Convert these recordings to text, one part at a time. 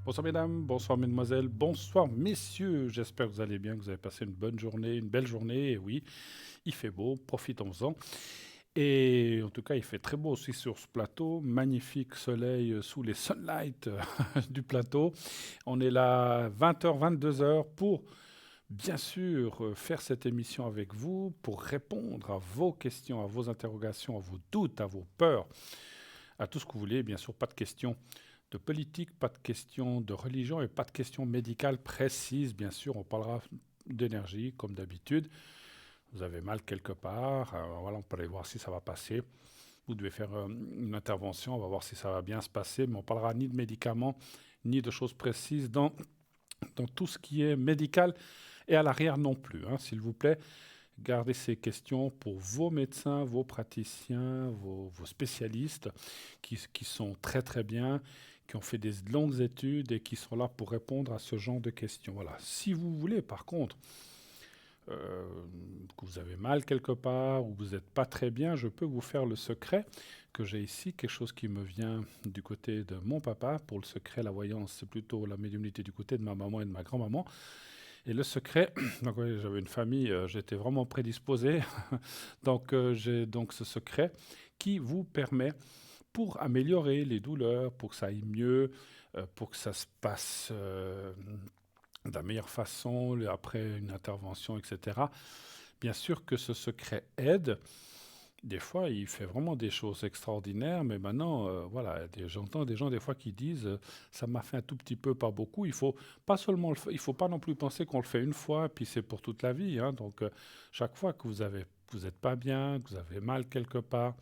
Bonsoir mesdames, bonsoir mesdemoiselles, bonsoir messieurs. J'espère que vous allez bien, que vous avez passé une bonne journée, une belle journée. Et oui, il fait beau, profitons-en. Et en tout cas, il fait très beau aussi sur ce plateau. Magnifique soleil sous les sunlights du plateau. On est là 20h, 22h pour, bien sûr, faire cette émission avec vous, pour répondre à vos questions, à vos interrogations, à vos doutes, à vos peurs, à tout ce que vous voulez. Bien sûr, pas de questions de politique, pas de questions de religion et pas de questions médicales précises. Bien sûr, on parlera d'énergie comme d'habitude. Vous avez mal quelque part, voilà, on peut aller voir si ça va passer. Vous devez faire une intervention, on va voir si ça va bien se passer, mais on parlera ni de médicaments, ni de choses précises dans tout ce qui est médical et à l'arrière non plus, hein, s'il vous plaît. Gardez ces questions pour vos médecins, vos praticiens, vos spécialistes qui sont très très bien, qui ont fait des longues études et qui sont là pour répondre à ce genre de questions. Voilà. Si vous voulez, par contre, que vous avez mal quelque part ou vous n'êtes pas très bien, je peux vous faire le secret que j'ai ici, quelque chose qui me vient du côté de mon papa. Pour le secret, la voyance, c'est plutôt la médiumnité du côté de ma maman et de ma grand-maman. Et le secret, donc oui, j'avais une famille, j'étais vraiment prédisposé. Donc j'ai donc ce secret qui vous permet, pour améliorer les douleurs, pour que ça aille mieux, pour que ça se passe de la meilleure façon après une intervention, etc. Bien sûr que ce secret aide. Des fois, il fait vraiment des choses extraordinaires, mais maintenant, voilà, j'entends des gens des fois qui disent ça m'a fait un tout petit peu, pas beaucoup. Il faut pas seulement, il faut pas non plus penser qu'on le fait une fois, puis c'est pour toute la vie, hein. Donc, chaque fois que vous êtes pas bien, que vous avez mal quelque part,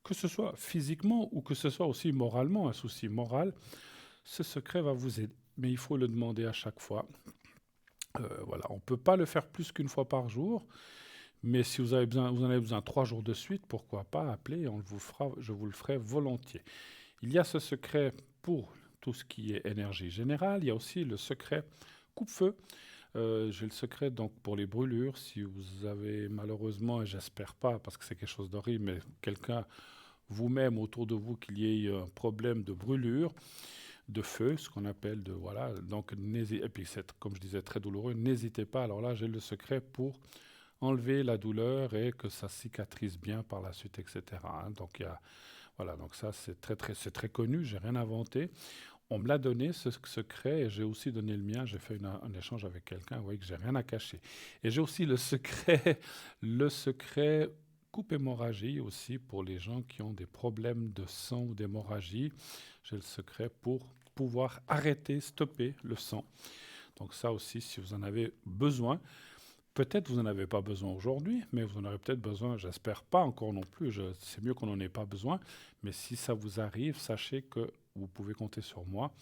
que ce soit physiquement ou que ce soit aussi moralement, un souci moral, ce secret va vous aider. Mais il faut le demander à chaque fois. Voilà, on peut pas le faire plus qu'une fois par jour. Mais si vous avez besoin, vous en avez besoin 3 jours de suite, pourquoi pas appeler, on vous fera, je vous le ferai volontiers. Il y a ce secret pour tout ce qui est énergie générale. Il y a aussi le secret coupe-feu. J'ai le secret donc pour les brûlures. Si vous avez malheureusement, et j'espère pas parce que c'est quelque chose d'horrible, mais quelqu'un vous-même autour de vous qu'il y ait un problème de brûlure, de feu, ce qu'on appelle de voilà. Donc et puis c'est comme je disais très douloureux. N'hésitez pas. Alors là, j'ai le secret pour enlever la douleur et que ça cicatrise bien par la suite, etc., hein. Donc, voilà, donc ça, c'est très connu, j'ai rien inventé. On me l'a donné, ce secret, et j'ai aussi donné le mien. J'ai fait un échange avec quelqu'un, vous voyez que j'ai rien à cacher. Et j'ai aussi le secret, le secret coupe hémorragie aussi pour les gens qui ont des problèmes de sang ou d'hémorragie. J'ai le secret pour pouvoir arrêter, stopper le sang. Donc ça aussi, si vous en avez besoin, peut-être vous n'en avez pas besoin aujourd'hui, mais vous en aurez peut-être besoin, j'espère pas encore non plus, c'est mieux qu'on n'en ait pas besoin, mais si ça vous arrive, sachez que vous pouvez compter sur moi,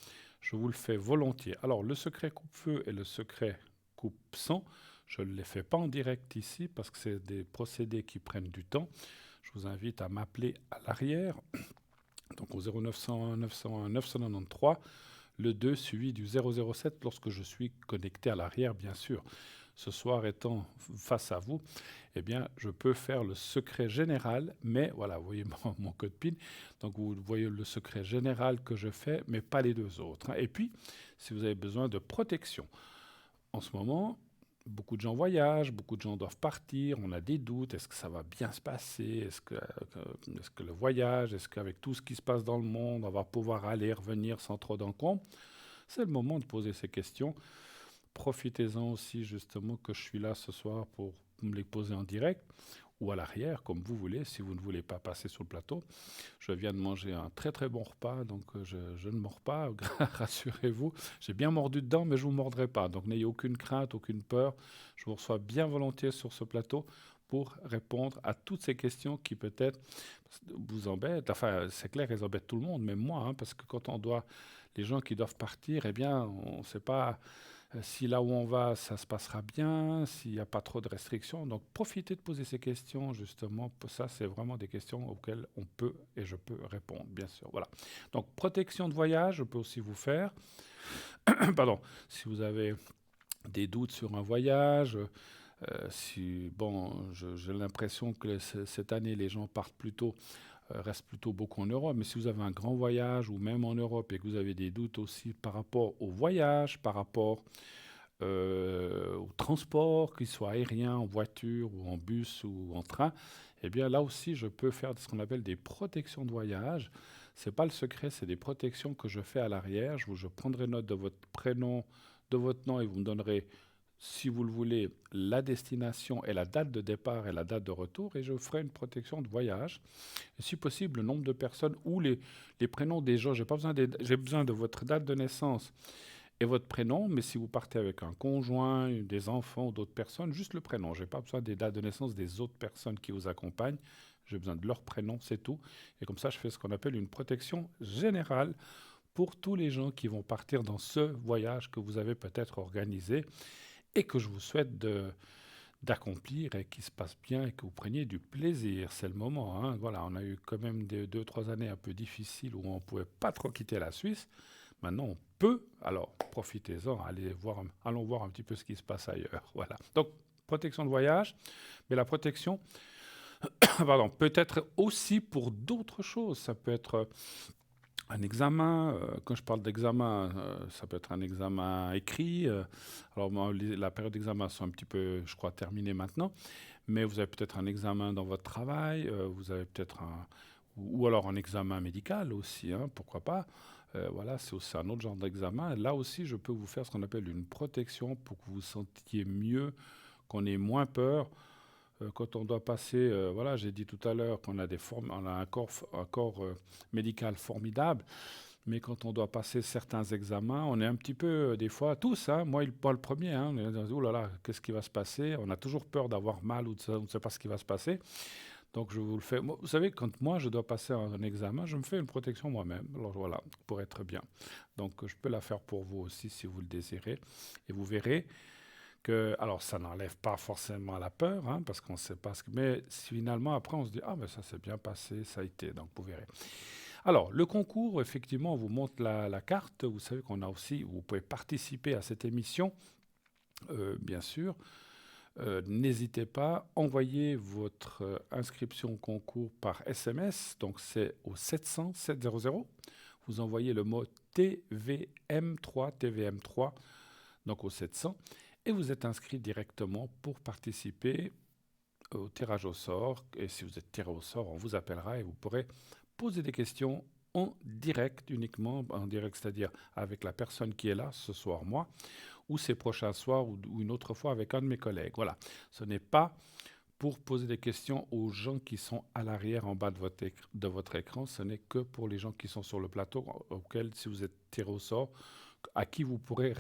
je vous le fais volontiers. Alors le secret coupe-feu et le secret coupe-sang, je ne les fais pas en direct ici parce que c'est des procédés qui prennent du temps. Je vous invite à m'appeler à l'arrière, donc au 0901 901 993, le 2 suivi du 007 lorsque je suis connecté à l'arrière, bien sûr. Ce soir étant face à vous, eh bien, je peux faire le secret général, mais voilà, vous voyez mon code PIN, donc vous voyez le secret général que je fais, mais pas les deux autres, hein. Et puis, si vous avez besoin de protection, en ce moment, beaucoup de gens voyagent, beaucoup de gens doivent partir, on a des doutes, est-ce que ça va bien se passer, est-ce que le voyage, est-ce qu'avec tout ce qui se passe dans le monde, on va pouvoir aller, revenir sans trop d'encombre. C'est le moment de poser ces questions. Profitez-en aussi justement que je suis là ce soir pour me les poser en direct ou à l'arrière, comme vous voulez, si vous ne voulez pas passer sur le plateau. Je viens de manger un très très bon repas, donc je ne mords pas, rassurez-vous. J'ai bien mordu dedans, mais je ne vous mordrai pas. Donc n'ayez aucune crainte, aucune peur. Je vous reçois bien volontiers sur ce plateau pour répondre à toutes ces questions qui peut-être vous embêtent. Enfin, c'est clair, elles embêtent tout le monde, même moi, hein, parce que quand on doit, les gens qui doivent partir, eh bien, on ne sait pas si là où on va, ça se passera bien, s'il n'y a pas trop de restrictions. Donc profitez de poser ces questions, justement. Ça, c'est vraiment des questions auxquelles on peut et je peux répondre, bien sûr. Voilà. Donc protection de voyage, je peux aussi vous faire. Pardon, si vous avez des doutes sur un voyage, si, bon, j'ai l'impression que cette année, les gens partent plutôt reste plutôt beaucoup en Europe. Mais si vous avez un grand voyage ou même en Europe et que vous avez des doutes aussi par rapport au voyage, par rapport au transport, qu'il soit aérien, en voiture ou en bus ou en train, eh bien là aussi, je peux faire ce qu'on appelle des protections de voyage. C'est pas le secret, c'est des protections que je fais à l'arrière. Je prendrai note de votre prénom, de votre nom et vous me donnerez, si vous le voulez, la destination et la date de départ et la date de retour et je ferai une protection de voyage. Et si possible, le nombre de personnes ou les prénoms des gens. J'ai besoin de votre date de naissance et votre prénom, mais si vous partez avec un conjoint, des enfants ou d'autres personnes, juste le prénom. Je n'ai pas besoin des dates de naissance des autres personnes qui vous accompagnent. J'ai besoin de leur prénom, c'est tout. Et comme ça, je fais ce qu'on appelle une protection générale pour tous les gens qui vont partir dans ce voyage que vous avez peut-être organisé et que je vous souhaite d'accomplir et qui se passe bien et que vous preniez du plaisir. C'est le moment, hein. Voilà, on a eu quand même 2, 3 années un peu difficiles où on ne pouvait pas trop quitter la Suisse. Maintenant, on peut, alors profitez-en, allons voir un petit peu ce qui se passe ailleurs. Voilà. Donc, protection de voyage, mais la protection, pardon, peut être aussi pour d'autres choses. Ça peut être un examen. Quand je parle d'examen, ça peut être un examen écrit. Alors, la période d'examen sont un petit peu, je crois, terminée maintenant. Mais vous avez peut-être un examen dans votre travail. Vous avez peut-être ou alors un examen médical aussi, hein, pourquoi pas. Voilà, c'est aussi un autre genre d'examen. Là aussi, je peux vous faire ce qu'on appelle une protection pour que vous vous sentiez mieux, qu'on ait moins peur. Quand on doit passer, voilà, j'ai dit tout à l'heure qu'on a, on a un corps médical formidable, mais quand on doit passer certains examens, on est un petit peu, des fois, tous, hein, moi, pas le premier, hein, on est dans, oh là là, qu'est-ce qui va se passer? On a toujours peur d'avoir mal ou on ne sait pas ce qui va se passer. Donc, je vous le fais. Vous savez, quand moi, je dois passer un examen, je me fais une protection moi-même. Alors, voilà, pour être bien. Donc, je peux la faire pour vous aussi si vous le désirez. Et vous verrez que, alors, ça n'enlève pas forcément la peur, hein, parce qu'on ne sait pas ce que. Mais finalement, après, on se dit, ah, ben ça s'est bien passé, ça a été. Donc, vous verrez. Alors, le concours, effectivement, on vous montre la carte. Vous savez qu'on a aussi, vous pouvez participer à cette émission, bien sûr. N'hésitez pas, envoyez votre inscription au concours par SMS, donc c'est au 700 700. Vous envoyez le mot TVM3, donc au 700, et vous êtes inscrit directement pour participer au tirage au sort. Et si vous êtes tiré au sort, on vous appellera et vous pourrez poser des questions en direct uniquement, en direct, c'est-à-dire avec la personne qui est là ce soir, moi, ou ces prochains soirs ou une autre fois avec un de mes collègues. Voilà. Ce n'est pas pour poser des questions aux gens qui sont à l'arrière en bas de votre écran. Ce n'est que pour les gens qui sont sur le plateau auquel, si vous êtes tiré au sort, à qui vous pourrez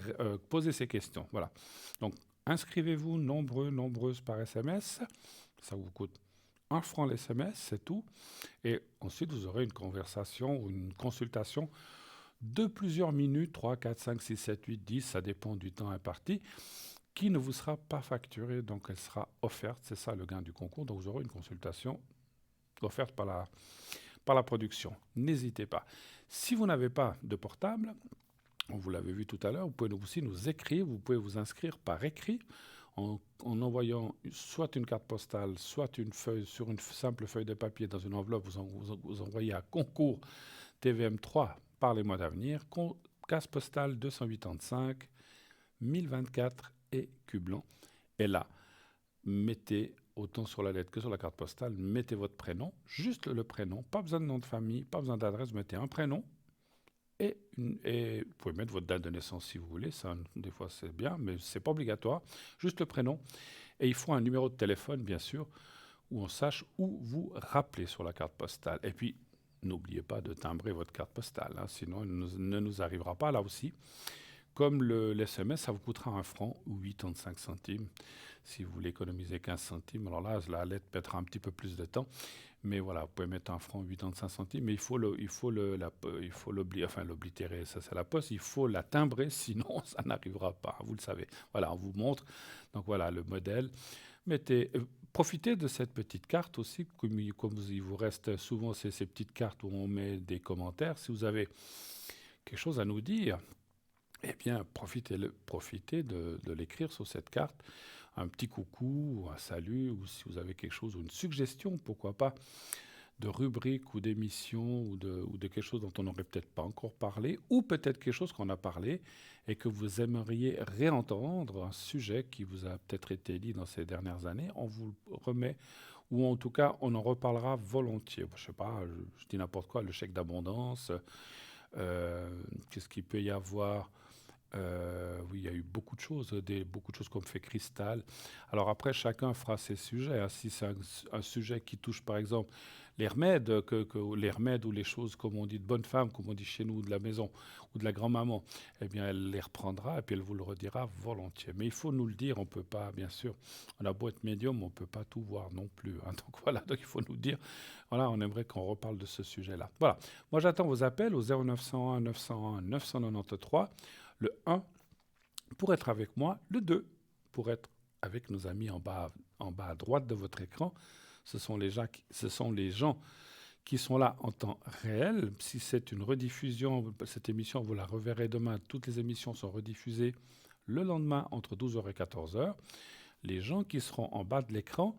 poser ces questions. Voilà. Donc, inscrivez-vous nombreuses par SMS. Ça vous coûte 1 franc l'SMS, c'est tout. Et ensuite, vous aurez une conversation ou une consultation de plusieurs minutes, 3, 4, 5, 6, 7, 8, 10, ça dépend du temps imparti, qui ne vous sera pas facturée, donc elle sera offerte, c'est ça le gain du concours, donc vous aurez une consultation offerte par la production. N'hésitez pas. Si vous n'avez pas de portable, vous l'avez vu tout à l'heure, vous pouvez aussi nous écrire, vous pouvez vous inscrire par écrit, en envoyant soit une carte postale, soit une feuille sur une simple feuille de papier dans une enveloppe, vous envoyez à concours TVM3, parlez-moi d'avenir, case postale 285 1024 et Cublan. Et là, mettez, autant sur la lettre que sur la carte postale, mettez votre prénom, juste le prénom, pas besoin de nom de famille, pas besoin d'adresse, mettez un prénom. Et vous pouvez mettre votre date de naissance si vous voulez, ça, des fois c'est bien, mais c'est pas obligatoire, juste le prénom. Et il faut un numéro de téléphone, bien sûr, où on sache où vous rappeler sur la carte postale. Et puis, n'oubliez pas de timbrer votre carte postale, hein, sinon elle ne nous arrivera pas là aussi. Comme l'SMS, ça vous coûtera 1 franc ou 85 centimes. Si vous voulez économiser 15 centimes, alors là, la lettre mettra un petit peu plus de temps. Mais voilà, vous pouvez mettre 1 franc, 85 centimes, mais il faut l'oblitérer, ça c'est la poste, il faut la timbrer, sinon ça n'arrivera pas, vous le savez. Voilà, on vous montre, donc voilà le modèle. Profitez de cette petite carte aussi, comme il vous reste souvent ces petites cartes où on met des commentaires. Si vous avez quelque chose à nous dire, eh bien, profitez de l'écrire sur cette carte. Un petit coucou, un salut, ou si vous avez quelque chose, ou une suggestion, pourquoi pas, de rubrique ou d'émission ou de quelque chose dont on n'aurait peut-être pas encore parlé, ou peut-être quelque chose qu'on a parlé et que vous aimeriez réentendre, un sujet qui vous a peut-être été dit dans ces dernières années, on vous le remet, ou en tout cas, on en reparlera volontiers. Je sais pas, je dis n'importe quoi, le chèque d'abondance, qu'est-ce qu'il peut y avoir? Oui, il y a eu beaucoup de choses, beaucoup de choses comme fait Cristal. Alors après, chacun fera ses sujets, hein. Si c'est un sujet qui touche, par exemple, les remèdes, les remèdes ou les choses, comme on dit, de bonne femme, comme on dit chez nous, de la maison ou de la grand-maman, eh bien, elle les reprendra et puis elle vous le redira volontiers. Mais il faut nous le dire, on peut pas, bien sûr, on a beau être médium, on peut pas tout voir non plus, hein. Donc voilà, donc il faut nous dire, voilà, on aimerait qu'on reparle de ce sujet-là. Voilà, moi j'attends vos appels au 0901 901 993, le 1 pour être avec moi, le 2 pour être avec nos amis en bas à droite de votre écran. Ce sont les gens qui sont là en temps réel. Si c'est une rediffusion, cette émission, vous la reverrez demain. Toutes les émissions sont rediffusées le lendemain entre 12h et 14h. Les gens qui seront en bas de l'écran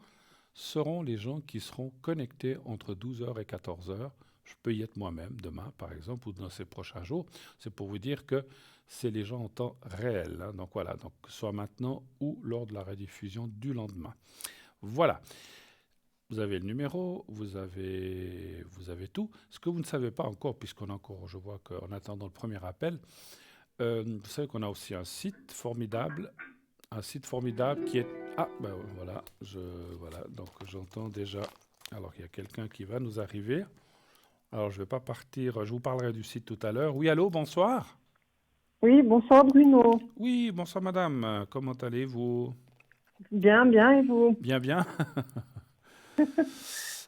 seront les gens qui seront connectés entre 12h et 14h. Je peux y être moi-même demain, par exemple, ou dans ces prochains jours. C'est pour vous dire que c'est les gens en temps réel, hein. Donc voilà, donc soit maintenant ou lors de la rediffusion du lendemain. Voilà. Vous avez le numéro, vous avez tout. Ce que vous ne savez pas encore, puisqu'on a encore, je vois qu'en attendant le premier appel, vous savez qu'on a aussi un site formidable qui est... Ah, ben voilà, voilà, donc j'entends déjà... Alors, il y a quelqu'un qui va nous arriver. Alors, je ne vais pas partir, je vous parlerai du site tout à l'heure. Oui, allô, bonsoir. Oui, bonsoir Bruno. Oui, bonsoir madame, comment allez-vous? Bien, bien, et vous? Bien, bien.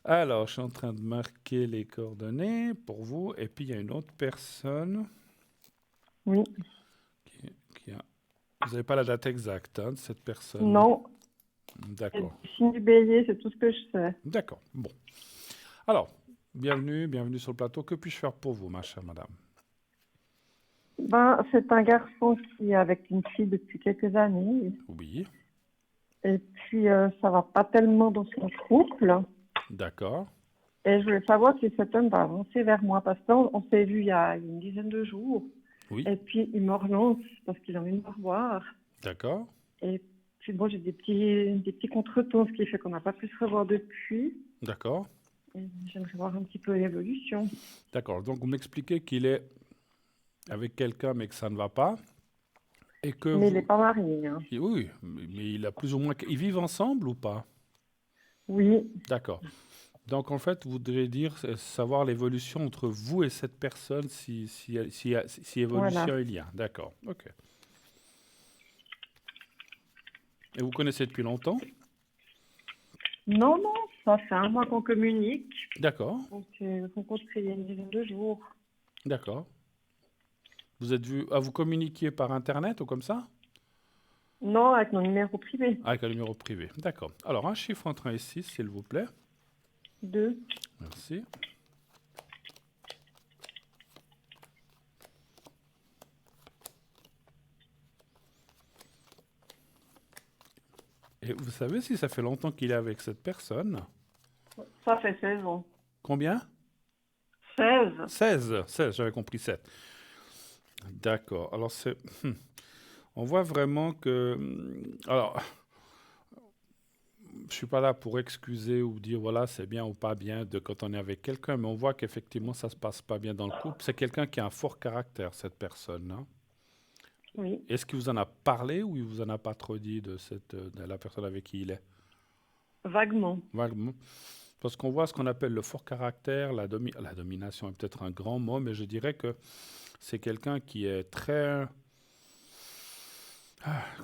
Alors, je suis en train de marquer les coordonnées pour vous. Et puis, il y a une autre personne Oui. qui a... Vous n'avez pas la date exacte, hein, de cette personne? Non, c'est D'accord. le signe du bélier, c'est tout ce que je sais. D'accord. Bon. Alors, bienvenue sur le plateau. Que puis-je faire pour vous, ma chère madame? Ben, c'est un garçon qui est avec une fille depuis quelques années. Oui. Et puis, ça va pas tellement dans son couple. D'accord. Et je voulais savoir si cet homme va avancer vers moi. Parce qu'on s'est vu il y a une dizaine de jours. Oui. Et puis, il me relance parce qu'il a envie de me revoir. D'accord. Et puis, bon, j'ai des petits contretemps, ce qui fait qu'on n'a pas pu se revoir depuis. D'accord. Et j'aimerais voir un petit peu l'évolution. D'accord. Donc, vous m'expliquez qu'il est avec quelqu'un, mais que ça ne va pas. Et que Mais il vous... n'est pas marié, hein. Oui, mais il a plus ou moins... Ils vivent ensemble ou pas? Oui, D'accord. Donc, en fait, vous devez dire, savoir l'évolution entre vous et cette personne, si voilà. évolution il y a. D'accord. OK. Et vous connaissez depuis longtemps? Non, non, ça fait un mois qu'on communique. D'accord. On s'est rencontrés il y a une dizaine de jours. D'accord. Vous êtes vu... Ah, vous communiquiez par Internet ou comme ça? Non, avec nos numéros privés. Avec un numéro privé. D'accord. Alors, un chiffre entre 1 et 6, s'il vous plaît. 2. Merci. Et vous savez si ça fait longtemps qu'il est avec cette personne? Ça fait 16 ans. Combien? 16. 16, j'avais compris 7. D'accord. Alors, on voit vraiment que... Alors, je suis pas là pour excuser ou dire, voilà, c'est bien ou pas bien de quand on est avec quelqu'un, mais on voit qu'effectivement, ça se passe pas bien dans le couple. C'est quelqu'un qui a un fort caractère, cette personne, hein. Oui. Est-ce qu'il vous en a parlé ou il vous en a pas trop dit de la personne avec qui il est? Vaguement. Vaguement. Parce qu'on voit ce qu'on appelle le fort caractère, la domination est peut-être un grand mot, mais je dirais que c'est quelqu'un qui est très...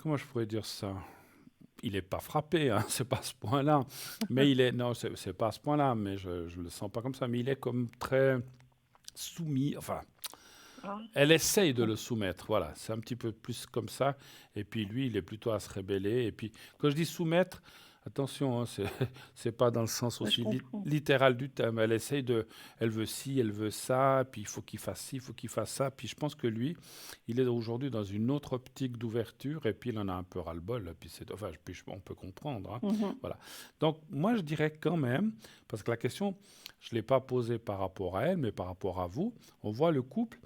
comment je pourrais dire ça? Il n'est pas frappé, hein, c'est pas à ce point-là. Mais il est... Non, c'est pas à ce point-là, mais je ne le sens pas comme ça. Mais il est comme très soumis. Enfin, Ah, elle essaye de le soumettre, voilà. C'est un petit peu plus comme ça. Et puis lui, il est plutôt à se rébeller. Et puis, quand je dis soumettre, Attention, hein, c'est c'est pas dans le sens Ouais, je aussi comprends. littéral du terme. Elle essaye de, elle veut ci, elle veut ça, puis il faut qu'il fasse ci, il faut qu'il fasse ça. Puis je pense que lui, il est aujourd'hui dans une autre optique d'ouverture, et puis il en a un peu ras-le-bol. Puis c'est, enfin, on peut comprendre, hein. Mhm. Voilà. Donc moi, je dirais quand même, parce que la question, je l'ai pas posée par rapport à elle, mais par rapport à vous. On voit le couple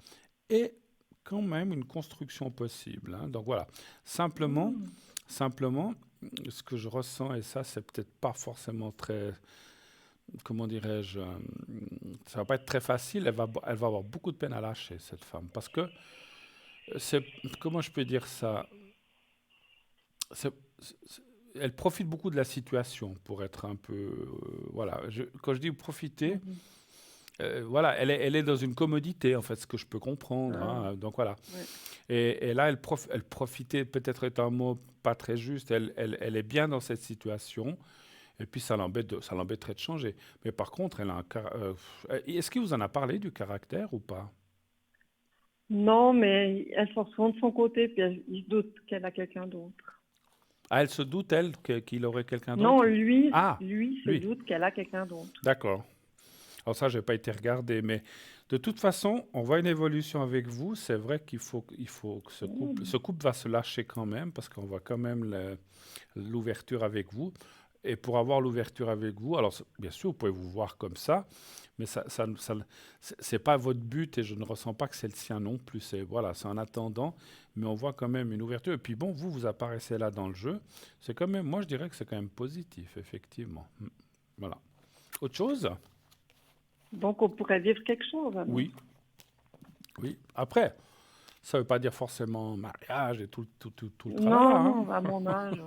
est quand même une construction possible, hein. Donc voilà. Simplement, Mhm. simplement, ce que je ressens, et ça, c'est peut-être pas forcément très, comment dirais-je, ça va pas être très facile. Elle va avoir beaucoup de peine à lâcher, cette femme, parce que c'est, comment je peux dire ça, c'est- elle profite beaucoup de la situation pour être un peu, voilà. Quand je dis profiter, Mhm. voilà, elle est dans une commodité, en fait, ce que je peux comprendre, Ah, hein. Donc voilà. ouais. Et là, elle profitait, peut-être est un mot pas très juste, elle est bien dans cette situation. Et puis ça l'embêterait de changer. Mais par contre, elle a est-ce qu'il vous en a parlé du caractère ou pas? Non, mais elle sort souvent de son côté, puis il se doute qu'elle a quelqu'un d'autre. Ah, elle se doute, elle, qu'il aurait quelqu'un Non, d'autre? lui, Ah, lui se lui. doute qu'elle a quelqu'un d'autre. D'accord. Alors ça, j'ai pas été regardé, mais de toute façon, on voit une évolution avec vous. C'est vrai il faut que Mhm. ce couple va se lâcher quand même, parce qu'on voit quand même l'ouverture avec vous. Et pour avoir l'ouverture avec vous, alors bien sûr, vous pouvez vous voir comme ça, mais c'est pas votre but et je ne ressens pas que c'est le sien non plus. C'est voilà, c'est en attendant, mais on voit quand même une ouverture. Et puis bon, vous apparaissez là dans le jeu. C'est quand même, moi je dirais que c'est quand même positif, effectivement. Voilà. Autre chose? Donc, on pourrait vivre quelque chose alors. Oui, oui. Après, ça veut pas dire forcément mariage et tout le Non, tralala, hein. non, à mon âge.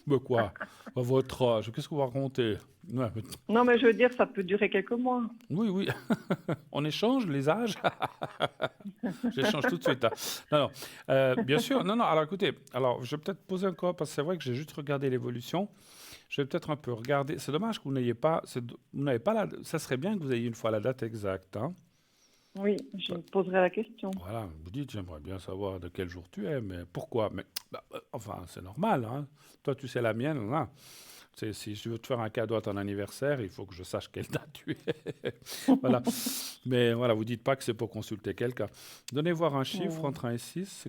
Mais quoi? À votre âge, qu'est-ce que vous racontez? Ouais, Non, mais je veux dire, ça peut durer quelques mois. oui, oui. On échange les âges? J'échange tout de suite, hein. Non, non. Bien sûr. Non, non. Alors, écoutez. Alors, je vais peut-être poser encore, parce que c'est vrai que j'ai juste regardé l'évolution. Je vais peut-être un peu regarder. C'est dommage que vous n'ayez pas. Vous n'avez pas la. Ça serait bien que vous ayez une fois la date exacte, hein. Oui, je Bah, me poserai la question. voilà. Vous dites, j'aimerais bien savoir de quel jour tu es, mais pourquoi? Mais bah, enfin, c'est normal, hein. Toi, tu sais la mienne, là. Si je veux te faire un cadeau à ton anniversaire, il faut que je sache quelle date tu es. Voilà. Mais voilà, vous dites pas que c'est pour consulter quelqu'un. Donnez voir un chiffre Hmm. entre 1 et 6,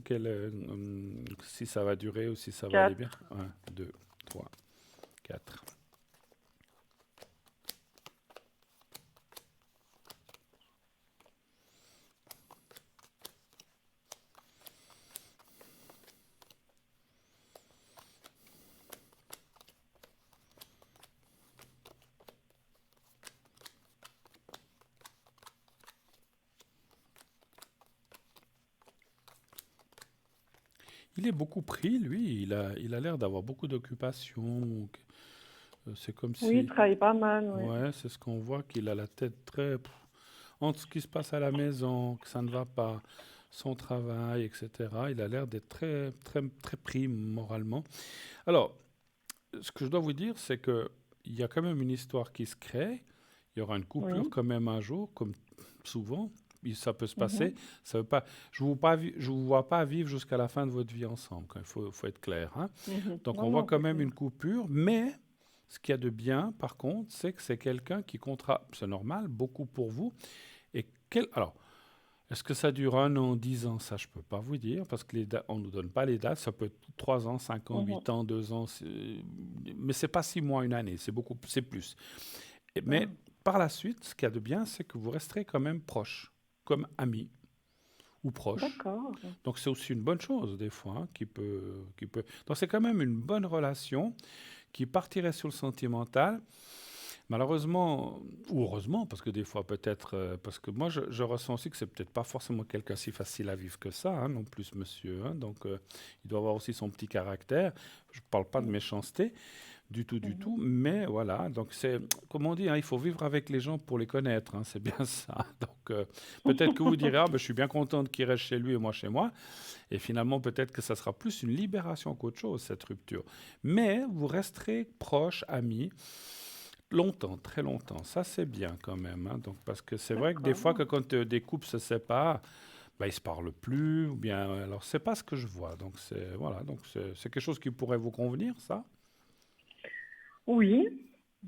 si ça va durer ou si ça va aller bien. 4. 1, 2, 3, 4. Il est beaucoup pris, lui. Il a l'air d'avoir beaucoup d'occupations. C'est comme Oui, il si. travaille pas mal, oui. Ouais, c'est ce qu'on voit, qu'il a la tête très. Entre ce qui se passe à la maison, que ça ne va pas, son travail, etc. Il a l'air d'être très, très, très pris moralement. Alors, ce que je dois vous dire, c'est que il y a quand même une histoire qui se crée. Il y aura une coupure Oui. quand même un jour, comme souvent. Ça peut se passer. Mhm. Ça veut pas, je vous vois pas vivre jusqu'à la fin de votre vie ensemble, quand faut être clair, hein. Mhm. Donc Non, on voit non, quand c'est même clair. une coupure, mais ce qu'il y a de bien, par contre, c'est que c'est quelqu'un qui comptera, c'est normal, beaucoup pour vous. Alors, est-ce que ça dure 1 an, 10 ans? Ça, je peux pas vous dire, parce que on nous donne pas les dates. Ça peut être 3 ans, 5 ans, Mhm. 8 ans, 2 ans. Mais c'est pas 6 mois, une année. C'est plus. Mais Ah, par la suite, ce qu'il y a de bien, c'est que vous resterez quand même proches, comme amis ou proches. d'accord. Donc c'est aussi une bonne chose des fois, hein, qui peut. Donc c'est quand même une bonne relation qui partirait sur le sentimental. Malheureusement, ou heureusement, parce que des fois peut-être, parce que moi je ressens aussi que c'est peut-être pas forcément quelqu'un si facile à vivre que ça, hein, non plus monsieur, hein. Donc il doit avoir aussi son petit caractère. Je parle pas de Mhm. méchanceté du Mhm. tout, mais voilà. Donc c'est, comme on dit, hein, il faut vivre avec les gens pour les connaître, hein, c'est bien ça. Donc peut-être que vous direz, ah ben je suis bien contente qu'il reste chez lui et moi chez moi, et finalement peut-être que ça sera plus une libération qu'autre chose cette rupture. Mais vous resterez proches, amis. Longtemps, très longtemps. Ça, c'est bien quand même, hein. Donc, parce que c'est vrai que des fois, D'accord. que quand des couples se séparent, bah, ils se parlent plus, ou bien. Alors, c'est pas ce que je vois. Donc, c'est voilà. Donc, c'est quelque chose qui pourrait vous convenir, ça? Oui,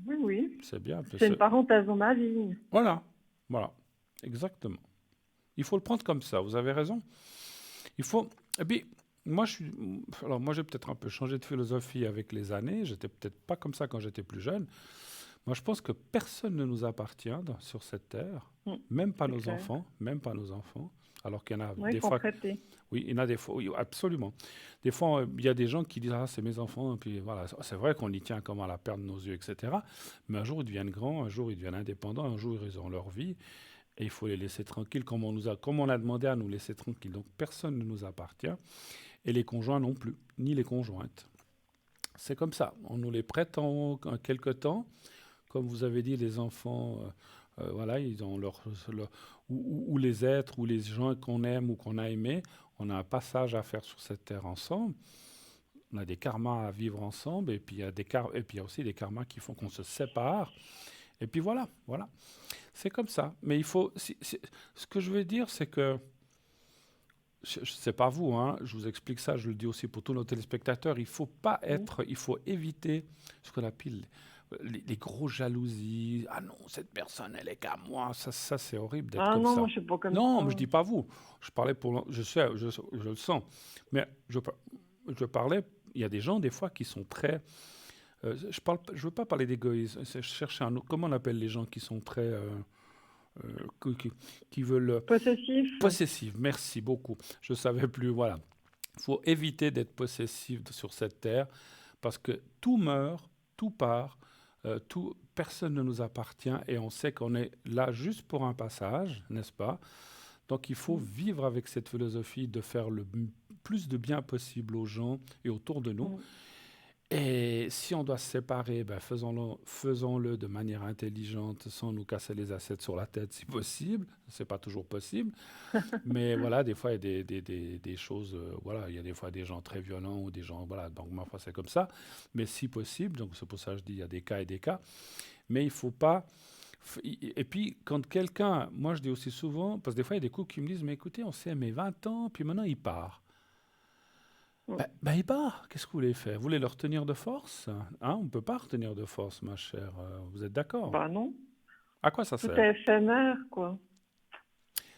oui, oui. C'est bien. C'est une parenthèse dans ma vie. Voilà, voilà, exactement. Il faut le prendre comme ça, vous avez raison. Il faut. Et puis, moi, alors, moi, j'ai peut-être un peu changé de philosophie avec les années. J'étais peut-être pas comme ça quand j'étais plus jeune. Moi, je pense que personne ne nous appartient sur cette terre, Mm, même pas c'est nos clair. enfants, même pas nos enfants. Alors qu'il y en a Oui, il des faut en fois. traiter. Oui, il y en a des fois, oui, absolument. Des fois, il y a des gens qui disent, ah, c'est mes enfants, et puis voilà, c'est vrai qu'on y tient comme à la paire de nos yeux, etc. Mais un jour, ils deviennent grands, un jour, ils deviennent indépendants, un jour, ils ont leur vie, et il faut les laisser tranquilles, comme on a demandé à nous laisser tranquilles. Donc, personne ne nous appartient, et les conjoints non plus, ni les conjointes. C'est comme ça, on nous les prête en quelque temps. Comme vous avez dit, les enfants, voilà, ils ont ou les êtres, ou les gens qu'on aime ou qu'on a aimés, on a un passage à faire sur cette terre ensemble. On a des karmas à vivre ensemble, et puis et puis il y a aussi des karmas qui font qu'on se sépare. Et puis voilà, voilà. C'est comme ça. Mais il faut. Ce que je veux dire, c'est que. C'est pas vous, hein, je vous explique ça, je le dis aussi pour tous nos téléspectateurs. Il faut pas Mm. être. Il faut éviter ce qu'on appelle les gros jalousies. Ah non, cette personne, elle est qu'à moi. Ça c'est horrible d'être Ah comme non, moi ça. je suis pas comme Non, ça. mais je dis pas vous. Je parlais pour. Je sais, je le sens. Mais je parlais. Il y a des gens, des fois, qui sont très. Je veux pas parler d'égoïsme. Je cherche un autre. Comment on appelle les gens qui sont très. Qui veulent. Possessif. Possessifs, merci beaucoup. Je ne savais plus, voilà. Il faut éviter d'être possessif sur cette terre parce que tout meurt, tout part, personne ne nous appartient et on sait qu'on est là juste pour un passage, n'est-ce pas? Donc il faut Mm, vivre avec cette philosophie de faire le plus de bien possible aux gens et autour de nous. mm. Et si on doit se séparer, ben faisons-le de manière intelligente, sans nous casser les assiettes sur la tête si possible. C'est pas toujours possible. Mais voilà, des fois, il y a des choses, voilà, il y a des fois des gens très violents ou des gens, voilà, donc ma foi, c'est comme ça. Mais si possible, donc c'est pour ça que je dis, il y a des cas et des cas. Mais il faut pas. Et puis, quand quelqu'un, moi je dis aussi souvent, parce que des fois, il y a des couples qui me disent, mais écoutez, on s'est aimé 20 ans, puis maintenant il part. Mm. Ben, il part. Qu'est-ce que vous voulez faire? Vous voulez le retenir de force? Hein, on ne peut pas retenir de force, ma chère. Vous êtes d'accord? Bah non, À quoi ça tout sert? est éphémère, quoi.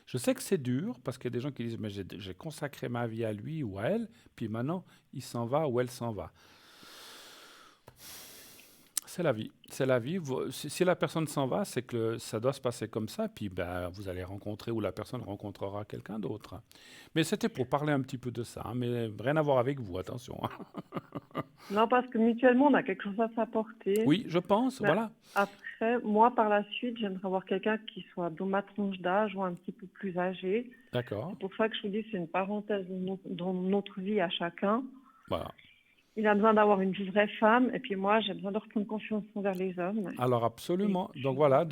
Je sais que c'est dur parce qu'il y a des gens qui disent mais j'ai consacré ma vie à lui ou à elle, puis maintenant il s'en va ou elle s'en va. C'est la vie. C'est la vie. Si la personne s'en va, c'est que ça doit se passer comme ça, puis ben, vous allez rencontrer ou la personne rencontrera quelqu'un d'autre. Mais c'était pour parler un petit peu de ça, hein, mais rien à voir avec vous, attention. Hein. Non, parce que mutuellement, on a quelque chose à s'apporter. Oui, je pense, Mais voilà. après, moi, par la suite, j'aimerais avoir quelqu'un qui soit dans ma tranche d'âge ou un petit peu plus âgé. D'accord. C'est pour ça que je vous dis, c'est une parenthèse dans notre vie à chacun. Voilà. Il a besoin d'avoir une vraie femme, et puis moi, j'ai besoin de reprendre confiance envers les hommes. Alors Et absolument. Donc puis, voilà,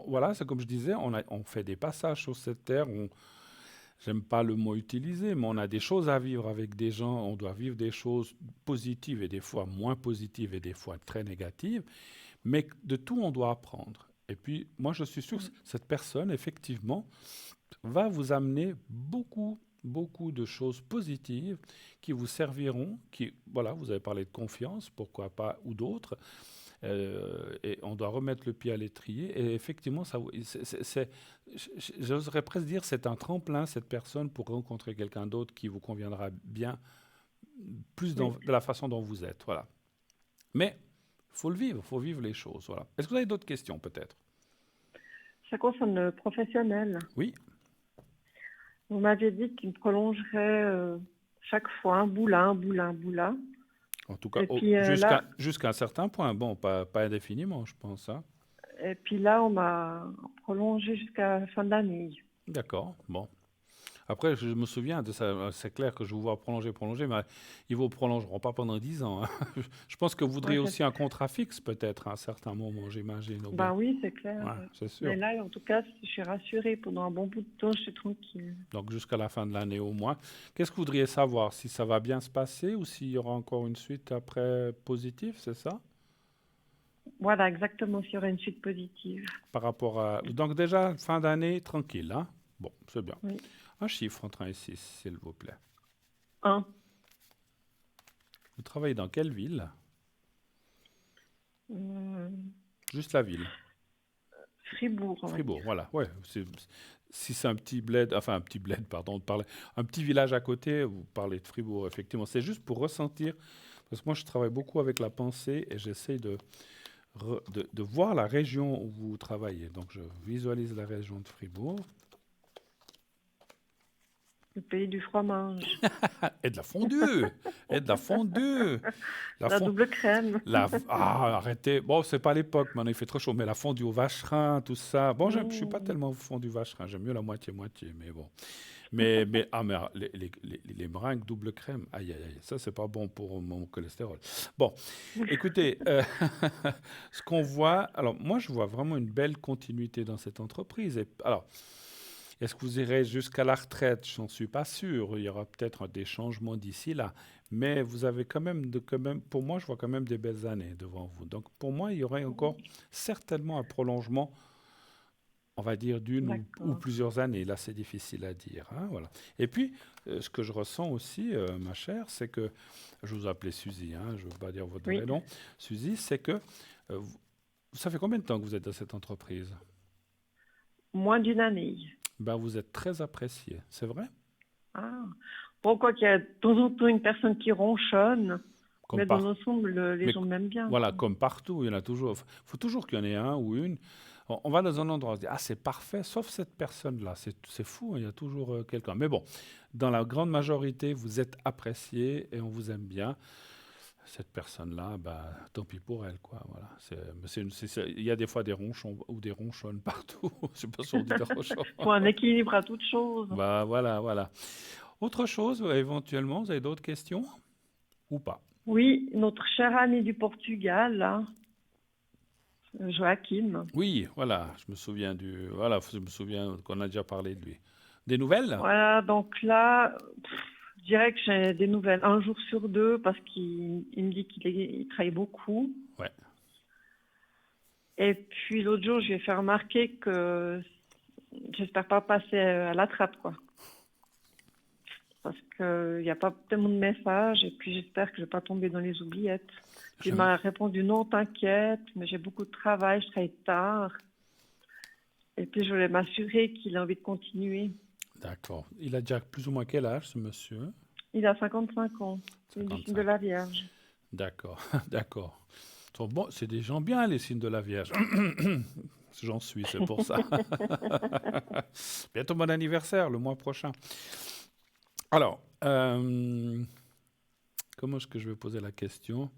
voilà, c'est comme je disais, on fait des passages sur cette terre. J'aime pas le mot utilisé, mais on a des choses à vivre avec des gens. On doit vivre des choses positives et des fois moins positives et des fois très négatives. Mais de tout, on doit apprendre. Et puis, moi, je suis sûr que cette personne, effectivement, va vous amener beaucoup, beaucoup de choses positives qui vous serviront. Voilà, vous avez parlé de confiance, pourquoi pas, ou d'autres. Et on doit remettre le pied à l'étrier. Et effectivement, j'oserais presque dire, c'est un tremplin, cette personne, pour rencontrer quelqu'un d'autre qui vous conviendra bien, plus oui, de la façon dont vous êtes. Voilà. Mais il faut le vivre, il faut vivre les choses. Voilà. Est-ce que vous avez d'autres questions, peut-être? ça concerne le professionnel. Oui. Vous m'aviez dit qu'il me prolongerait chaque fois un bout là, un bout là, un bout là. En tout cas, Et puis là, jusqu'à un certain point. Bon, pas indéfiniment, je pense. Hein. on m'a prolongé jusqu'à la fin de l'année. D'accord. Bon. Après, je me souviens de ça. C'est clair que je vous vois prolonger, mais ils ne vous prolongeront pas pendant 10 ans. Hein. Je pense que vous voudriez Ouais, aussi un contrat fixe, peut-être, à un certain moment, j'imagine. Ou bien. ben oui, c'est clair. Ouais, Ouais. c'est sûr. Mais là, en tout cas, je suis rassurée. Pendant un bon bout de temps, je suis tranquille. Donc, jusqu'à la fin de l'année au moins. Qu'est-ce que vous voudriez savoir? Si ça va bien se passer ou s'il y aura encore une suite après positive, c'est ça? Voilà, exactement, s'il y aurait une suite positive. Par rapport à. Donc, déjà, fin d'année, tranquille. Hein? Bon, c'est bien. Oui. Un chiffre entre 1 et 6, s'il vous plaît. Un, Vous travaillez dans quelle ville? Hum, Juste la ville. Fribourg, on va Fribourg, dire. voilà. Ouais, si c'est un petit bled, enfin un petit bled, pardon, un petit village à côté, vous parlez de Fribourg, effectivement. C'est juste pour ressentir, parce que moi je travaille beaucoup avec la pensée et j'essaie de voir la région où vous travaillez. Donc je visualise la région de Fribourg. Le pays du fromage. Ah, et de la fondue! Et de la fondue! La La fondue. double crème. Arrêtez. Bon, c'est pas l'époque, maintenant il fait trop chaud, mais la fondue au vacherin, tout ça. Bon, je suis pas Mmh. tellement fondue vacherin, j'aime mieux la moitié-moitié, mais bon. Les meringues double crème, aïe, aïe, aïe, ça c'est pas bon pour mon cholestérol. Bon, écoutez, ce qu'on voit, alors moi je vois vraiment une belle continuité dans cette entreprise. Alors, est-ce que vous irez jusqu'à la retraite? Je n'en suis pas sûr. Il y aura peut-être des changements d'ici là. Mais vous avez quand même, pour moi, je vois quand même des belles années devant vous. Donc, pour moi, il y aurait encore certainement un prolongement, on va dire, ou D'accord. plusieurs années. Là, c'est difficile à dire, hein, voilà. Et puis, ce que je ressens aussi, ma chère, c'est que, je vous appelais Suzy, hein, je ne veux pas dire votre vrai Oui, nom, Suzy, c'est que, ça fait combien de temps que vous êtes dans cette entreprise? moins d'une année. Ben, vous êtes très apprécié, c'est vrai? Ah. Bon, quoi qu'il y a de temps en temps une personne qui ronchonne, Comme mais dans par l'ensemble, les Mais gens m'aiment bien, voilà, quoi. comme partout, il y en a toujours. Il faut toujours qu'il y en ait un ou une. On va dans un endroit, on se dit, ah, c'est parfait, sauf cette personne-là. C'est fou, hein, il y a toujours quelqu'un. Mais bon, dans la grande majorité, vous êtes apprécié et on vous aime bien. Cette personne-là, bah, tant pis pour elle, quoi. Voilà. Il y a des fois des ronchons ou des ronchonnes partout. Je sais pas si on dit des ronchons. Faut un équilibre à toute chose. Bah, voilà, voilà. Autre chose, éventuellement, vous avez d'autres questions ou pas? Oui, notre cher ami du Portugal, là, Joachim. Oui, voilà, voilà, je me souviens qu'on a déjà parlé de lui. Des nouvelles? Voilà, donc là, je dirais que j'ai des nouvelles un jour sur deux parce qu'il me dit il travaille beaucoup. Ouais. Et puis l'autre jour, je lui ai fait remarquer que j'espère pas passer à la trappe, quoi. Parce qu'il n'y a pas tellement de messages et puis j'espère que je vais pas tomber dans les oubliettes. Puis il J'aime- m'a répondu non, t'inquiète, mais j'ai beaucoup de travail, je travaille tard. Et puis je voulais m'assurer qu'il a envie de continuer. D'accord. Il a déjà plus ou moins quel âge, ce monsieur? Il a 55 ans. C'est du signe de 55. la Vierge. D'accord, d'accord. Bon, c'est des gens bien, les signes de la Vierge. J'en suis, c'est pour ça. Bientôt mon anniversaire, le mois prochain. Alors, comment est-ce que je vais poser la question?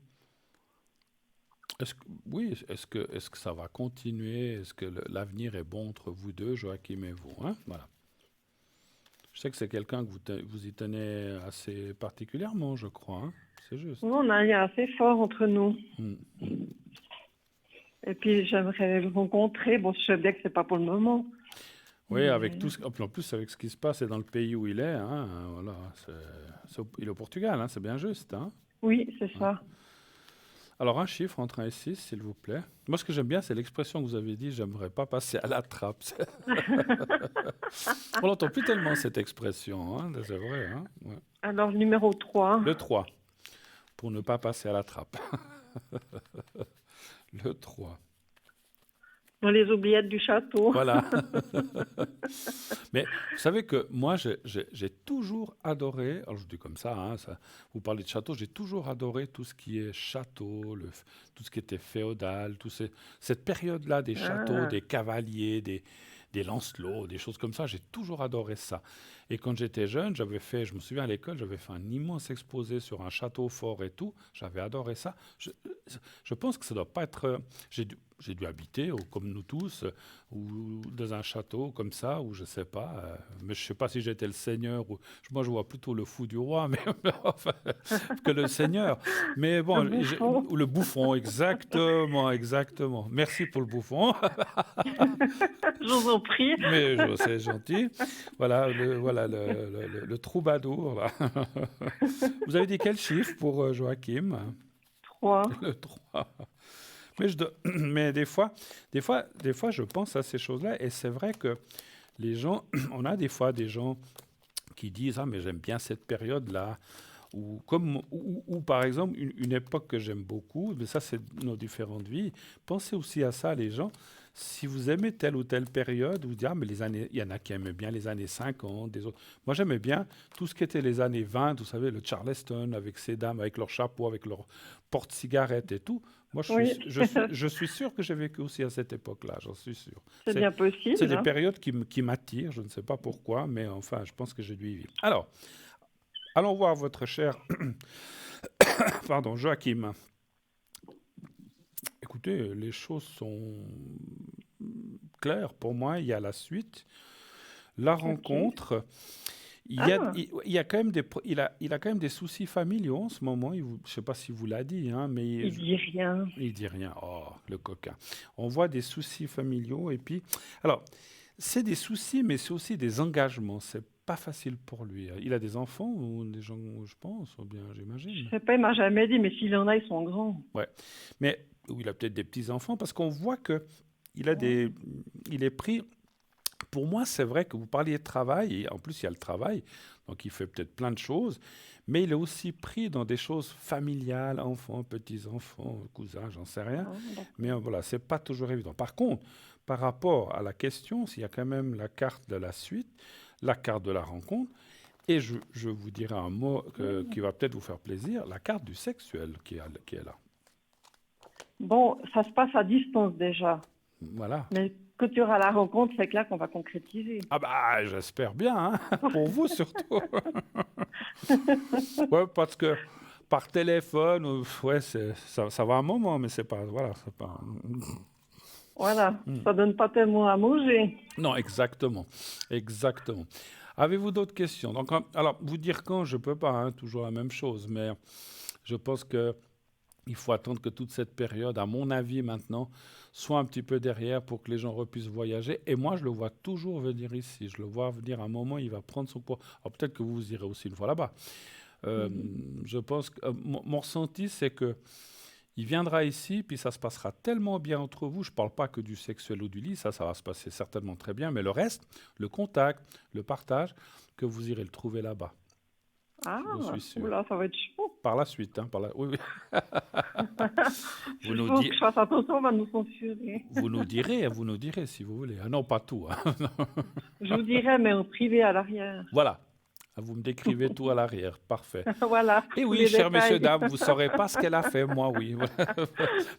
Oui, est-ce que ça va continuer? Est-ce que l'avenir est bon entre vous deux, Joachim et vous, hein? Voilà. Je sais que c'est quelqu'un que vous y tenez assez particulièrement, je crois, hein. C'est juste. Nous, on a un lien assez fort entre nous. Mm, mm. Et puis j'aimerais le rencontrer. Bon, je sais bien que c'est pas pour le moment. Oui, avec Mais tout ce, en plus avec ce qui se passe et dans le pays où il est, hein, voilà, il est au Portugal, hein, c'est bien juste, hein. oui, c'est Ouais. ça. Alors un chiffre entre 1 et 6, s'il vous plaît. Moi, ce que j'aime bien, c'est l'expression que vous avez dit, j'aimerais pas passer à la trappe. On n'entend plus tellement cette expression, hein, c'est vrai, hein. Ouais. Alors, le numéro 3, Le 3, pour ne pas passer à la trappe. Le 3. dans les oubliettes du château. Voilà. Mais vous savez que moi, j'ai toujours adoré, alors je dis comme ça, hein, vous parlez de château, j'ai toujours adoré tout ce qui est château, tout ce qui était féodal, cette période-là des châteaux, Ah, des cavaliers, des lancelots, des choses comme ça, j'ai toujours adoré ça. Et quand j'étais jeune, je me souviens à l'école, j'avais fait un immense exposé sur un château fort et tout, j'avais adoré ça. Je pense que ça doit pas être... j'ai dû habiter, comme nous tous, ou dans un château comme ça, ou je sais pas, mais je sais pas si j'étais le seigneur, moi je vois plutôt le fou du roi, mais enfin, que le seigneur. Mais un bon, bouffon. ou le bouffon, exactement, exactement. Merci pour le bouffon, Je vous en prie. mais c'est gentil. Voilà, le troubadour. Là. Vous avez dit quel chiffre pour Joachim? 3. Le 3. Mais des fois, je pense à ces choses-là, et c'est vrai que les gens, on a des fois des gens qui disent, ah, mais j'aime bien cette période-là. Ou par exemple, une époque que j'aime beaucoup, mais ça c'est nos différentes vies, pensez aussi à ça les gens. Si vous aimez telle ou telle période, vous dites, ah, mais les années, il y en a qui aimaient bien les années 50, des autres. Moi j'aimais bien tout ce qui était les années 20, vous savez, le Charleston, avec ces dames, avec leurs chapeaux, avec leurs porte-cigarettes et tout. Moi Oui, je suis sûr que j'ai vécu aussi à cette époque-là, j'en suis sûr. c'est C'est bien c'est possible, des hein. périodes qui m'attirent, je ne sais pas pourquoi, mais enfin, je pense que j'ai dû y vivre. Alors, allons voir votre cher pardon, Joachim. Écoutez, les choses sont claires pour moi. Il y a la suite, la Ok. rencontre. Ah, Il y a quand même il a quand même des soucis familiaux en ce moment. Je ne sais pas si vous l'a dit, hein, mais il dit rien. il dit rien. Oh, le coquin. On voit des soucis familiaux et puis, alors, c'est des soucis, mais c'est aussi des engagements. C'est pas facile pour lui. Il a des enfants ou des gens, je pense, ou bien Je j'imagine. sais pas, il m'a jamais dit, mais s'il en a, ils sont grands. Ouais. Mais ou il a peut-être des petits-enfants parce qu'on voit que il a Ouais. des, il est pris. Pour moi, c'est vrai que vous parliez de travail, et en plus, il y a le travail, donc il fait peut-être plein de choses, mais il est aussi pris dans des choses familiales, enfants, petits-enfants, cousins, j'en sais rien. Ah, Mais d'accord. voilà, c'est pas toujours évident. Par contre, par rapport à la question, s'il y a quand même la carte de la suite, la carte de la rencontre, et je vous dirai un mot qui va peut-être vous faire plaisir, la carte du sexuel qui est là. Bon, ça se passe à distance déjà. Voilà. Mais quand il y aura la rencontre, c'est clair qu'on va concrétiser. Ah bah, j'espère bien, hein, pour vous surtout. Ouais, parce que par téléphone, ouais, ça va un moment, mais c'est pas, voilà, c'est pas. Voilà, Hmm. ça donne pas tellement à manger. Non, exactement, exactement. Avez-vous d'autres questions? Donc, alors, vous dire quand, je peux pas, hein, toujours la même chose, mais je pense que il faut attendre que toute cette période, à mon avis maintenant, soit un petit peu derrière pour que les gens puissent voyager. Et moi, je le vois toujours venir ici. Je le vois venir à un moment, il va prendre son cours. Alors peut-être que vous irez aussi une fois là-bas. Euh, Mhm. je pense que mon ressenti, c'est que il viendra ici, puis ça se passera tellement bien entre vous. Je ne parle pas que du sexuel ou du lit, ça va se passer certainement très bien, mais le reste, le contact, le partage, que vous irez le trouver là-bas. Ah, Je suis sûr. oula, ça va être chaud. Par la suite, hein, oui, oui. Vous Il nous, faut que di- je fasse attention, on va nous censurer. vous nous direz si vous voulez. Ah non, pas tout, hein. Je vous dirai, mais en privé à l'arrière. Voilà. Ah, vous me décrivez tout à l'arrière. Parfait. Voilà, Et tous oui, les chers messieurs, détails. dames, vous ne saurez pas ce qu'elle a fait, moi, oui.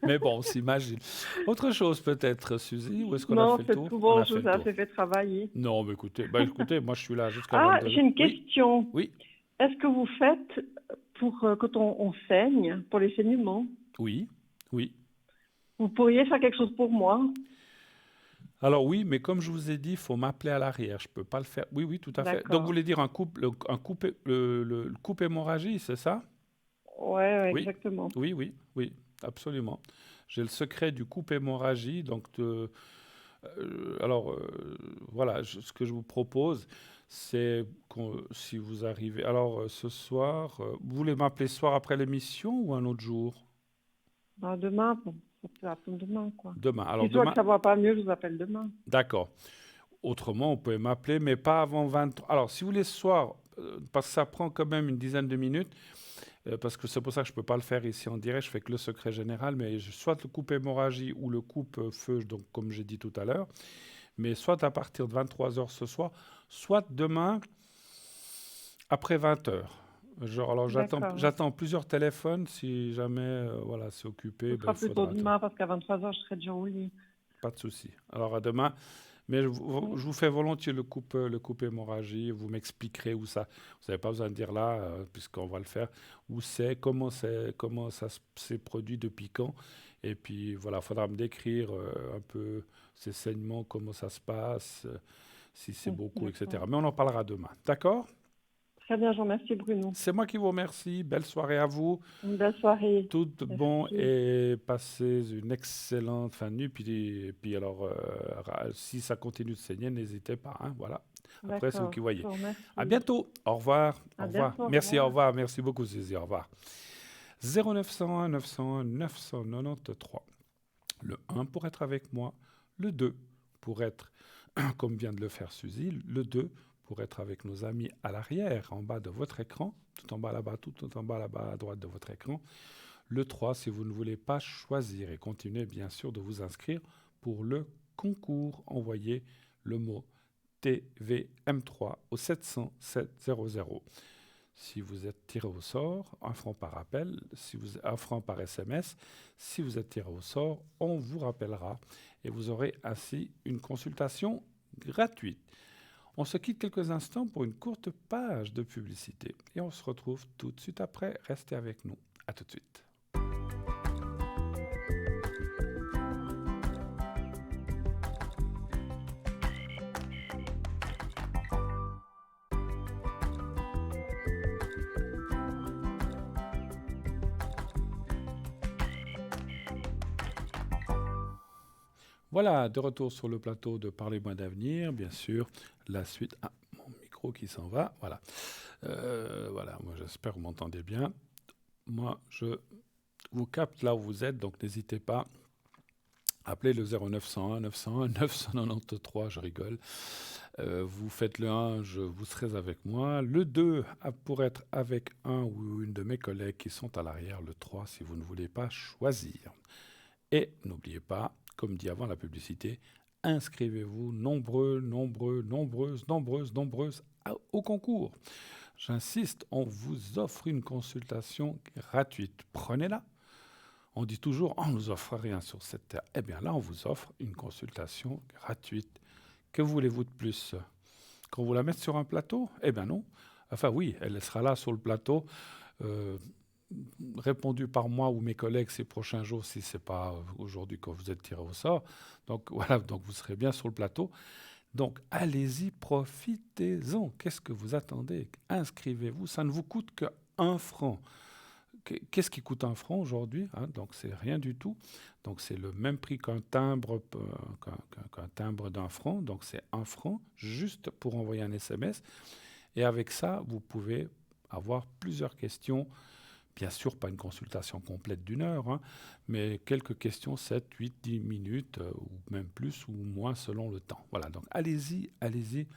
Mais bon, on s'imagine. Autre chose peut-être, Suzy, ou est-ce qu'on a Non, fait le c'est tour? tout On bon, a je fait vous le ai tour. assez fait travailler. Non, mais écoutez, moi je suis là jusqu'à Ah, 22 j'ai heures. une Oui, question. oui, Est-ce que vous faites pour quand on saigne, pour les saignements, oui, oui. vous pourriez faire quelque chose pour moi? Alors oui, mais comme je vous ai dit, il faut m'appeler à l'arrière. Je ne peux pas le faire. Oui, oui, tout à fait. Donc vous D'accord. voulez dire un coupe, le coupe hémorragie, c'est ça? Ouais, ouais, Oui, exactement. oui, oui, oui, absolument. J'ai le secret du coupe hémorragie. Donc, alors, voilà, ce que je vous propose, c'est si vous arrivez. Alors, ce soir, vous voulez m'appeler ce soir après l'émission ou un autre jour? Ah, demain, bon, ça peut attendre demain, quoi. Demain. Si Alors, soit que demain, ça va pas mieux, je vous appelle demain. d'accord. Autrement, on peut m'appeler, mais pas avant 23. Alors, si vous voulez ce soir, parce que ça prend quand même une dizaine de minutes, parce que c'est pour ça que je ne peux pas le faire ici en direct, je fais que le secret général, mais soit le coupe hémorragie ou le coupe feu, donc comme j'ai dit tout à l'heure, mais soit à partir de 23 heures ce soir, soit demain après 20 heures. Genre, alors D'accord. j'attends plusieurs téléphones, si jamais voilà, c'est Ce occupé, ben, sera il plutôt faudra attendre. demain parce qu'à 23 heures, je serai déjà au lit. Pas de souci. Alors à demain. Mais Mm. je vous fais volontiers le coupe hémorragie. Vous m'expliquerez où ça. Vous n'avez pas besoin de dire là, puisqu'on va le faire. Où comment ça s'est produit depuis quand. Et puis voilà, il faudra me décrire un peu ces saignements, comment ça se passe, si c'est beaucoup, D'accord. etc. Mais on en parlera demain. D'accord? Très bien, je vous remercie, Bruno. C'est moi qui vous remercie. Belle soirée à vous. Une belle soirée. Tout bon Merci. et passez une excellente fin de nuit. Puis alors, si ça continue de saigner, n'hésitez pas, hein, voilà. Après, c'est vous D'accord, qui je voyez. vous À remercie. bientôt. Au revoir. Au À revoir. bientôt, au Merci, au revoir. revoir. Merci beaucoup, Suzy. Au revoir. 0901 901 993. Le 1 pour être avec moi. Le 2 pour être, comme vient de le faire Suzy. Le 2 pour pour être avec nos amis à l'arrière, en bas de votre écran, tout en bas là-bas, tout en bas là-bas à droite de votre écran. Le 3, si vous ne voulez pas choisir, et continuez bien sûr de vous inscrire pour le concours. Envoyez le mot TVM3 au 700 700. Si vous êtes tiré au sort, 1 franc par appel, 1 franc par SMS. Si vous êtes tiré au sort, on vous rappellera et vous aurez ainsi une consultation gratuite. On se quitte quelques instants pour une courte page de publicité et on se retrouve tout de suite après. Restez avec nous. À tout de suite. Voilà, de retour sur le plateau de Parlez-moi d'avenir, bien sûr, la suite. Ah, mon micro qui s'en va, voilà. Voilà, moi j'espère que vous m'entendez bien. Moi, je vous capte là où vous êtes, donc n'hésitez pas. Appelez le 0901 901 993, je rigole. Vous faites le 1, vous serez avec moi. Le 2, pour être avec un ou une de mes collègues qui sont à l'arrière. Le 3, si vous ne voulez pas choisir. Et n'oubliez pas, comme dit avant la publicité, inscrivez-vous nombreuses au concours. J'insiste, on vous offre une consultation gratuite. Prenez-la. On dit toujours, on ne nous offre rien sur cette terre. Eh bien là, on vous offre une consultation gratuite. Que voulez-vous de plus? Qu'on vous la mette sur un plateau? Eh bien non. Enfin oui, elle sera là sur le plateau, répondue par moi ou mes collègues ces prochains jours, si ce n'est pas aujourd'hui quand vous êtes tiré au sort. Donc voilà, donc vous serez bien sur le plateau. Donc allez-y, profitez-en. Qu'est-ce que vous attendez? Inscrivez-vous, ça ne vous coûte que 1 franc. Qu'est-ce qui coûte 1 franc aujourd'hui, hein? Donc c'est rien du tout. Donc c'est le même prix qu'un timbre, qu'un timbre d'1 franc. Donc c'est 1 franc juste pour envoyer un SMS. Et avec ça, vous pouvez avoir plusieurs questions. Bien sûr, pas une consultation complète d'1 heure, hein, mais quelques questions, 7, 8, 10 minutes, ou même plus ou moins selon le temps. Voilà, donc allez-y, allez-y.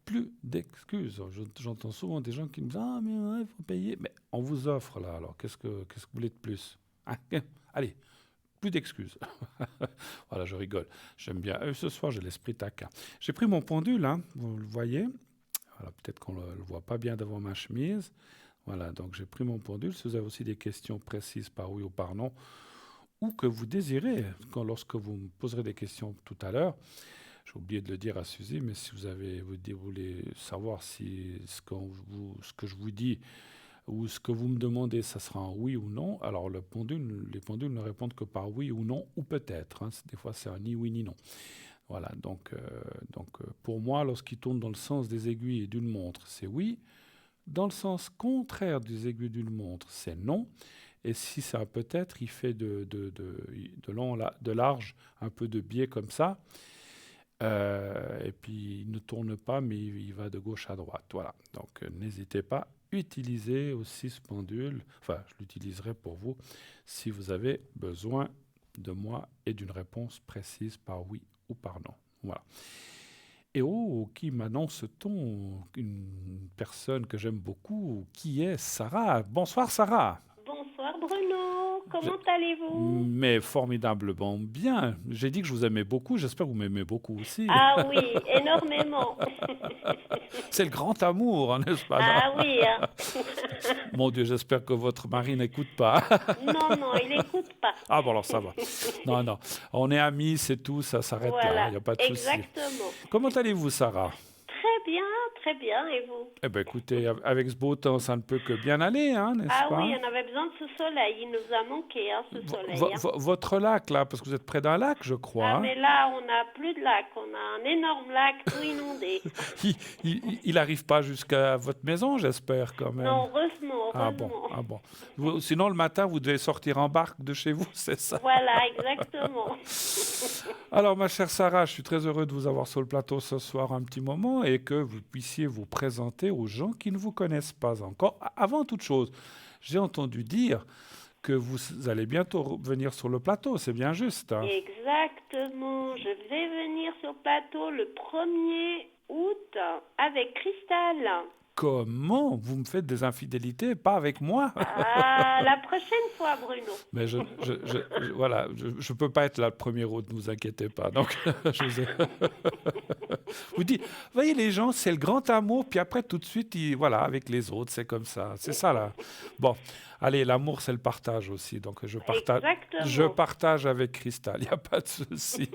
Plus d'excuses. J'entends souvent des gens qui me disent « Ah, mais il faut payer. » Mais on vous offre là, alors qu'est-ce que vous voulez de plus, hein? Allez, plus d'excuses. Voilà, je rigole. J'aime bien. Ce soir, j'ai l'esprit taquin. J'ai pris mon pendule, hein, vous le voyez. Voilà, peut-être qu'on ne le voit pas bien devant ma chemise. Voilà, donc j'ai pris mon pendule. Si vous avez aussi des questions précises par oui ou par non, ou que vous désirez, lorsque vous me poserez des questions tout à l'heure, j'ai oublié de le dire à Suzy, mais si vous voulez savoir si ce que je vous dis ou ce que vous me demandez, ça sera un oui ou non, alors les pendules ne répondent que par oui ou non, ou peut-être. Hein, des fois, c'est un ni oui ni non. Voilà, donc pour moi, lorsqu'il tourne dans le sens des aiguilles d'une montre, c'est oui. Dans le sens contraire des aiguilles d'une montre, c'est non. Et si c'est un peut-être, il fait de large, un peu de biais comme ça. Et puis il ne tourne pas, mais il va de gauche à droite. Voilà. Donc n'hésitez pas, utilisez aussi ce pendule. Enfin, je l'utiliserai pour vous si vous avez besoin de moi et d'une réponse précise par oui ou par non. Voilà. Et qui m'annonce-t-on? Une personne que j'aime beaucoup, qui est Sarah. Bonsoir Sarah. Bonsoir Bruno, comment allez-vous? Mais formidablement bien. J'ai dit que je vous aimais beaucoup, j'espère que vous m'aimez beaucoup aussi. Ah oui, énormément. C'est le grand amour, n'est-ce pas? Ah oui. Hein. Mon Dieu, j'espère que votre mari n'écoute pas. Non, il n'écoute pas. Ah bon, alors ça va. Non, on est amis, c'est tout, ça s'arrête voilà, là, il n'y a pas de souci. Exactement. Comment allez-vous, Sarah? Très bien, et vous? Eh bien, écoutez, avec ce beau temps, ça ne peut que bien aller, hein, n'est-ce pas? Ah oui, on avait besoin de ce soleil, il nous a manqué, hein, ce soleil. Votre lac, là, parce que vous êtes près d'un lac, je crois. Ah, mais là, on n'a plus de lac, on a un énorme lac tout inondé. Il n'arrive pas jusqu'à votre maison, j'espère, quand même. Non, heureusement. Ah bon. Sinon, le matin, vous devez sortir en barque de chez vous, c'est ça? Voilà, exactement. Alors, ma chère Sarah, je suis très heureux de vous avoir sur le plateau ce soir un petit moment et que vous puissiez vous présenter aux gens qui ne vous connaissent pas encore. Avant toute chose, j'ai entendu dire que vous allez bientôt venir sur le plateau, c'est bien juste, hein? Exactement, je vais venir sur le plateau le 1er août. avec Cristal. Comment vous me faites des infidélités? Pas avec moi. Ah, la prochaine fois, Bruno. Mais voilà, je peux pas être là le premier route, ne vous inquiétez pas. Donc, je vous ai- vous dites, voyez les gens, c'est le grand amour, puis après tout de suite, voilà, avec les autres, c'est comme ça. C'est ça là. Bon, allez, l'amour, c'est le partage aussi. Donc, je Exactement. partage avec Cristal, il n'y a pas de souci.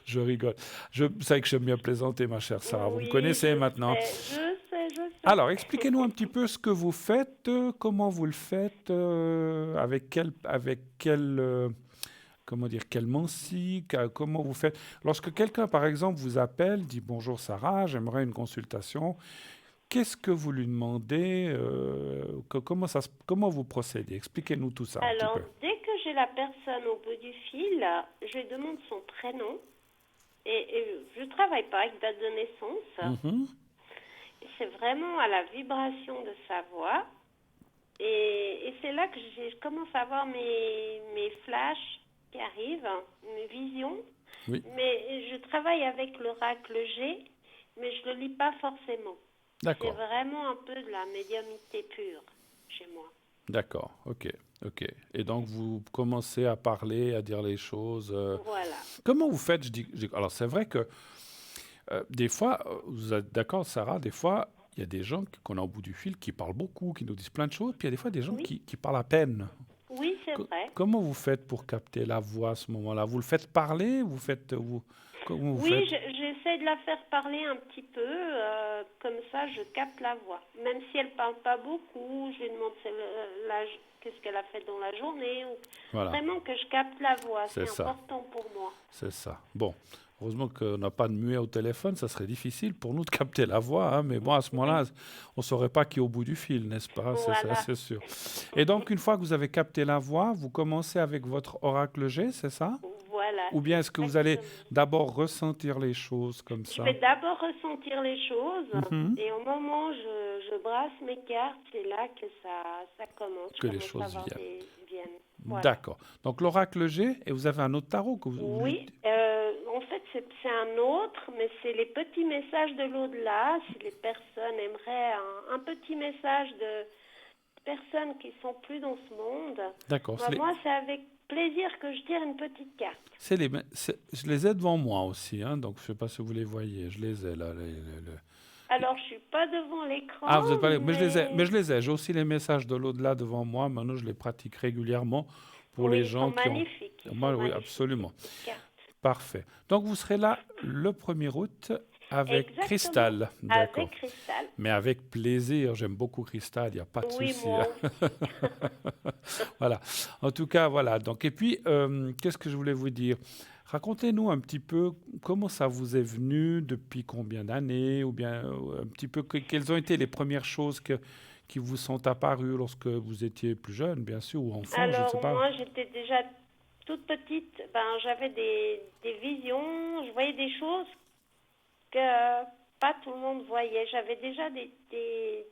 Je rigole. Vous savez que j'aime bien plaisanter, ma chère Sarah. Vous me Oui, connaissez je maintenant. sais, je sais. Alors, expliquez-nous un petit peu ce que vous faites, comment vous le faites, comment dire, quel mansi, comment vous faites. Lorsque quelqu'un, par exemple, vous appelle, dit bonjour Sarah, j'aimerais une consultation. Qu'est-ce que vous lui demandez, comment vous procédez? Expliquez-nous tout ça un petit Alors, peu. dès que j'ai la personne au bout du fil, je lui demande son prénom. Et je ne travaille pas avec date de naissance. Mhm. C'est vraiment à la vibration de sa voix. Et c'est là que je commence à avoir mes flashs qui arrivent, mes visions. Oui, Mais je travaille avec l'oracle G, mais je ne le lis pas forcément. C'est d'accord, vraiment un peu de la médiumnité pure chez moi. d'accord, ok, ok. Et donc, vous commencez à parler, à dire les choses. Voilà. Comment vous faites? Alors, c'est vrai que des fois, vous êtes d'accord, Sarah, des fois, il y a des gens qu'on a au bout du fil qui parlent beaucoup, qui nous disent plein de choses, puis il y a des fois des gens Oui, qui parlent à peine. oui, c'est vrai. Comment vous faites pour capter la voix à ce moment-là? Vous le faites parler? Comment vous Oui, faites? j'essaie de la faire parler un petit peu, comme ça je capte la voix. Même si elle parle pas beaucoup, je lui demande qu'est-ce qu'elle a fait dans la journée. Voilà, Vraiment que je capte la voix, c'est c'est ça, important pour moi. c'est ça. Bon, heureusement qu'on n'a pas de muet au téléphone, ça serait difficile pour nous de capter la voix, hein, mais bon, à ce moment-là, Oui, on ne saurait pas qui est au bout du fil, n'est-ce pas? C'est ça, voilà, c'est sûr. Et donc, une fois que vous avez capté la voix, vous commencez avec votre oracle G, c'est ça? voilà, Ou bien est-ce que vous allez exactement. d'abord ressentir les choses comme Je vais ça? d'abord ressentir les choses Mhm. et au moment où je brasse mes cartes, c'est là que ça commence. Je Que les commence à choses avoir viennent. viennent. Voilà. D'accord. Donc l'oracle G, et vous avez un autre tarot que vous lui... Oui, en fait, c'est un autre, mais c'est les petits messages de l'au-delà. Si les personnes aimeraient un petit message de personnes qui sont plus dans ce monde, D'accord. bah, moi, c'est avec plaisir que je tire une petite carte. Je les ai devant moi aussi, hein, donc je ne sais pas si vous les voyez. Je les ai là. Alors, je suis pas devant l'écran, Ah, vous êtes pas les... mais mais je les ai. J'ai aussi les messages de l'au-delà devant moi. Maintenant, je les pratique régulièrement pour les oui, gens qui ont... ils sont Moi, oui, magnifiques, ces absolument. petites cartes. Parfait. Donc vous serez là le 1er août avec Exactement, Cristal. D'accord. avec Cristal. Mais avec plaisir, j'aime beaucoup Cristal, il n'y a pas de Oui, souci, moi hein. aussi. Voilà. En tout cas, voilà. Donc, et puis, qu'est-ce que je voulais vous dire? Racontez-nous un petit peu comment ça vous est venu, depuis combien d'années, ou bien un petit peu quelles ont été les premières choses qui vous sont apparues lorsque vous étiez plus jeune, bien sûr, ou enfant, je ne sais Alors, pas. moi, j'étais déjà toute petite. Ben, j'avais des visions, je voyais des choses que pas tout le monde voyait. J'avais déjà des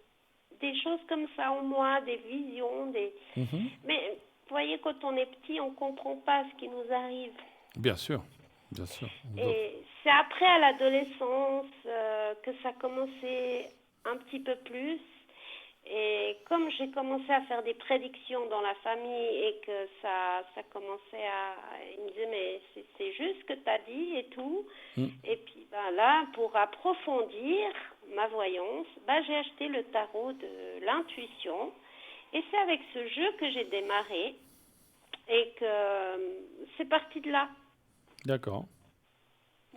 choses comme ça en moi, des visions, Mhm. Mais vous voyez, quand on est petit, on ne comprend pas ce qui nous arrive. Bien sûr, bien sûr. Et c'est après, à l'adolescence, que ça commençait un petit peu plus. Et comme j'ai commencé à faire des prédictions dans la famille et que ça commençait à... Ils me disaient, mais c'est juste ce que tu as dit et tout. Mm. Et puis ben là, pour approfondir ma voyance, ben, j'ai acheté le tarot de l'intuition. Et c'est avec ce jeu que j'ai démarré et que c'est parti de là. D'accord.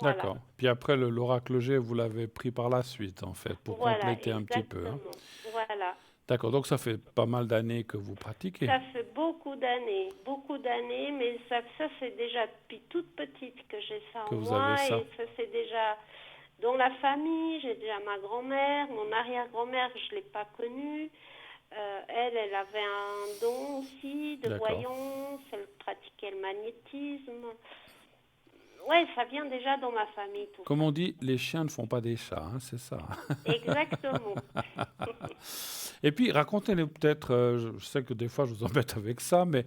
Voilà. D'accord. Puis après, l'oracle G, vous l'avez pris par la suite, en fait, pour Voilà, compléter un petit peu, hein. exactement. Voilà. D'accord. Donc, ça fait pas mal d'années que vous pratiquez, Ça fait beaucoup d'années, mais ça c'est déjà depuis toute petite que j'ai ça que en vous avez moi ça. et ça c'est déjà dans la famille. J'ai déjà ma grand-mère, mon arrière-grand-mère, je ne l'ai pas connue. Elle avait un don aussi de D'accord. voyance, elle pratiquait le magnétisme. ouais, ça vient déjà dans ma famille, tout Comme ça. on dit, les chiens ne font pas des chats, hein, c'est ça. Exactement. Et puis, racontez-nous peut-être, je sais que des fois je vous embête avec ça, mais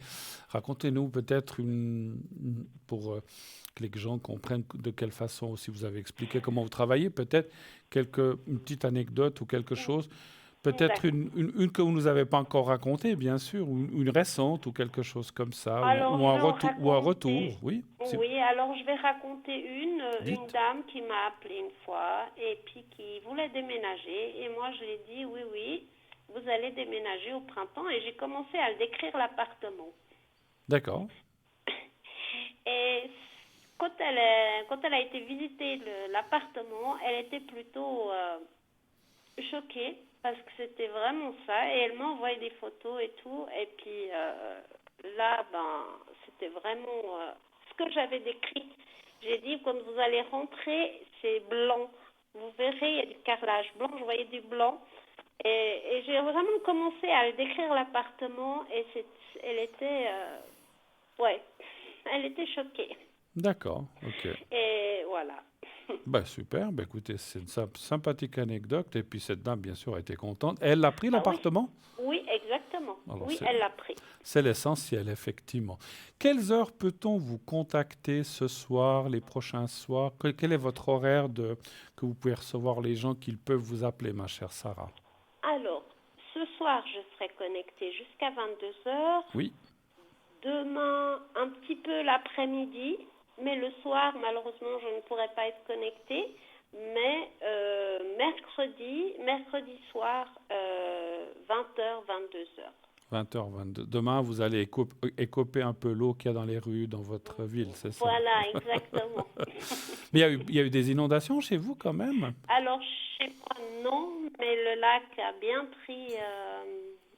racontez-nous peut-être pour que les gens comprennent de quelle façon aussi vous avez expliqué comment vous travaillez, peut-être une petite anecdote ou quelque chose, peut-être D'accord. une que vous ne nous avez pas encore racontée, bien sûr, ou une récente ou quelque chose comme ça, Alors, je vais en ou un raconter. retour, oui, Oui, alors je vais raconter une dites. dame qui m'a appelé une fois et puis qui voulait déménager. Et moi, je lui ai dit, oui, oui, vous allez déménager au printemps. Et j'ai commencé à le décrire l'appartement. D'accord, Et quand elle a été visiter l'appartement, elle était plutôt choquée parce que c'était vraiment ça. Et elle m'a envoyé des photos et tout. Et puis là, ben, c'était vraiment ce que j'avais décrit. J'ai dit, quand vous allez rentrer, c'est blanc. Vous verrez, il y a du carrelage blanc. Je voyais du blanc. Et j'ai vraiment commencé à le décrire l'appartement. Et elle était, ouais, elle était choquée. d'accord, ok. Et voilà. Bah super, bah écoutez, c'est une sympathique anecdote. Et puis cette dame, bien sûr, a été contente. Elle a pris Ah oui, l'appartement? oui, exactement. Alors Oui, elle l'a pris. c'est l'essentiel, effectivement. Quelles heures peut-on vous contacter ce soir, les prochains soirs? Quel est votre horaire que vous pouvez recevoir les gens qu'ils peuvent vous appeler, ma chère Sarah? Alors, ce soir, je serai connectée jusqu'à 22 heures. Oui, Demain, un petit peu l'après-midi. Mais le soir, malheureusement, je ne pourrai pas être connectée. Mais mercredi soir, 20 h, 22 heures. 20h, 22. Demain, vous allez écoper un peu l'eau qu'il y a dans les rues, dans votre ville, c'est ça? Voilà, exactement. Mais il y a eu des inondations chez vous quand même? Alors, chez moi, non, mais le lac a bien pris.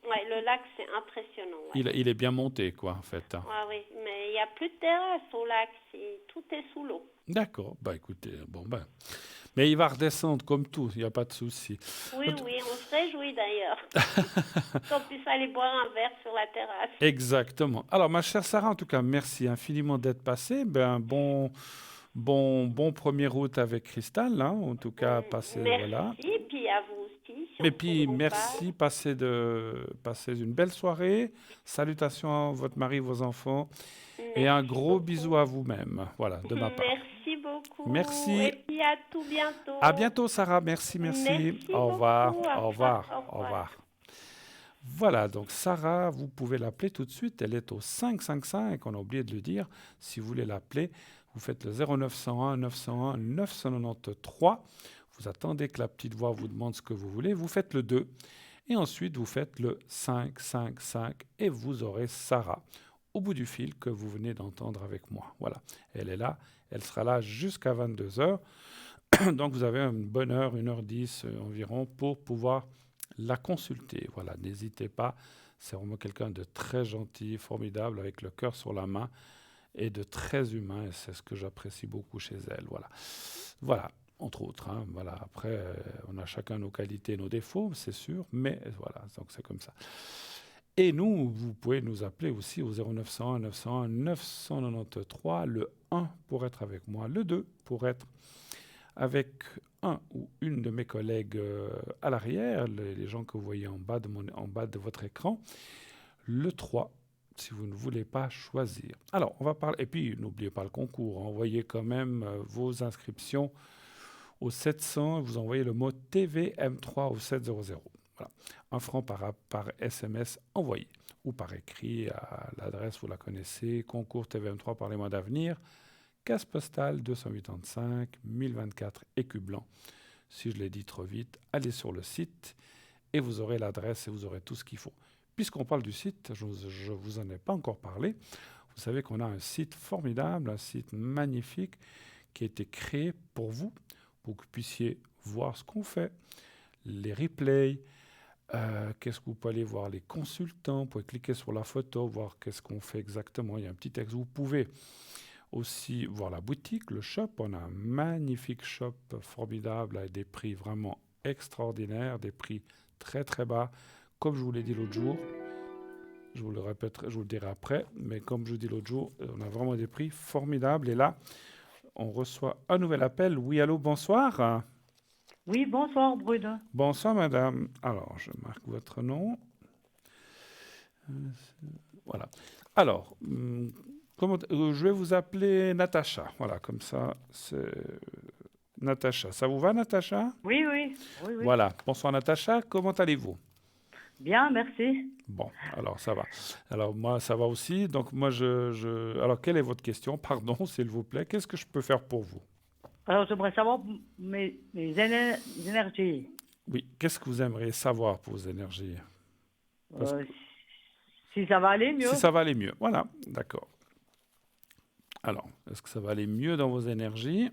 Ouais, le lac, c'est impressionnant. Ouais. Il est bien monté, quoi, en fait, hein. Ouais, oui, mais il n'y a plus de terrasse au lac, tout est sous l'eau. D'accord, bah écoutez, bon ben. Mais il va redescendre comme tout, il n'y a pas de souci. Oui, oui, on se réjouit d'ailleurs qu'on puisse aller boire un verre sur la terrasse. Exactement. Alors, ma chère Sarah, en tout cas, merci infiniment d'être passée. Ben, bon 1er août avec Cristal, hein. En tout cas, passez, voilà. Merci, puis à vous aussi, si Et on ne puis, se pas. merci, passez une belle soirée. Salutations à votre mari, vos enfants. Et un Merci gros bisou beaucoup. à vous-même. Voilà, de ma part. Merci beaucoup. Merci. Et puis à tout À bientôt. bientôt, Sarah. Merci, merci. Merci Au revoir, beaucoup. Au au revoir. revoir, Au au revoir. revoir. Voilà, donc Sarah, vous pouvez l'appeler tout de suite. Elle est au 555, on a oublié de le dire. Si vous voulez l'appeler, vous faites le 0901 901 993. Vous attendez que la petite voix vous demande ce que vous voulez. Vous faites le 2. Et ensuite, vous faites le 555 et vous aurez Sarah au bout du fil que vous venez d'entendre avec moi. Voilà, elle est là. Elle sera là jusqu'à 22 heures. Donc, vous avez une bonne heure, 1h10 environ, pour pouvoir la consulter. Voilà, n'hésitez pas. C'est vraiment quelqu'un de très gentil, formidable, avec le cœur sur la main et de très humain. Et c'est ce que j'apprécie beaucoup chez elle. Voilà. Voilà, entre autres, hein. Voilà. Après, on a chacun nos qualités, nos défauts, c'est sûr. Mais voilà, donc c'est comme ça. Et nous, vous pouvez nous appeler aussi au 0901 901 993, le 1 pour être avec moi, le 2 pour être avec un ou une de mes collègues à l'arrière, les gens que vous voyez en bas de votre écran, le 3 si vous ne voulez pas choisir. Alors, on va parler, et puis n'oubliez pas le concours, envoyez quand même vos inscriptions au 700, vous envoyez le mot TVM3 au 700. Voilà. 1 franc par SMS envoyé, ou par écrit à l'adresse, vous la connaissez, concours TVM3 par les mois d'avenir, case postale 285 1024 Écu Blanc. Si je l'ai dit trop vite, allez sur le site et vous aurez l'adresse et vous aurez tout ce qu'il faut. Puisqu'on parle du site, je ne vous en ai pas encore parlé. Vous savez qu'on a un site formidable, un site magnifique qui a été créé pour vous que vous puissiez voir ce qu'on fait, les replays, qu'est-ce que vous pouvez aller voir, les consultants, vous pouvez cliquer sur la photo, voir qu'est-ce qu'on fait exactement. Il y a un petit texte. Vous pouvez aussi voir la boutique, le shop. On a un magnifique shop formidable avec des prix vraiment extraordinaires, des prix très très bas. Comme je vous l'ai dit l'autre jour, je vous le répéterai, je vous le dirai après, mais comme je vous dis l'autre jour, on a vraiment des prix formidables. Et là, on reçoit un nouvel appel. Oui, allô, bonsoir. Oui, bonsoir, Bruno. Bonsoir, madame. Alors, je marque votre nom. Euh, Voilà. Alors, je vais vous appeler Natacha. Voilà, comme ça, c'est Natacha. Ça vous va, Natacha? Oui, oui, oui, oui. Voilà. Bonsoir, Natacha. Comment allez-vous? Bien, merci. Bon, alors ça va. Alors moi, ça va aussi. Donc moi, Alors, quelle est votre question? Pardon, s'il vous plaît. Qu'est-ce que je peux faire pour vous? Alors, j'aimerais savoir mes énergies. Oui, qu'est-ce que vous aimeriez savoir pour vos énergies? Parce Euh, si ça va aller mieux. Si ça va aller mieux. Voilà, d'accord. Alors, est-ce que ça va aller mieux dans vos énergies?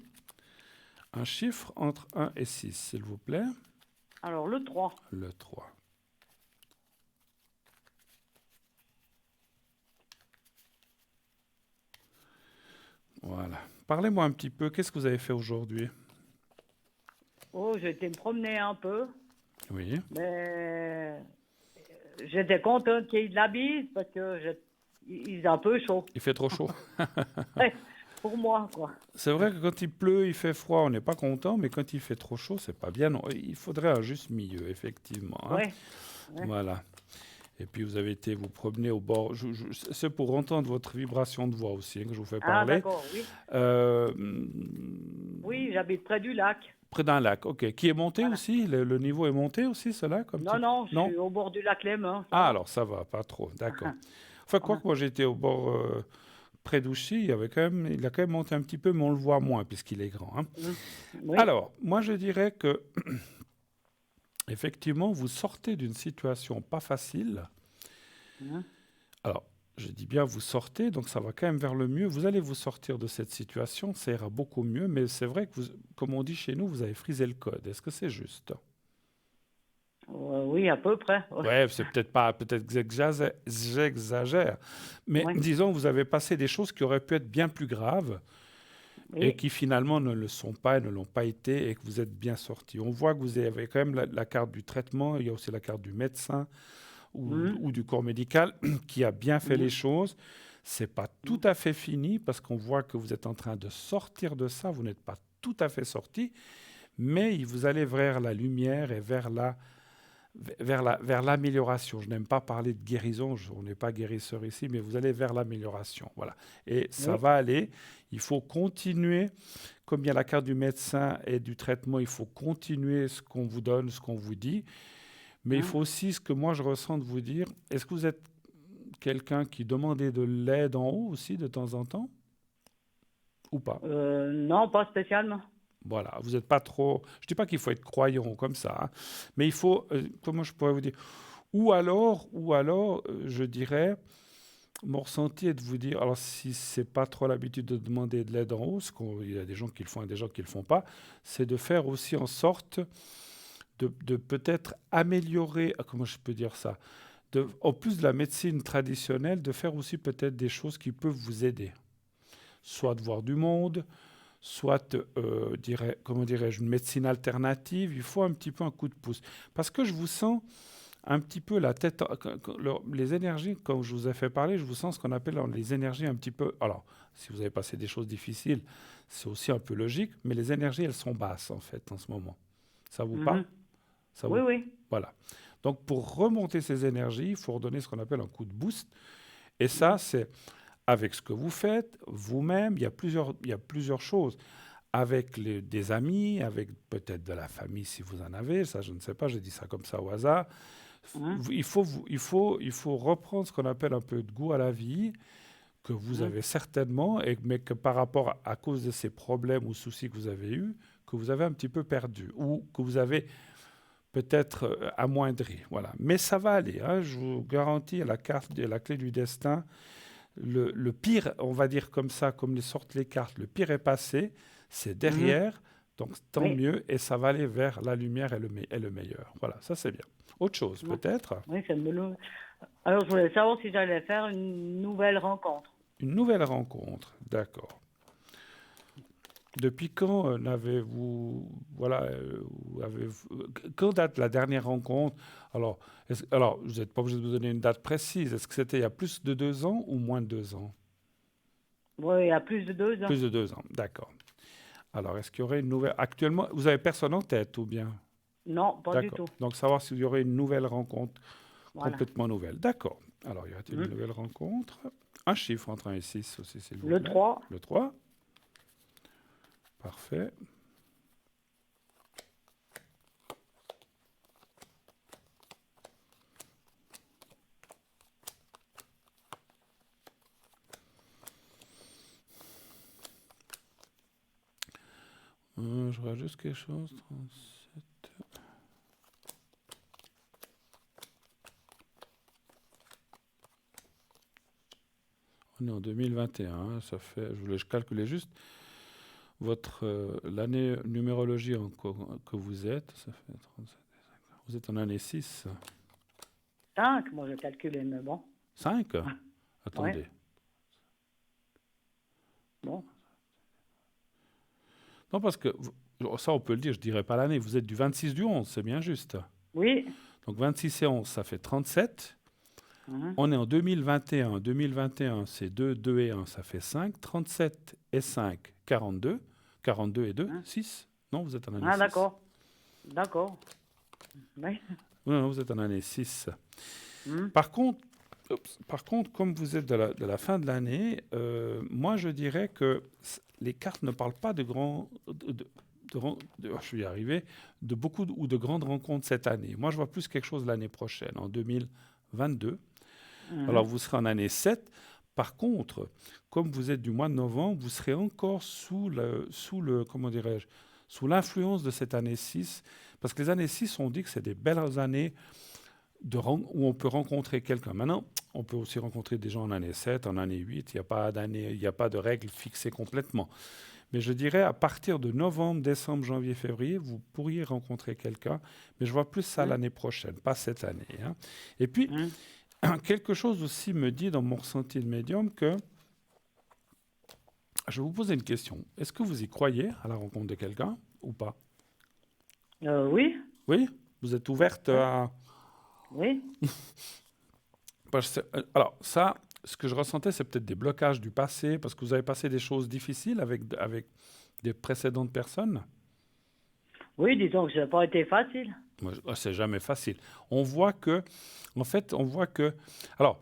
Un chiffre entre 1 et 6, s'il vous plaît. Alors, le 3. Le 3. Voilà. Parlez-moi un petit peu, qu'est-ce que vous avez fait aujourd'hui? Oh, j'ai été me promener un peu, Oui. mais j'étais contente qu'il y ait de la bise parce que il est un peu chaud. Il fait trop chaud. Ouais, pour moi, quoi. C'est vrai que quand il pleut, il fait froid, on n'est pas content, mais quand il fait trop chaud, c'est pas bien. Non, il faudrait un juste milieu, effectivement. Hein. Ouais. Ouais. Voilà. Et puis vous avez été vous promener au bord. C'est pour entendre votre vibration de voix aussi hein, que je vous fais Ah, parler. d'accord, oui. Euh, Oui, j'habite près du lac. Près d'un lac, ok. Qui est monté Voilà. aussi? Le niveau est monté aussi, ce lac comme Non, type? non, je Non? suis au bord du lac Léman. Ah, alors ça va, pas trop, d'accord. Enfin, quoi que moi j'étais au bord près d'Ouchy, il a quand même monté un petit peu, mais on le voit moins puisqu'il est grand. Hein. Oui. Alors, moi je dirais que effectivement, vous sortez d'une situation pas facile. Hein. Alors, je dis bien vous sortez, donc ça va quand même vers le mieux. Vous allez vous sortir de cette situation, ça ira beaucoup mieux, mais c'est vrai que, comme on dit chez nous, vous avez frisé le code. Est-ce que c'est juste? Oui, à peu près. Ouais, c'est peut-être que j'exagère, mais Ouais. disons, vous avez passé des choses qui auraient pu être bien plus graves et Oui. qui finalement ne le sont pas et ne l'ont pas été et que vous êtes bien sorti. On voit que vous avez quand même la carte du traitement, il y a aussi la carte du médecin ou du corps médical qui a bien fait les choses. C'est pas tout à fait fini parce qu'on voit que vous êtes en train de sortir de ça, vous n'êtes pas tout à fait sorti, mais vous allez vers la lumière et vers l'amélioration. Je n'aime pas parler de guérison, on n'est pas guérisseur ici, mais vous allez vers l'amélioration. Voilà. Et ça va aller. Il faut continuer, comme il y a la carte du médecin et du traitement, il faut continuer ce qu'on vous donne, ce qu'on vous dit. Mais il faut aussi, ce que moi je ressens de vous dire, est-ce que vous êtes quelqu'un qui demandait de l'aide en haut aussi de temps en temps? Ou pas? Non, pas spécialement. Voilà, vous n'êtes pas trop... Je ne dis pas qu'il faut être croyant comme ça, hein, mais il faut, comment je pourrais vous dire, ou alors, je dirais, mon ressenti est de vous dire, alors si c'est pas trop l'habitude de demander de l'aide en haut, il y a des gens qui le font et des gens qui le font pas, c'est de faire aussi en sorte de peut-être améliorer, comment je peux dire ça, en plus de la médecine traditionnelle, de faire aussi peut-être des choses qui peuvent vous aider, soit de voir du monde, soit, comment dirais-je, une médecine alternative. Il faut un petit peu un coup de pouce. Parce que je vous sens un petit peu la tête... Les énergies, comme je vous ai fait parler, je vous sens ce qu'on appelle les énergies un petit peu... Alors, si vous avez passé des choses difficiles, c'est aussi un peu logique, mais les énergies, elles sont basses, en fait, en ce moment. Ça vous parle? Ça Oui, vous... oui. Voilà. Donc, pour remonter ces énergies, il faut redonner ce qu'on appelle un coup de boost. Et ça, c'est... Avec ce que vous faites, vous-même, il y a plusieurs choses. Avec des amis, avec peut-être de la famille si vous en avez, ça je ne sais pas, j'ai dit ça comme ça au hasard. Il faut reprendre ce qu'on appelle un peu de goût à la vie, que vous avez certainement, mais que par rapport à cause de ces problèmes ou soucis que vous avez eus, que vous avez un petit peu perdu, ou que vous avez peut-être amoindri. Voilà. Mais ça va aller, hein, je vous garantis, la clé du destin. Le pire, on va dire comme ça, comme sortent les cartes, le pire est passé, c'est derrière, donc tant mieux, et ça va aller vers la lumière et le meilleur. Voilà, ça c'est bien. Autre chose, peut-être? Oui, c'est mieux. Alors, je voulais savoir si j'allais faire une nouvelle rencontre. Une nouvelle rencontre, d'accord. Depuis quand n'avez-vous... Voilà, quand date la dernière rencontre? Alors, vous n'êtes pas obligé de me donner une date précise. Est-ce que c'était il y a plus de 2 ans ou moins de 2 ans? Oui, il y a plus de 2 ans. Plus de 2 ans, d'accord. Alors, est-ce qu'il y aurait une nouvelle... Actuellement, vous avez personne en tête ou bien? Non, pas du D'accord. tout. Donc, savoir s'il y aurait une nouvelle rencontre Voilà. complètement nouvelle. D'accord. Alors, y aurait-il une Mhm. nouvelle rencontre? Un chiffre entre 1 et 6 aussi, s'il vous Le plaît. 3. Le 3. Parfait. Je regarde juste quelque chose. 37. On est en 2021. Ça fait, je calculais juste l'année numérologie que vous êtes. Ça fait 37. Vous êtes en année 6. 5, moi je calculais, mais bon. 5? Ouais. Attendez. Bon. Non, parce que ça, on peut le dire, je ne dirais pas l'année. Vous êtes du 26 du 11, c'est bien juste. Oui. Donc 26 et 11, ça fait 37. Mhm. On est en 2021. 2021, c'est 2, 2 et 1, ça fait 5. 37 et 5, 42. 42 et 2, Hein? 6. Non, vous êtes en année Ah, 6. d'accord. D'accord. Oui. Non, non, vous êtes en année 6. Mhm. Par contre, comme vous êtes de la fin de l'année, moi je dirais que les cartes ne parlent pas de grands, je vais y arriver, de beaucoup ou de grandes rencontres cette année. Moi je vois plus quelque chose l'année prochaine, en 2022. Mhm. Alors vous serez en année 7. Par contre, comme vous êtes du mois de novembre, vous serez encore comment dirais-je, sous l'influence de cette année 6. Parce que les années 6, on dit que c'est des belles années où on peut rencontrer quelqu'un. Maintenant, on peut aussi rencontrer des gens en année 7, en année 8. Il n'y a pas de règles fixées complètement. Mais je dirais, à partir de novembre, décembre, janvier, février, vous pourriez rencontrer quelqu'un. Mais je vois plus ça l'année prochaine, pas cette année. Hein. Et puis, quelque chose aussi me dit dans mon ressenti de médium que... Je vais vous poser une question. Est-ce que vous y croyez à la rencontre de quelqu'un ou pas? Oui. Oui? Vous êtes ouverte à... Oui. Alors, ça, ce que je ressentais, c'est peut-être des blocages du passé, parce que vous avez passé des choses difficiles avec des précédentes personnes. Oui, disons que ça n'a pas été facile. C'est jamais facile. On voit que, en fait, alors,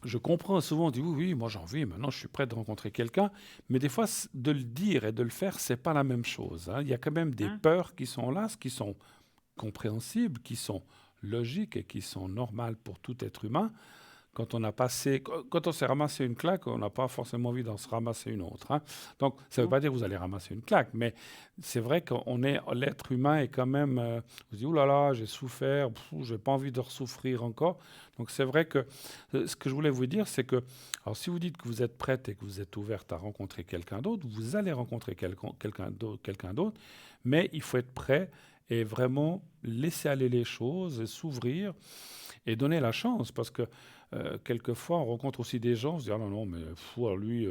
je comprends souvent, on dit oui, oui, moi j'ai envie, maintenant je suis prêt de rencontrer quelqu'un, mais des fois, de le dire et de le faire, c'est pas la même chose. Hein. Il y a quand même des peurs qui sont là, qui sont compréhensibles, qui sont logiques et qui sont normales pour tout être humain. Quand on s'est ramassé une claque, on n'a pas forcément envie d'en se ramasser une autre. Hein. Donc, ça ne veut pas dire que vous allez ramasser une claque, mais c'est vrai l'être humain est quand même, vous dites, oh là là, j'ai souffert, je n'ai pas envie de ressouffrir encore. Donc, c'est vrai que ce que je voulais vous dire, c'est que, alors si vous dites que vous êtes prête et que vous êtes ouverte à rencontrer quelqu'un d'autre, vous allez rencontrer quelqu'un d'autre, mais il faut être prêt et vraiment laisser aller les choses et s'ouvrir et donner la chance, parce que quelquefois, on rencontre aussi des gens, on se dit, ah non, non, mais alors lui,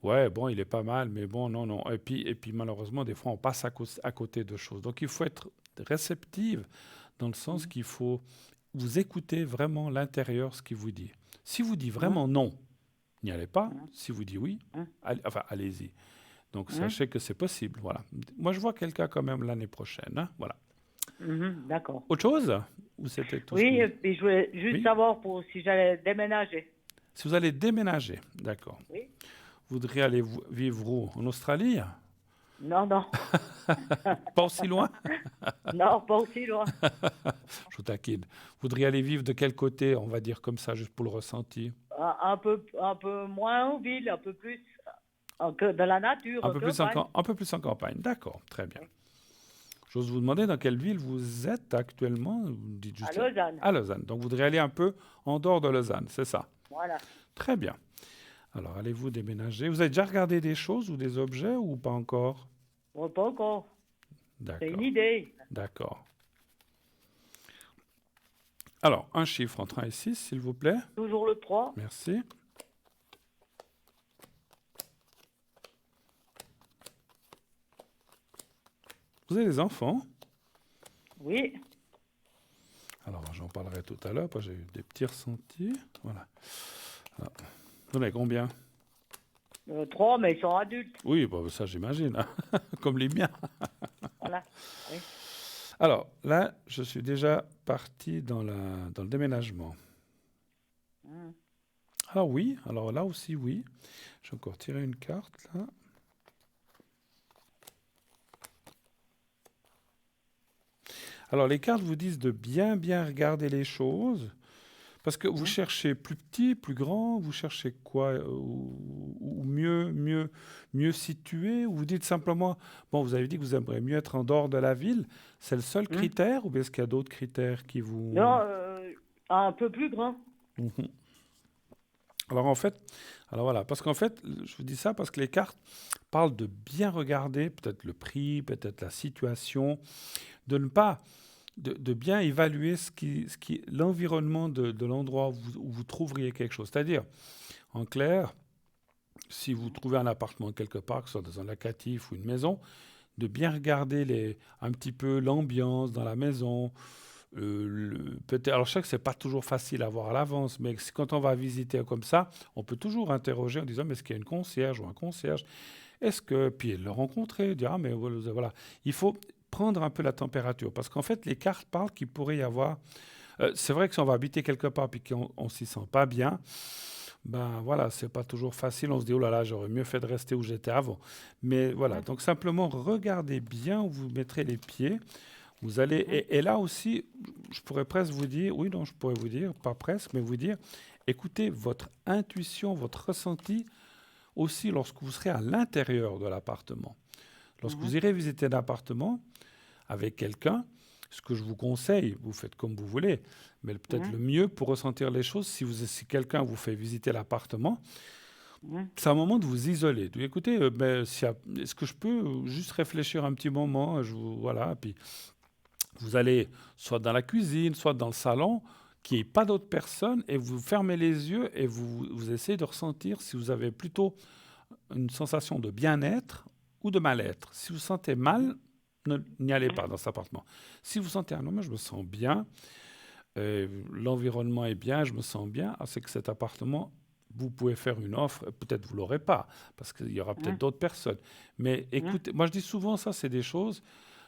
ouais, bon, il est pas mal, mais bon, non, non. Et puis malheureusement, des fois, on passe à côté de choses. Donc, il faut être réceptive dans le sens qu'il faut vous écouter vraiment l'intérieur, ce qu'il vous dit. Si vous dit vraiment non, n'y allez pas. Si vous dit oui, allez-y. Donc, sachez que c'est possible. Voilà. Moi, je vois quelqu'un quand même l'année prochaine. Hein, voilà. D'accord. Autre chose? Ou c'était tout ce Oui, que et puis je voulais juste Oui. savoir si j'allais déménager. Si vous allez déménager, d'accord. Oui. Vous voudriez aller vivre où? En Australie? Non, non. Pas aussi loin? Non, pas aussi loin. Je vous taquine. Vous voudriez aller vivre de quel côté, on va dire comme ça, juste pour le ressenti? Un peu moins en ville, un peu plus de la nature. Un peu plus en campagne. D'accord, très bien. J'ose vous demander dans quelle ville vous êtes actuellement? Vous me dites juste À Lausanne. À Lausanne. Donc, vous voudriez aller un peu en dehors de Lausanne, c'est ça? Voilà. Très bien. Alors, allez-vous déménager? Vous avez déjà regardé des choses ou des objets ou pas encore? Bon, pas encore. C'est une D'accord. idée. D'accord. Alors, un chiffre entre 1 et 6, s'il vous plaît. Toujours le 3. Merci. Vous avez des enfants? Oui. Alors, j'en parlerai tout à l'heure, parce que j'ai eu des petits ressentis. Voilà. Alors, vous en avez combien? 3, mais ils sont adultes. Oui, bon, ça j'imagine, hein, comme les miens. Voilà. Oui. Alors là, je suis déjà parti dans le déménagement. Mm. Alors oui, alors là aussi oui. Je vais encore tirer une carte là. Alors les cartes vous disent de bien bien regarder les choses. Parce que vous Mm. cherchez plus petit, plus grand, vous cherchez quoi ou mieux situé, ou vous dites simplement, bon, vous avez dit que vous aimeriez mieux être en dehors de la ville, c'est le seul Mm. critère, ou bien est-ce qu'il y a d'autres critères qui vous... Non, un peu plus grand. Mhm. Alors en fait, alors voilà, parce qu'en fait, je vous dis ça parce que les cartes parlent de bien regarder, peut-être le prix, peut-être la situation, de ne pas de bien évaluer l'environnement de l'endroit où vous trouveriez quelque chose. C'est-à-dire, en clair, si vous trouvez un appartement quelque part, que ce soit dans un locatif ou une maison, de bien regarder un petit peu l'ambiance dans la maison. Peut-être, alors je sais que c'est pas toujours facile à voir à l'avance, mais quand on va visiter comme ça, on peut toujours interroger en disant, mais est-ce qu'il y a une concierge ou un concierge? Est-ce que, puis le rencontrer, dire, ah, mais voilà, il faut prendre un peu la température, parce qu'en fait, les cartes parlent qu'il pourrait y avoir, c'est vrai que si on va habiter quelque part puis qu'on on s'y sent pas bien, ben voilà, c'est pas toujours facile, on se dit, oh là là, j'aurais mieux fait de rester où j'étais avant. Mais voilà, Mm. donc simplement regardez bien où vous mettrez les pieds, vous allez, Mm. et là aussi, je pourrais presque vous dire, oui, non, je pourrais vous dire, pas presque, mais vous dire, écoutez votre intuition, votre ressenti, aussi lorsque vous serez à l'intérieur de l'appartement. Lorsque Mhm. vous irez visiter un appartement avec quelqu'un, ce que je vous conseille, vous faites comme vous voulez, mais peut-être Mm. le mieux pour ressentir les choses, si quelqu'un vous fait visiter l'appartement, Mm. c'est un moment de vous isoler. De, écoutez, est-ce que je peux juste réfléchir un petit moment, voilà, puis vous allez soit dans la cuisine, soit dans le salon, qu'il n'y ait pas d'autres personnes, et vous fermez les yeux et vous essayez de ressentir si vous avez plutôt une sensation de bien-être ou de mal-être. Si vous sentez mal, n'y allez pas dans cet appartement. Si vous sentez, ah non, moi je me sens bien, l'environnement est bien, je me sens bien, c'est que cet appartement, vous pouvez faire une offre, peut-être vous ne l'aurez pas, parce qu'il y aura peut-être Mm. d'autres personnes. Mais Mm. écoutez, moi je dis souvent ça, c'est des choses,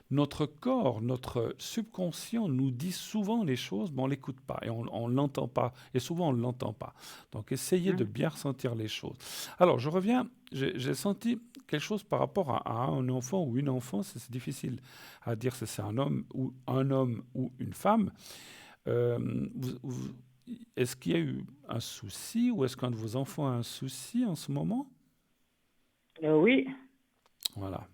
notre corps, notre subconscient nous dit souvent les choses, mais on ne l'écoute pas et on ne l'entend pas. Et souvent, on ne l'entend pas. Donc, essayez de Mm. bien ressentir les choses. Alors, je reviens, j'ai senti quelque chose par rapport à un enfant ou une enfant. C'est difficile à dire si c'est un homme ou une femme. Euh, est-ce qu'il y a eu un souci ou est-ce qu'un de vos enfants a un souci en ce moment? Oui, Voilà.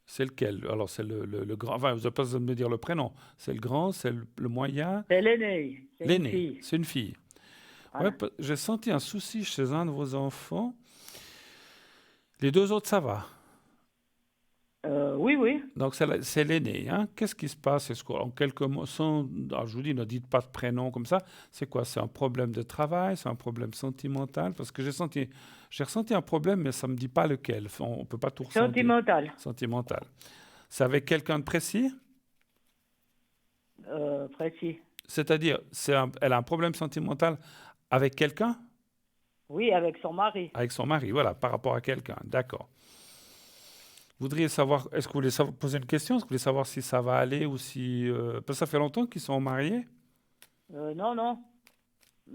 C'est lequel? Alors, c'est le grand. Enfin, vous n'avez pas besoin de me dire le prénom. C'est le grand, c'est le moyen, c'est l'aîné. C'est une l'aîné. fille. C'est une fille. Ouais, Voilà. j'ai senti un souci chez un de vos enfants. Les deux autres, ça va. Oui, oui. Donc, c'est l'aîné. Hein. Qu'est-ce qui se passe? Est-ce qu'en quelques mots, alors, je vous dis, ne dites pas de prénom comme ça. C'est quoi? C'est un problème de travail? C'est un problème sentimental? Parce que j'ai ressenti un problème, mais ça ne me dit pas lequel. On ne peut pas tout ressentir. Sentimental. Sentimental. C'est avec quelqu'un de précis? Précis. C'est-à-dire, elle a un problème sentimental avec quelqu'un? Oui, avec son mari. Avec son mari, voilà, par rapport à quelqu'un. D'accord. Vous voudriez savoir, est-ce que vous voulez poser une question? Est-ce que vous voulez savoir si ça va aller ou si... parce que ça fait longtemps qu'ils sont mariés? Non, non.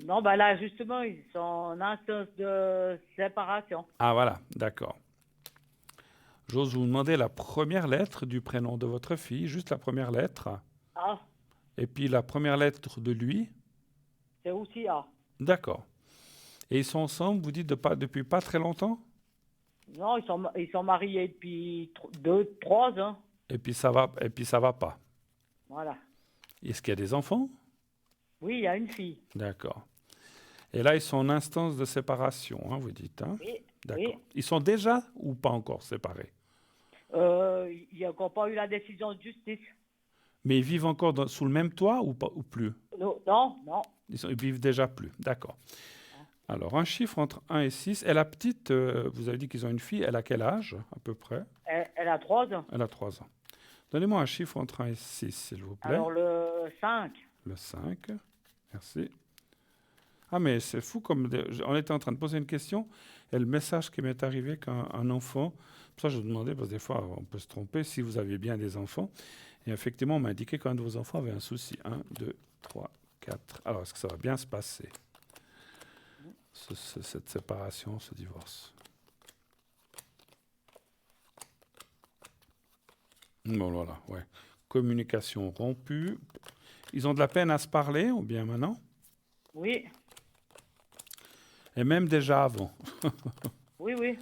Non, bah là, justement, ils sont en instance de séparation. Ah, voilà, d'accord. J'ose vous demander la première lettre du prénom de votre fille, juste la première lettre, A, et puis la première lettre de lui. c'est aussi A. D'accord. Et ils sont ensemble, vous dites, depuis pas très longtemps? Non, ils sont mariés depuis 3 ans. Et puis ça va pas. Voilà. Est-ce qu'il y a des enfants? Oui, il y a une fille. D'accord. Et là, ils sont en instance de séparation, hein, vous dites. Hein? Oui, D'accord. oui. Ils sont déjà ou pas encore séparés? Il n'y a encore pas eu la décision de justice. Mais ils vivent encore sous le même toit ou, pas, ou plus? Non, non, non. Ils vivent déjà plus. D'accord. Alors, un chiffre entre 1 et 6. Et la petite, vous avez dit qu'ils ont une fille. Elle a quel âge, à peu près? Elle a 3 ans. Elle a 3 ans. Donnez-moi un chiffre entre 1 et 6, s'il vous plaît. Alors, le 5. Le 5. Merci. Ah, mais c'est fou comme on était en train de poser une question et le message qui m'est arrivé qu'un un enfant, pour ça je vous demandais, parce que des fois on peut se tromper, si vous avez bien des enfants. Et effectivement, on m'a indiqué qu'un de vos enfants avait un souci. Un, 2, 3, 4. Alors, est-ce que ça va bien se passer, cette séparation, ce divorce? Bon, voilà, ouais. Communication rompue. Ils ont de la peine à se parler, ou bien maintenant? Oui, Et même déjà avant. oui, oui.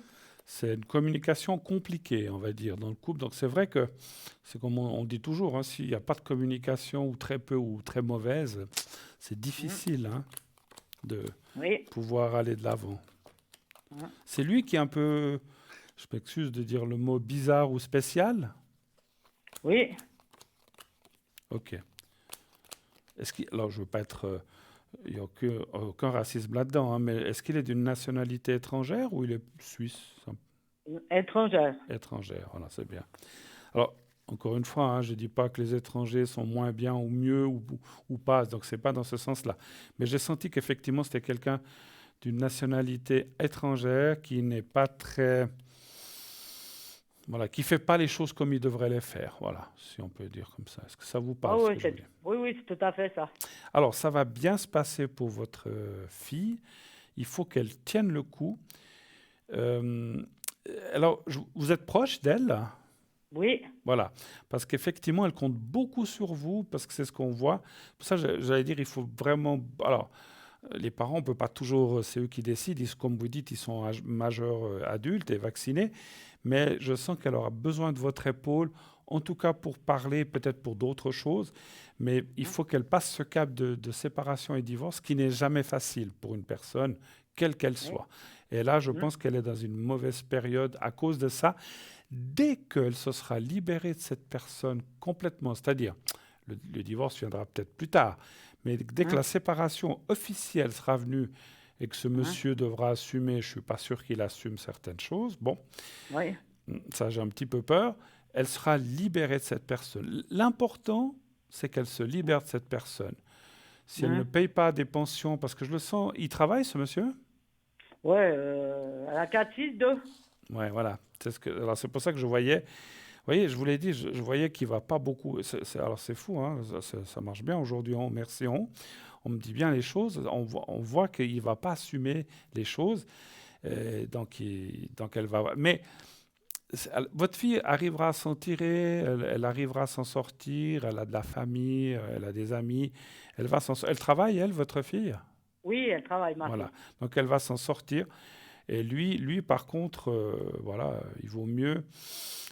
C'est une communication compliquée, on va dire, dans le couple. Donc c'est vrai que, c'est comme on dit toujours, hein, s'il n'y a pas de communication, ou très peu, ou très mauvaise, c'est difficile hein, de Oui, pouvoir aller de l'avant. Mhm. C'est lui qui est un peu, je m'excuse de dire le mot bizarre ou spécial. oui. Ok. Alors, je veux pas être... il n'y a aucun racisme là-dedans, hein, mais est-ce qu'il est d'une nationalité étrangère ou il est suisse? Étrangère. Étrangère, voilà, c'est bien. Alors, encore une fois, hein, je ne dis pas que les étrangers sont moins bien ou mieux ou pas, donc c'est pas dans ce sens-là. Mais j'ai senti qu'effectivement, c'était quelqu'un d'une nationalité étrangère qui n'est pas très... Voilà, qui ne fait pas les choses comme il devrait les faire, voilà, si on peut dire comme ça. Est-ce que ça vous Ah parle, ce oui, que je voulais? oui, oui, c'est tout à fait ça. Alors, ça va bien se passer pour votre fille. Il faut qu'elle tienne le coup. Euh, alors, vous êtes proche d'elle? Oui, Voilà, parce qu'effectivement, elle compte beaucoup sur vous, parce que c'est ce qu'on voit. Pour ça, j'allais dire, il faut vraiment... Alors, les parents, on ne peut pas toujours... C'est eux qui décident. Comme vous dites, ils sont majeurs, adultes et vaccinés. Mais je sens qu'elle aura besoin de votre épaule, en tout cas pour parler, peut-être pour d'autres choses. Mais il faut qu'elle passe ce cap de séparation et divorce, qui n'est jamais facile pour une personne, quelle qu'elle oui, soit. Et là, je Mhm. pense qu'elle est dans une mauvaise période à cause de ça. Dès qu'elle se sera libérée de cette personne complètement, c'est-à-dire le divorce viendra peut-être plus tard, mais dès que Mhm. la séparation officielle sera venue et que ce Mhm. monsieur devra assumer, je ne suis pas sûr qu'il assume certaines choses, bon, Oui, ça j'ai un petit peu peur, elle sera libérée de cette personne. L'important, c'est qu'elle se libère de cette personne. Si elle ne Mhm. paye pas des pensions, parce que je le sens, il travaille ce monsieur? Ouais, à la 4-6-2. Ouais, voilà. Alors c'est pour ça que je voyais. Vous voyez, je vous l'ai dit, je voyais qu'il ne va pas beaucoup. Alors c'est fou, hein, ça marche bien aujourd'hui. Merci, on me dit bien les choses. On voit qu'il ne va pas assumer les choses. Donc elle va. Mais votre fille arrivera à s'en tirer, elle arrivera à s'en sortir. Elle a de la famille, elle a des amis. Elle travaille, elle, votre fille? Oui, elle travaille, ma Voilà. fille. Donc elle va s'en sortir. Et lui, par contre, voilà, il vaut mieux,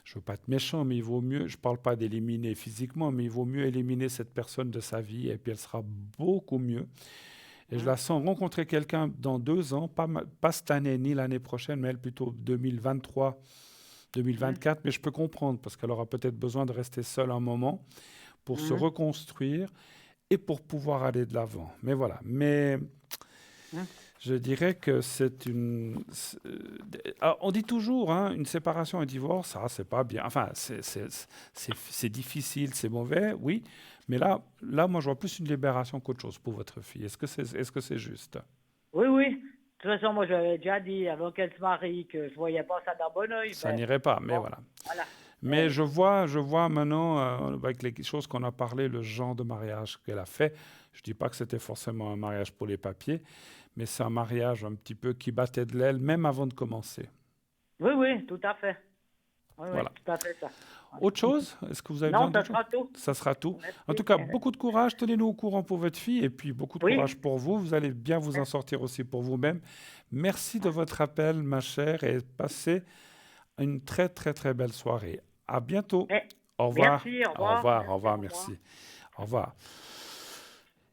je veux pas être méchant, mais il vaut mieux, je parle pas d'éliminer physiquement, mais il vaut mieux éliminer cette personne de sa vie et puis elle sera beaucoup mieux. Et je Mhm. la sens rencontrer quelqu'un dans 2 ans, pas cette année ni l'année prochaine, mais elle plutôt 2023, Mhm. 2024. Mais je peux comprendre parce qu'elle aura peut-être besoin de rester seule un moment pour se Mhm. reconstruire et pour pouvoir aller de l'avant. Mais voilà. Mais Mhm. je dirais que c'est une. Alors, on dit toujours, hein, une séparation, un divorce, ça, c'est pas bien. Enfin, c'est difficile, c'est mauvais, oui. Mais là, moi, je vois plus une libération qu'autre chose pour votre fille. Est-ce que c'est juste? Oui, oui. De toute façon, moi, j'avais déjà dit avant qu'elle se marie que je voyais pas ça d'un bon oeil. Ça Ben, n'irait pas, mais bon, voilà. voilà. Mais je vois maintenant, avec les choses qu'on a parlé, le genre de mariage qu'elle a fait. Je dis pas que c'était forcément un mariage pour les papiers, mais c'est un mariage un petit peu qui battait de l'aile, même avant de commencer. Oui, oui, tout à fait. Oui, oui, Voilà. tout à fait ça. Autre chose? Est-ce que vous avez besoin Non, ça d'autre chose? sera tout. Ça sera tout. En tout Merci. cas, beaucoup de courage. Tenez-nous au courant pour votre fille et puis beaucoup de Oui, courage pour vous. Vous allez bien vous en sortir aussi pour vous-même. Merci de votre appel, ma chère, et passez une très, très, très belle soirée. À bientôt. mais- Au revoir. merci, au Au revoir. revoir. Au Merci, revoir. au revoir. Merci. Au revoir.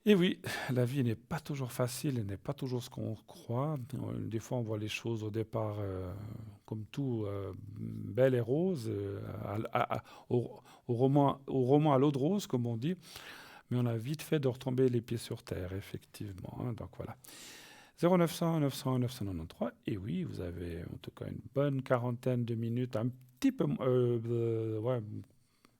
Et oui, la vie n'est pas toujours facile, elle n'est pas toujours ce qu'on croit. Des fois, on voit les choses au départ, comme tout, belles et roses, au roman à l'eau de rose, comme on dit. Mais on a vite fait de retomber les pieds sur terre, effectivement, hein. Donc voilà. 0900 900 993. Et oui, vous avez en tout cas une bonne quarantaine de minutes, un petit peu, ouais, un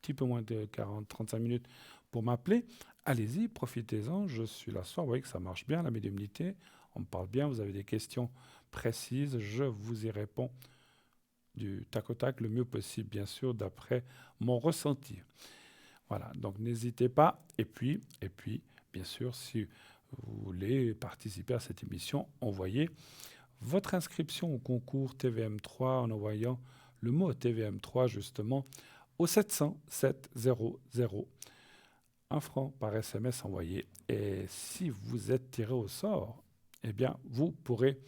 petit peu moins de 40, 35 minutes pour m'appeler, allez-y, profitez-en, je suis là ce soir. Vous voyez que ça marche bien, la médiumnité. On me parle bien, vous avez des questions précises, je vous y réponds du tac au tac le mieux possible, bien sûr, d'après mon ressenti. Voilà, donc n'hésitez pas. Et puis, bien sûr, si vous voulez participer à cette émission, envoyez votre inscription au concours TVM3 en envoyant le mot TVM3 justement au 700 700. 1 franc par SMS envoyé. Et si vous êtes tiré au sort, eh bien, vous pourrez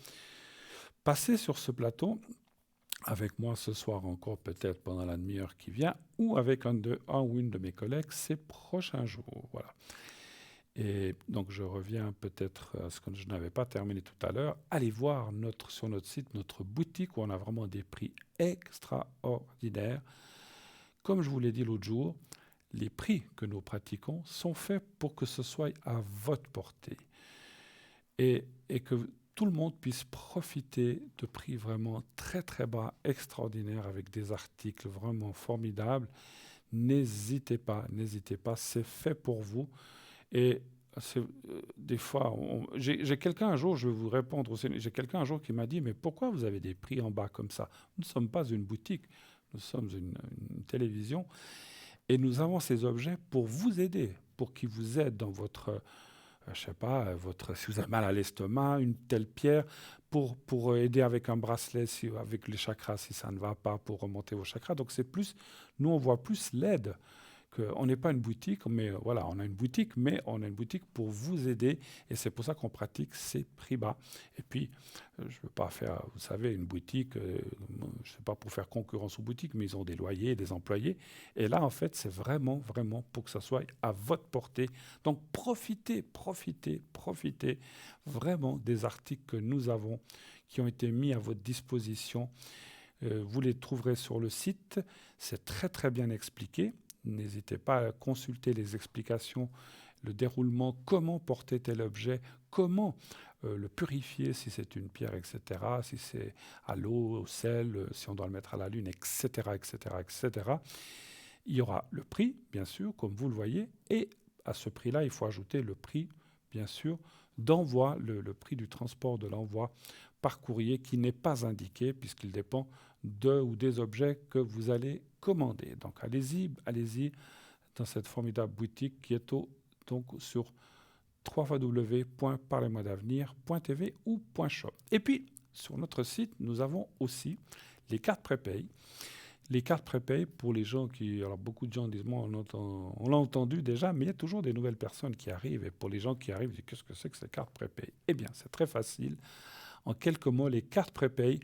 passer sur ce plateau avec moi ce soir encore, peut-être pendant la demi-heure qui vient, ou avec un ou une de mes collègues ces prochains jours. Voilà. Et donc, je reviens peut-être à ce que je n'avais pas terminé tout à l'heure. Allez voir sur notre site, notre boutique, où on a vraiment des prix extraordinaires. Comme je vous l'ai dit l'autre jour, les prix que nous pratiquons sont faits pour que ce soit à votre portée. Et que tout le monde puisse profiter de prix vraiment très très bas, extraordinaires, avec des articles vraiment formidables. N'hésitez pas, c'est fait pour vous. Et des fois, j'ai quelqu'un un jour, je vais vous répondre aussi, j'ai quelqu'un un jour qui m'a dit, mais pourquoi vous avez des prix en bas comme ça? Nous ne sommes pas une boutique, nous sommes une télévision, et nous avons ces objets pour vous aider, pour qu'ils vous aident dans votre, je sais pas, si vous avez mal à l'estomac, une telle pierre, pour aider avec un bracelet, avec les chakras, si ça ne va pas, pour remonter vos chakras. Donc c'est plus, nous on voit plus l'aide. On n'est pas une boutique, mais voilà, on a une boutique, mais on a une boutique pour vous aider, et c'est pour ça qu'on pratique ces prix bas. Et puis, je ne veux pas faire, vous savez, une boutique, je ne sais pas pour faire concurrence aux boutiques, mais ils ont des loyers, des employés, et là, en fait, c'est vraiment, vraiment pour que ça soit à votre portée. Donc, profitez vraiment des articles que nous avons, qui ont été mis à votre disposition. Vous les trouverez sur le site, c'est très, très bien expliqué. N'hésitez pas à consulter les explications, le déroulement, comment porter tel objet, comment le purifier si c'est une pierre, etc., si c'est à l'eau, au sel, si on doit le mettre à la lune, etc., etc., etc. Il y aura le prix, bien sûr, comme vous le voyez, et à ce prix-là, il faut ajouter le prix, bien sûr, d'envoi, le prix du transport de l'envoi par courrier qui n'est pas indiqué puisqu'il dépend de ou des objets que vous allez commander. Donc allez-y dans cette formidable boutique qui est donc sur www.parlez-moi-d'avenir.tv ou .shop. Et puis, sur notre site, nous avons aussi les cartes prépay. Les cartes prépay pour les gens qui... Alors, beaucoup de gens disent, moi, on l'a entendu déjà, mais il y a toujours des nouvelles personnes qui arrivent. Et pour les gens qui arrivent, ils disent, qu'est-ce que c'est que ces cartes prépay? Eh bien, c'est très facile. En quelques mots, les cartes prépay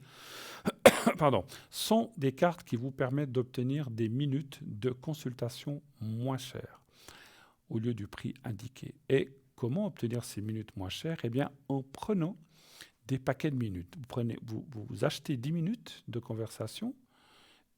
sont des cartes qui vous permettent d'obtenir des minutes de consultation moins chères au lieu du prix indiqué. Et comment obtenir ces minutes moins chères? Eh bien, en prenant des paquets de minutes. Vous achetez 10 minutes de conversation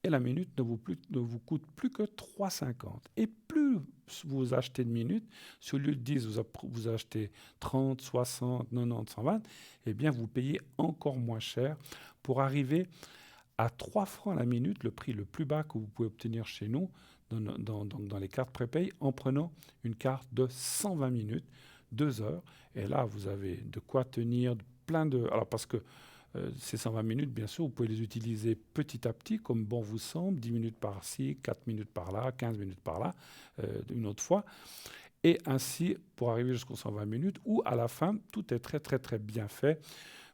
et la minute ne vous coûte plus que 3,50. Et plus vous achetez de minutes, si au lieu de 10, vous achetez 30, 60, 90, 120, eh bien, vous payez encore moins cher pour arriver à 3 francs la minute, le prix le plus bas que vous pouvez obtenir chez nous dans les cartes prépay, en prenant une carte de 120 minutes, 2 heures. Et là, vous avez de quoi tenir plein de... Alors, parce que ces 120 minutes, bien sûr, vous pouvez les utiliser petit à petit, comme bon vous semble, 10 minutes par-ci, 4 minutes par-là, 15 minutes par-là, une autre fois. Et ainsi, pour arriver jusqu'aux 120 minutes, où à la fin, tout est très, très, très bien fait.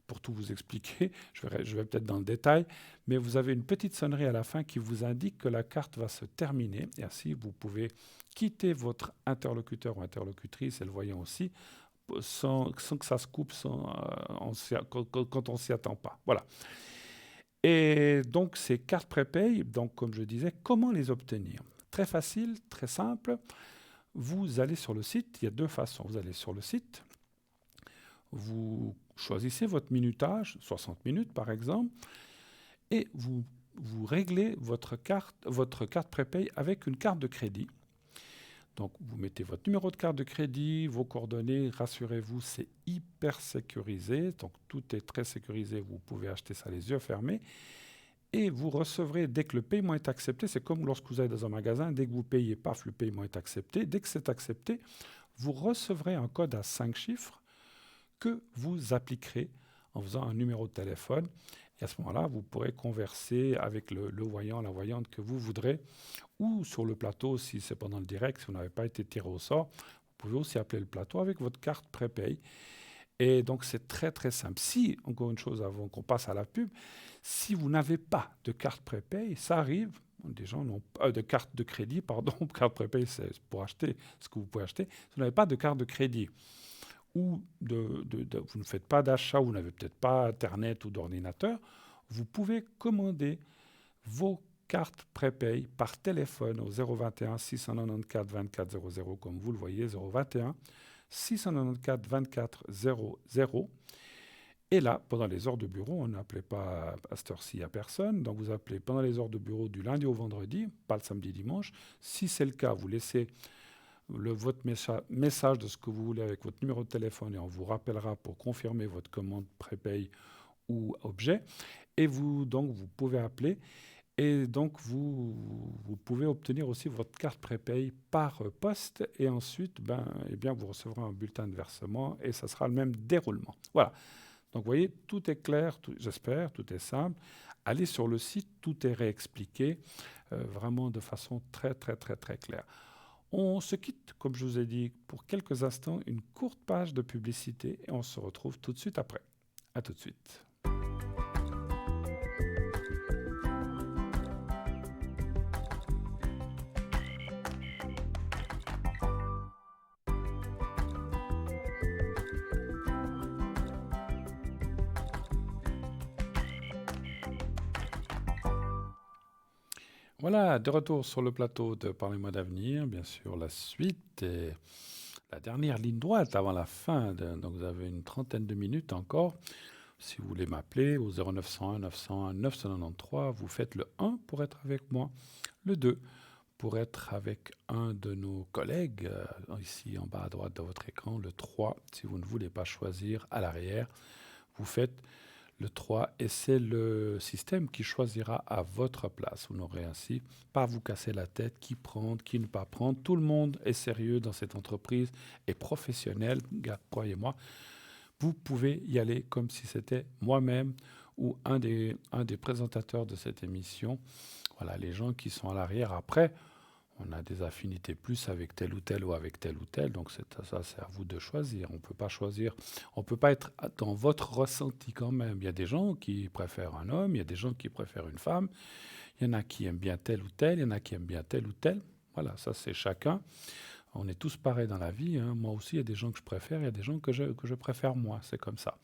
Pour tout vous expliquer, je vais peut-être dans le détail, mais vous avez une petite sonnerie à la fin qui vous indique que la carte va se terminer. Et ainsi, vous pouvez quitter votre interlocuteur ou interlocutrice, et le voyant aussi, sans que ça se coupe quand on ne s'y attend pas. Voilà. Et donc, ces cartes prépay, donc, comme je disais, comment les obtenir? Très facile, très simple. Vous allez sur le site, il y a 2 façons. Vous allez sur le site, vous choisissez votre minutage, 60 minutes par exemple, et vous réglez votre carte prépay avec une carte de crédit. Donc, vous mettez votre numéro de carte de crédit, vos coordonnées, rassurez-vous, c'est hyper sécurisé. Donc, tout est très sécurisé, vous pouvez acheter ça les yeux fermés. Et vous recevrez, dès que le paiement est accepté, c'est comme lorsque vous allez dans un magasin, dès que vous payez, paf, le paiement est accepté. Dès que c'est accepté, vous recevrez un code à 5 chiffres que vous appliquerez en faisant un numéro de téléphone. Et à ce moment-là, vous pourrez converser avec le voyant, la voyante que vous voudrez, ou sur le plateau, si c'est pendant le direct, si vous n'avez pas été tiré au sort, vous pouvez aussi appeler le plateau avec votre carte prépaye. Et donc, c'est très, très simple. Si, encore une chose avant qu'on passe à la pub, si vous n'avez pas de carte prépaye, ça arrive, des gens n'ont pas de carte de crédit, pardon, carte prépaye, c'est pour acheter ce que vous pouvez acheter. Si vous n'avez pas de carte de crédit, ou vous ne faites pas d'achat, vous n'avez peut-être pas Internet ou d'ordinateur, vous pouvez commander vos cartes prépaye par téléphone au 021 694 24 00, comme vous le voyez, 021 694 24 00. Et là, pendant les heures de bureau, on n'appelait pas à cette heure-ci à personne, donc vous appelez pendant les heures de bureau du lundi au vendredi, pas le samedi dimanche. Si c'est le cas, vous laissez votre message de ce que vous voulez avec votre numéro de téléphone et on vous rappellera pour confirmer votre commande prépaye ou objet. Et vous pouvez appeler et donc vous pouvez obtenir aussi votre carte prépaye par poste et ensuite vous recevrez un bulletin de versement et ça sera le même déroulement. Voilà. Donc vous voyez, tout est clair, j'espère, tout est simple. Allez sur le site, tout est réexpliqué vraiment de façon très très très très claire. On se quitte, comme je vous ai dit, pour quelques instants, une courte page de publicité et on se retrouve tout de suite après. À tout de suite. Voilà, de retour sur le plateau de Parlez-moi d'avenir, bien sûr, la suite et la dernière ligne droite avant la fin. Donc vous avez une trentaine de minutes encore. Si vous voulez m'appeler au 0901 901 993, vous faites le 1 pour être avec moi, le 2 pour être avec un de nos collègues, ici en bas à droite de votre écran, le 3 si vous ne voulez pas choisir à l'arrière, vous faites le 3 et c'est le système qui choisira à votre place. Vous n'aurez ainsi pas à vous casser la tête, qui prendre, qui ne pas prendre. Tout le monde est sérieux dans cette entreprise et professionnel, croyez-moi. Vous pouvez y aller comme si c'était moi-même ou un des présentateurs de cette émission. Voilà, les gens qui sont à l'arrière. Après, on a des affinités plus avec tel ou tel ou avec tel ou tel. Donc c'est à vous de choisir. On ne peut pas choisir. On ne peut pas être dans votre ressenti quand même. Il y a des gens qui préfèrent un homme, il y a des gens qui préfèrent une femme. Il y en a qui aiment bien tel ou tel, il y en a qui aiment bien tel ou tel. Voilà, ça c'est chacun. On est tous pareils dans la vie. Hein. Moi aussi, il y a des gens que je préfère, il y a des gens que je préfère moi. C'est comme ça.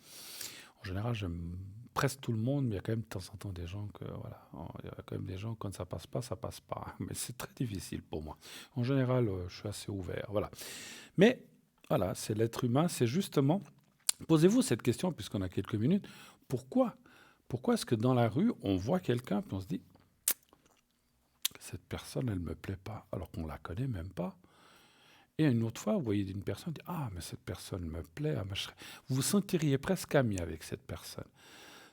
En général, j'aime presque tout le monde, mais il y a quand même de temps en temps des gens que, voilà, il y a quand même des gens, quand ça passe pas, ça passe pas. Mais c'est très difficile pour moi. En général, je suis assez ouvert, voilà. Mais, voilà, c'est l'être humain, c'est justement, posez-vous cette question, puisqu'on a quelques minutes, pourquoi est-ce que dans la rue, on voit quelqu'un, puis on se dit, cette personne, elle me plaît pas, alors qu'on la connaît même pas. Et une autre fois, vous voyez une personne, dit, ah, mais cette personne me plaît, vous vous sentiriez presque ami avec cette personne.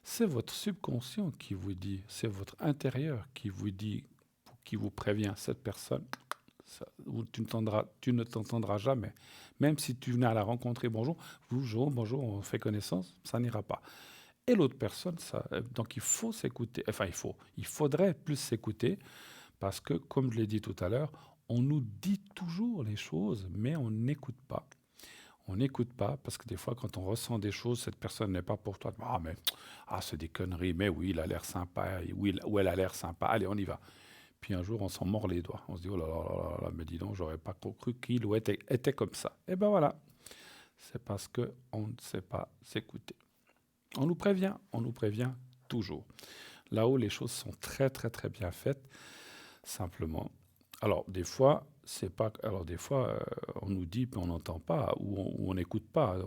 C'est votre subconscient qui vous dit, c'est votre intérieur qui vous dit, qui vous prévient, cette personne, tu ne t'entendras jamais. Même si tu venais à la rencontrer, bonjour, on fait connaissance, ça n'ira pas. Et l'autre personne, donc il faut s'écouter, il faudrait plus s'écouter, parce que, comme je l'ai dit tout à l'heure, on nous dit toujours les choses, mais on n'écoute pas. On n'écoute pas parce que des fois, quand on ressent des choses, cette personne n'est pas pour toi. C'est des conneries, mais oui, il a l'air sympa, ou elle a l'air sympa, allez, on y va. Puis un jour, on s'en mord les doigts. On se dit, oh là là là, mais dis donc, j'aurais pas cru qu'il ou était comme ça. Et ben voilà, c'est parce qu'on ne sait pas s'écouter. On nous prévient toujours. Là-haut, les choses sont très, très, très bien faites, simplement. Alors, des fois, on nous dit, puis on n'entend pas, ou on n'écoute pas.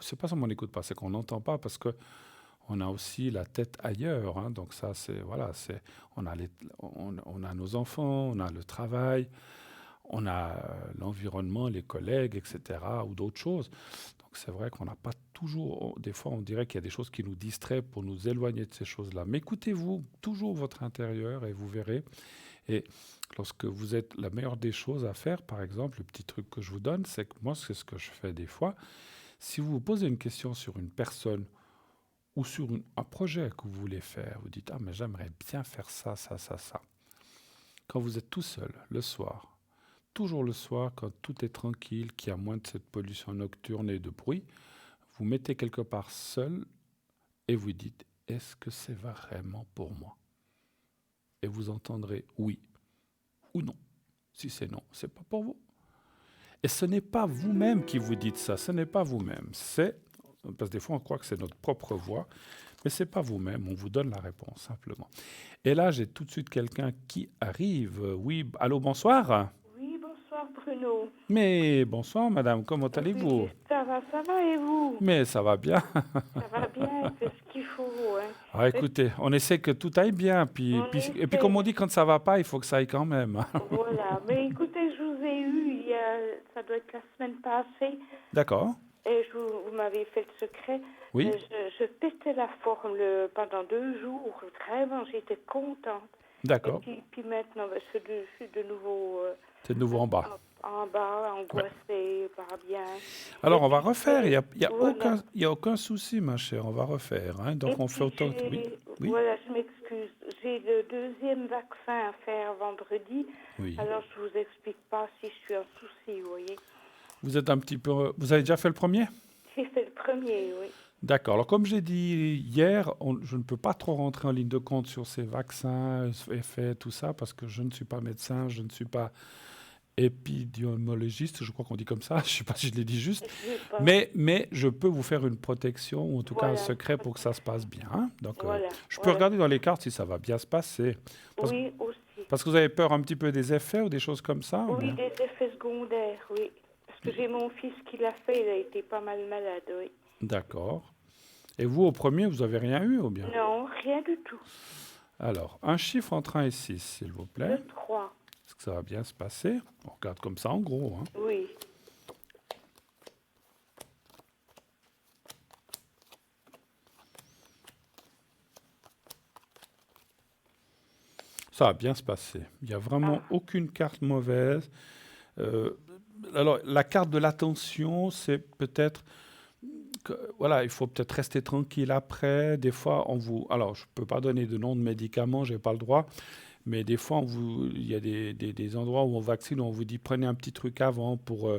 C'est pas seulement on n'écoute pas, c'est qu'on n'entend pas parce qu'on a aussi la tête ailleurs. Hein, donc ça, on a nos enfants, on a le travail, on a l'environnement, les collègues, etc., ou d'autres choses. Donc c'est vrai qu'on n'a pas toujours, des fois on dirait qu'il y a des choses qui nous distraient pour nous éloigner de ces choses-là. Mais écoutez-vous toujours votre intérieur et vous verrez. Et lorsque vous êtes la meilleure des choses à faire, par exemple, le petit truc que je vous donne, c'est que moi, c'est ce que je fais des fois. Si vous vous posez une question sur une personne ou sur un projet que vous voulez faire, vous dites, ah mais j'aimerais bien faire ça, ça, ça, ça. Quand vous êtes tout seul, le soir, toujours le soir, quand tout est tranquille, qu'il y a moins de cette pollution nocturne et de bruit, vous mettez quelque part seul et vous dites, est-ce que c'est vraiment pour moi? Et vous entendrez oui ou non. Si c'est non, c'est pas pour vous. Et ce n'est pas vous-même qui vous dites ça, ce n'est pas vous-même. C'est, parce que des fois on croit que c'est notre propre voix, mais c'est pas vous-même, on vous donne la réponse simplement. Et là, j'ai tout de suite quelqu'un qui arrive. Oui, allô, bonsoir. Oui, bonsoir Bruno. Mais bonsoir madame, comment allez-vous? Oui, ça va et vous? Mais ça va bien. Ça va bien, c'est ce qu'il faut. Hein. Ah, écoutez, on essaie que tout aille bien, On et puis comme on dit, quand ça va pas, il faut que ça aille quand même. Voilà, mais écoutez, je vous ai eu, ça doit être la semaine passée, D'accord, et vous m'avez fait le secret. oui, Je pétais la forme pendant 2 jours, vraiment, j'étais contente. Et d'accord. puis maintenant, je suis de nouveau C'est de nouveau en bas. en bas, angoissée, pas bien. Alors, Et on va puis, refaire, voilà. il y a aucun souci, ma chère, on va refaire. Hein. Donc, Et on fait puis, autant... Oui, oui, voilà, je m'excuse. J'ai le 2e vaccin à faire vendredi. oui. Alors, je vous explique pas si je suis en souci, vous voyez. Vous êtes un petit peu... Vous avez déjà fait le premier? J'ai fait le premier, oui. D'accord. Alors, comme j'ai dit hier, je ne peux pas trop rentrer en ligne de compte sur ces vaccins, effets, tout ça, parce que je ne suis pas médecin, je ne suis pas épidémiologiste, je crois qu'on dit comme ça, je ne sais pas si je l'ai dit juste, Je sais pas. mais je peux vous faire une protection, ou en tout cas un Voilà. secret pour que ça se passe bien. Hein. Donc, Voilà. je peux Voilà. regarder dans les cartes si ça va bien se passer. Parce, Oui, aussi. parce que vous avez peur un petit peu des effets ou des choses comme ça? ou Oui, bien des effets secondaires, oui. Parce que j'ai mon fils qui l'a fait, il a été pas mal malade, oui. D'accord. Et vous, au premier, vous n'avez rien eu ou bien? Non, rien du tout. Alors, un chiffre entre 1 et 6, s'il vous plaît. Le 3, Est-ce que ça va bien se passer? On regarde comme ça en gros. Hein. oui. Ça va bien se passer. Il n'y a vraiment aucune carte mauvaise. Euh, alors, la carte de l'attention, c'est peut-être... Voilà, il faut peut-être rester tranquille après. Des fois, on vous... Alors, je ne peux pas donner de nom de médicaments, je n'ai pas le droit. Mais des fois, il y a des endroits où on vaccine, où on vous dit prenez un petit truc avant pour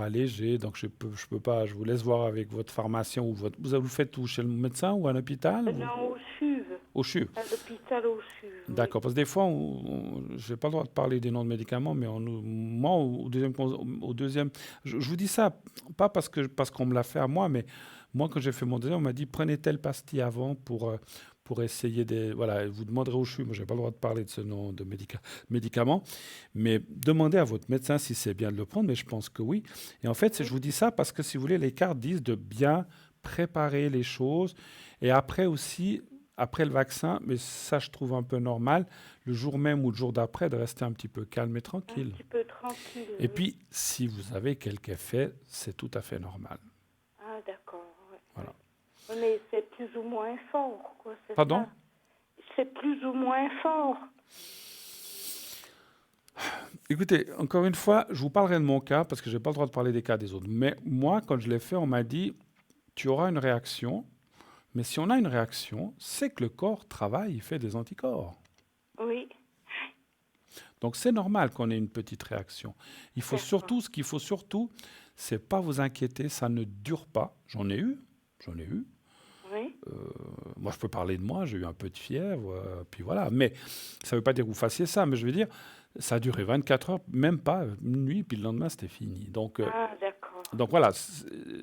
alléger. Donc, je peux pas, je vous laisse voir avec votre pharmacien. Vous faites où? Chez le médecin ou à l'hôpital? Non, au CHUV. Au CHU. À l'hôpital au CHUV. Oui. D'accord, parce que des fois, je n'ai pas le droit de parler des noms de médicaments, mais moi, au deuxième je vous dis ça, pas parce qu'on me l'a fait à moi, mais moi, quand j'ai fait mon deuxième, on m'a dit prenez telle pastille avant pour essayer des... Voilà, vous demanderez au CHU, moi, je n'ai pas le droit de parler de ce nom de médicament, mais demandez à votre médecin si c'est bien de le prendre, mais je pense que oui. Et en fait, je vous dis ça parce que, si vous voulez, les cartes disent de bien préparer les choses, et après aussi... Après le vaccin, mais ça je trouve un peu normal, le jour même ou le jour d'après, de rester un petit peu calme et Un tranquille. petit peu tranquille. Et oui. puis, si vous avez quelques effets, c'est tout à fait normal. Ah, d'accord. Ouais. Voilà. Oui, mais c'est plus ou moins fort, quoi. C'est Pardon? ça. C'est plus ou moins fort. Écoutez, encore une fois, je vous parlerai de mon cas, parce que je n'ai pas le droit de parler des cas des autres. Mais moi, quand je l'ai fait, on m'a dit, tu auras une réaction, mais si on a une réaction, c'est que le corps travaille, il fait des anticorps. Oui. Donc c'est normal qu'on ait une petite réaction. D'accord. Ce qu'il faut surtout, c'est pas vous inquiéter, ça ne dure pas. J'en ai eu. Oui. Moi, je peux parler de moi, j'ai eu un peu de fièvre, puis voilà. Mais ça ne veut pas dire que vous fassiez ça, mais je veux dire, ça a duré 24 heures, même pas une nuit, puis le lendemain, c'était fini. Donc D'accord. voilà,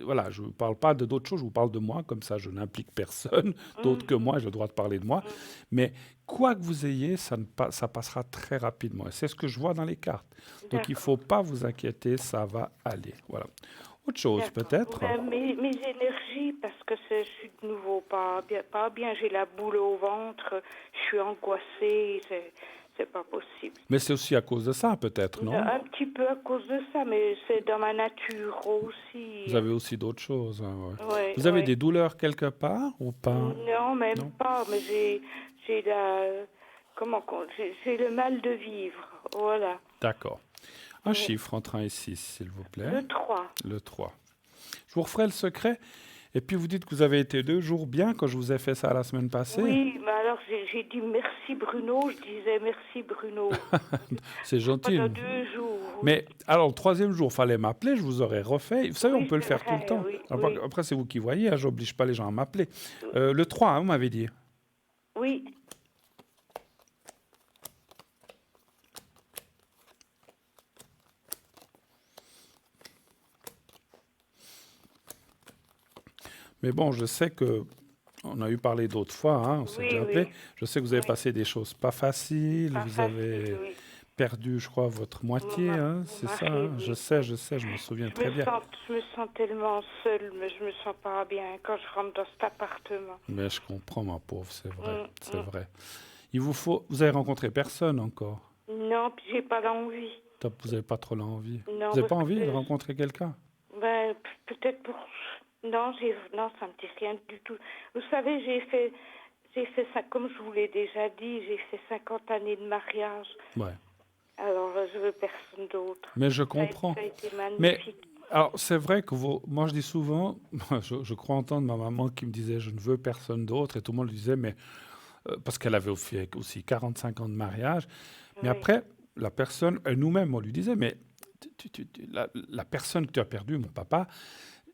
voilà, je ne parle pas de d'autres choses, je vous parle de moi, comme ça je n'implique personne d'autre que moi, j'ai le droit de parler de moi. Mais quoi que vous ayez, ça passera très rapidement. Et c'est ce que je vois dans les cartes. Donc il ne faut pas vous inquiéter, ça va aller. Voilà. Autre chose D'accord. peut-être? Ouais, mes énergies, parce que je suis de nouveau pas bien, j'ai la boule au ventre, je suis angoissée, c'est pas possible. Mais c'est aussi à cause de ça, peut-être, non? Un petit peu à cause de ça, mais c'est dans ma nature aussi. Vous avez aussi d'autres choses, hein, ouais. Ouais, Vous avez ouais. des douleurs quelque part ou pas? Non, même Non? pas, mais j'ai j'ai le mal de vivre, voilà. D'accord. Un Ouais. chiffre entre 1 et 6, s'il vous plaît. Le 3. Le 3. Je vous referai le secret. Et puis vous dites que vous avez été 2 jours bien quand je vous ai fait ça la semaine passée. Oui, mais alors j'ai dit merci Bruno, je disais merci Bruno. C'est gentil. Pendant 2 jours. Mais alors, le 3e jour, fallait m'appeler, je vous aurais refait. Vous savez, Oui, on peut le c'est faire tout le vrai, temps. oui, Après, oui. après, c'est vous qui voyez, hein, j'oblige pas les gens à m'appeler. Le 3, hein, vous m'avez dit. Oui. Mais bon, je sais que on a eu parlé d'autres fois, hein, on s'est Oui, déjà oui. appelé. Je sais que vous avez Oui. passé des choses pas faciles, Pas vous facile, avez oui. perdu, je crois, votre moitié, hein, Mon c'est ça, mari, hein. oui. Je sais, je me souviens Je très me bien. je me sens tellement seule, mais je me sens pas bien quand je rentre dans cet appartement. Mais je comprends, ma pauvre, c'est vrai, c'est Mm. vrai. Vous avez rencontré personne encore. Non, puis j'ai pas l'envie. Top, vous n'avez pas trop l'envie. Non, Vous n'avez parce pas envie que de rencontrer quelqu'un? ben, peut-être pour... Non, non, ça me dit rien du tout. Vous savez, j'ai fait ça, comme je vous l'ai déjà dit, j'ai fait 50 années de mariage. Ouais. Alors, je veux personne d'autre. Mais je Ça comprends. a été Mais magnifique. alors, c'est vrai que moi, je dis souvent, je crois entendre ma maman qui me disait, je ne veux personne d'autre, et tout le monde lui disait, mais parce qu'elle avait aussi 45 ans de mariage. Mais Oui. après, la personne, nous-mêmes, on lui disait, mais la personne que tu as perdue, mon papa,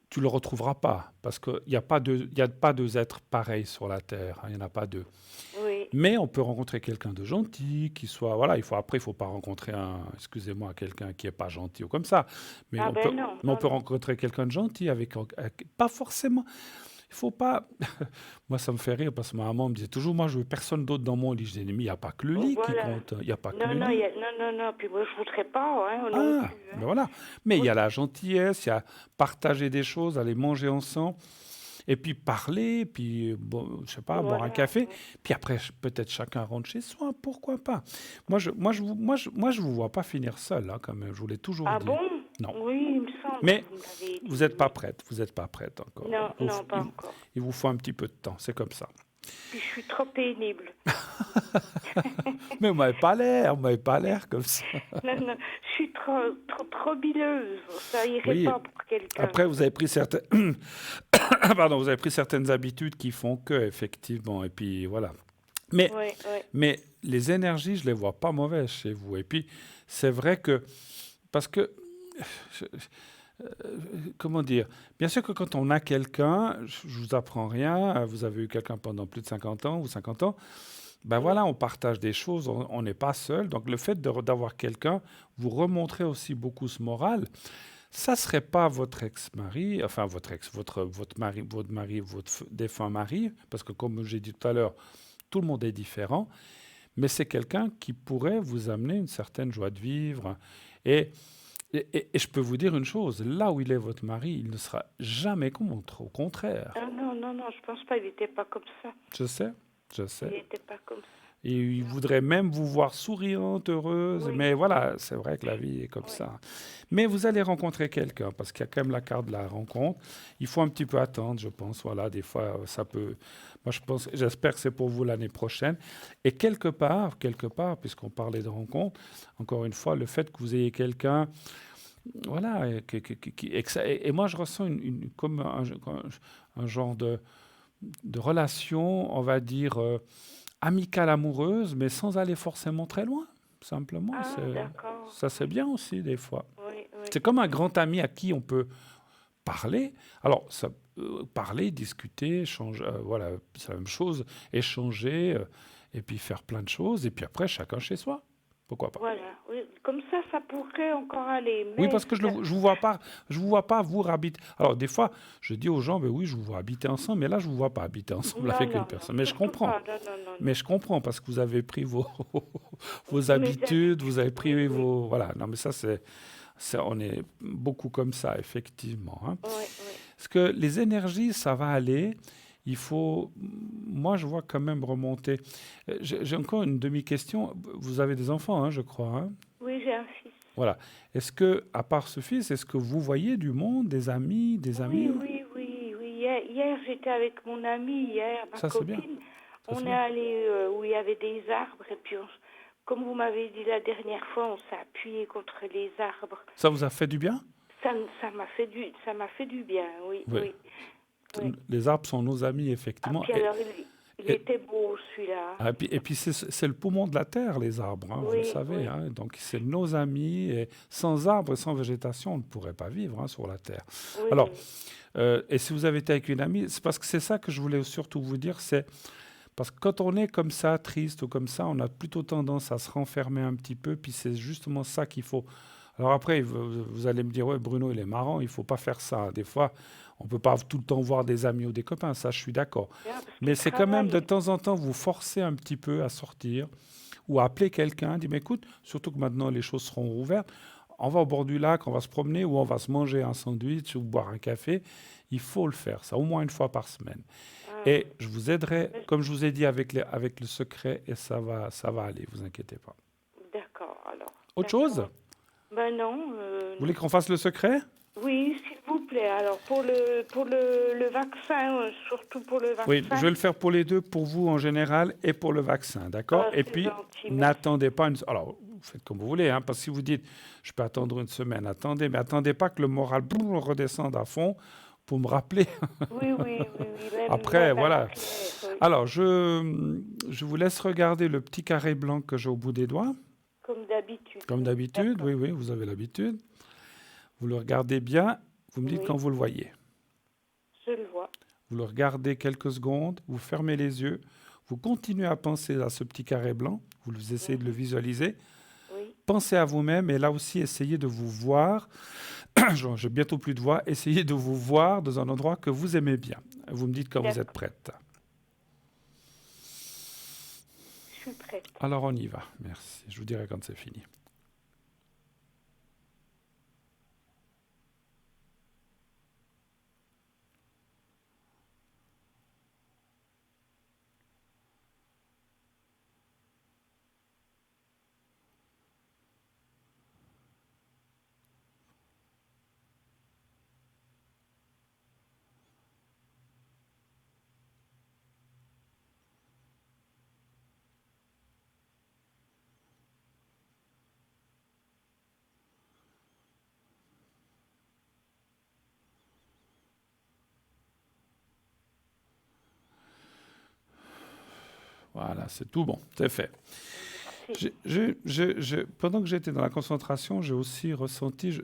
tu le retrouveras pas, parce qu'il n'y a pas deux êtres pareils sur la terre, hein, il n'y en a pas deux. Oui. Mais on peut rencontrer quelqu'un de gentil, qui soit, voilà, il faut pas rencontrer excusez-moi, quelqu'un qui est pas gentil ou comme ça, mais Ah on ben peut, non, mais on non, peut non. rencontrer quelqu'un de gentil pas forcément. Il faut pas. Moi, ça me fait rire parce que ma maman me disait toujours, moi, je veux personne d'autre dans mon lit. Je dis, mais il n'y a pas que le lit qui Voilà. compte. Il n'y a pas que Non, le non, lit. non. Puis moi, je voudrais pas, hein, non Ah, plus. Hein. ben voilà. Mais il Oui. y a la gentillesse, il y a partager des choses, aller manger ensemble, et puis parler, puis, bon, je sais pas, boire un Voilà. café. Puis après, peut-être chacun rentre chez soi, pourquoi pas. Moi, je vous vois pas finir seul, hein, quand même. Je vous l'ai toujours Ah dit. bon? Non. Oui, il me semble Mais que vous m'avez dit. vous n'êtes pas prête. Vous n'êtes pas prête encore. Non, Il non, pas encore. il vous faut un petit peu de temps. C'est comme ça. Puis je suis trop pénible. Mais vous m'avez pas l'air comme ça. Non, je suis trop bileuse. Ça irait Oui. pas pour quelqu'un. Après, vous avez pris pardon, vous avez pris certaines habitudes qui font que, effectivement, et puis voilà. Mais, Oui. mais les énergies, je les vois pas mauvaises chez vous. Et puis, c'est vrai que, parce que, je- comment dire, bien sûr que quand on a quelqu'un, je vous apprends rien, vous avez eu quelqu'un pendant plus de 50 ans ou 50 ans, ben voilà, on partage des choses, on n'est pas seul. Donc le fait d'avoir quelqu'un, vous remontrez aussi beaucoup ce moral. Ça serait pas votre ex-mari, enfin votre mari, votre défunt mari, parce que comme j'ai dit tout à l'heure, tout le monde est différent, mais c'est quelqu'un qui pourrait vous amener une certaine joie de vivre. Et, et je peux vous dire une chose, là où il est votre mari, il ne sera jamais contre, au contraire. Ah non, je pense pas. Il n'était pas comme ça. Je sais. Il n'était pas comme ça. Et il voudrait même vous voir souriante, heureuse. Oui. Mais voilà, c'est vrai que la vie est comme ça. Mais vous allez rencontrer quelqu'un, parce qu'il y a quand même la carte de la rencontre. Il faut un petit peu attendre, je pense. Voilà, des fois, ça peut... Moi, j'espère que c'est pour vous l'année prochaine. Et quelque part, puisqu'on parlait de rencontre, encore une fois, le fait que vous ayez quelqu'un... Voilà, et moi, je ressens comme un genre de relation, on va dire... amicale, amoureuse, mais sans aller forcément très loin, simplement. Ah, d'accord. Ça, c'est bien aussi, des fois. Oui. C'est comme un grand ami à qui on peut parler. Alors, parler, discuter, échanger, voilà, c'est la même chose, échanger, et puis faire plein de choses, et puis après, chacun chez soi. Pourquoi pas? Voilà. Oui. Comme ça pourrait encore aller. Oui, Mais parce que je vous vois pas vous habiter. Alors des fois, je dis aux gens, ben oui, je vous vois habiter ensemble, mais là, je vous vois pas habiter ensemble Non, avec non, une personne. non, Mais je surtout comprends. pas. Non. Mais je comprends parce que vous avez pris vos Mes habitudes, vous avez pris oui. vos voilà. Non, mais ça on est beaucoup comme ça effectivement, hein. Oui. Parce que les énergies, ça va aller. il faut, moi je vois quand même remonter. J'ai encore une demi-question. Vous avez des enfants, hein, je crois, hein? Oui, j'ai un fils. Voilà. Est-ce que, à part ce fils, est-ce que vous voyez du monde, des amis, des Oui, amis? oui, oui, oui. Hier, j'étais avec mon amie, hier, ma Ça, c'est bien. copine. Ça, c'est On est bien. allé où il y avait des arbres et puis, comme vous m'avez dit la dernière fois, on s'est appuyé contre les arbres. Ça vous a fait du bien? Ça m'a fait du bien, oui, Oui. oui, oui. Les arbres sont nos amis, Ah, effectivement. puis alors, il Et- était beau celui-là. et puis c'est le poumon de la terre, les arbres, hein, vous le Oui, savez, oui, hein. Donc c'est nos amis. Et sans arbres et sans végétation, on ne pourrait pas vivre, hein, sur la terre. oui, Alors, et si vous avez été avec une amie, c'est parce que c'est ça que je voulais surtout vous dire, c'est parce que quand on est comme ça, triste ou comme ça, on a plutôt tendance à se renfermer un petit peu, puis c'est justement ça qu'il faut. Alors après, vous allez me dire, ouais, Bruno, il est marrant, il faut pas faire ça. Des fois, on peut pas tout le temps voir des amis ou des copains, ça, je suis d'accord. bien, parce Mais qu'il c'est quand même de travaille. temps en temps vous forcer un petit peu à sortir ou à appeler quelqu'un, dire, mais écoute, surtout que maintenant les choses seront ouvertes, on va au bord du lac, on va se promener ou on va se manger un sandwich ou boire un café. Il faut le faire, ça, au moins une fois par semaine. Ah, Et je vous aiderai, comme je vous ai dit, avec le secret, et ça va aller, vous inquiétez pas. d'accord, alors. Autre chose? D'accord. Ben non. Vous voulez qu'on fasse le secret? Oui, s'il vous plaît. Alors, pour le vaccin, surtout pour le Oui, vaccin. je vais le faire pour les deux, pour vous en général et pour le vaccin, d'accord? Ah, Et c'est puis, gentil, merci. n'attendez pas une... Alors, vous faites comme vous voulez, hein, parce que si vous dites, je peux attendre une semaine, attendez, mais attendez pas que le moral boum, redescende à fond pour me rappeler. Oui, oui, oui, oui. Après, voilà. après, oui. Alors, je vous laisse regarder le petit carré blanc que j'ai au bout des doigts, Comme d'habitude. comme oui. d'habitude. D'accord. Oui, oui, vous avez l'habitude. Vous le regardez bien, vous me dites Oui. quand vous le voyez. Je le vois. Vous le regardez quelques secondes, vous fermez les yeux, vous continuez à penser à ce petit carré blanc, vous essayez de le visualiser. Oui. Pensez à vous-même et là aussi, essayez de vous voir. J'ai bientôt plus de voix. Essayez de vous voir dans un endroit que vous aimez bien. Vous me dites quand vous êtes D'accord. prête. Je suis prête. Alors on y va. Merci. Je vous dirai quand c'est fini. Voilà, c'est tout bon. C'est fait. Pendant que j'étais dans la concentration, j'ai aussi ressenti...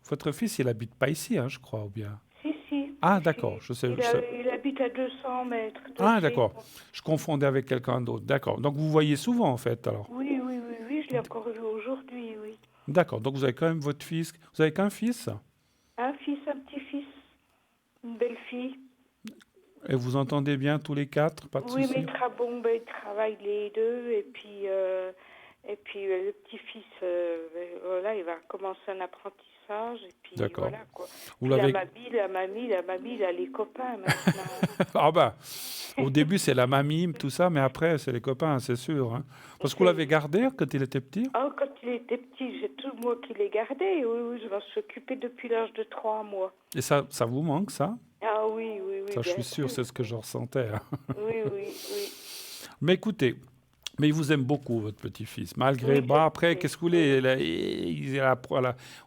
votre fils, il habite pas ici, hein, je crois, ou bien... Si, si. Ah, Si. d'accord. Il habite à 200 mètres de Ah, chez d'accord. nous. Je confondais avec quelqu'un d'autre. D'accord. Donc, vous voyez souvent, en fait, alors. Oui, oui, oui, oui. Je l'ai encore vu aujourd'hui, oui. D'accord. Donc, vous avez quand même votre fils. Vous avez qu'un fils? Un fils, un petit-fils, une belle-fille. Et vous entendez bien tous les quatre? Pas de Oui, souci? mais ils travaillent les deux. Et puis le petit-fils, voilà, il va commencer un apprentissage. Et puis D'accord. voilà, quoi. Vous Puis l'avez... la mamie, il a les copains maintenant. Ah ben, au début, c'est la mamie, tout ça, mais après, c'est les copains, c'est sûr, hein. Parce que vous l'avez gardé quand il était petit? Oh, quand il était petit, j'ai tout moi qui l'ai gardé. Oui, oui, je m'en suis occupée depuis l'âge de 3 mois. Et ça vous manque, ça? Ah oui, oui, oui, Ça, je bien suis sûr, sûr. c'est ce que je ressentais, hein. Oui, oui, oui. Mais écoutez, mais il vous aime beaucoup, votre petit-fils. Malgré, Oui, bah je après, sais. qu'est-ce que vous voulez? Il est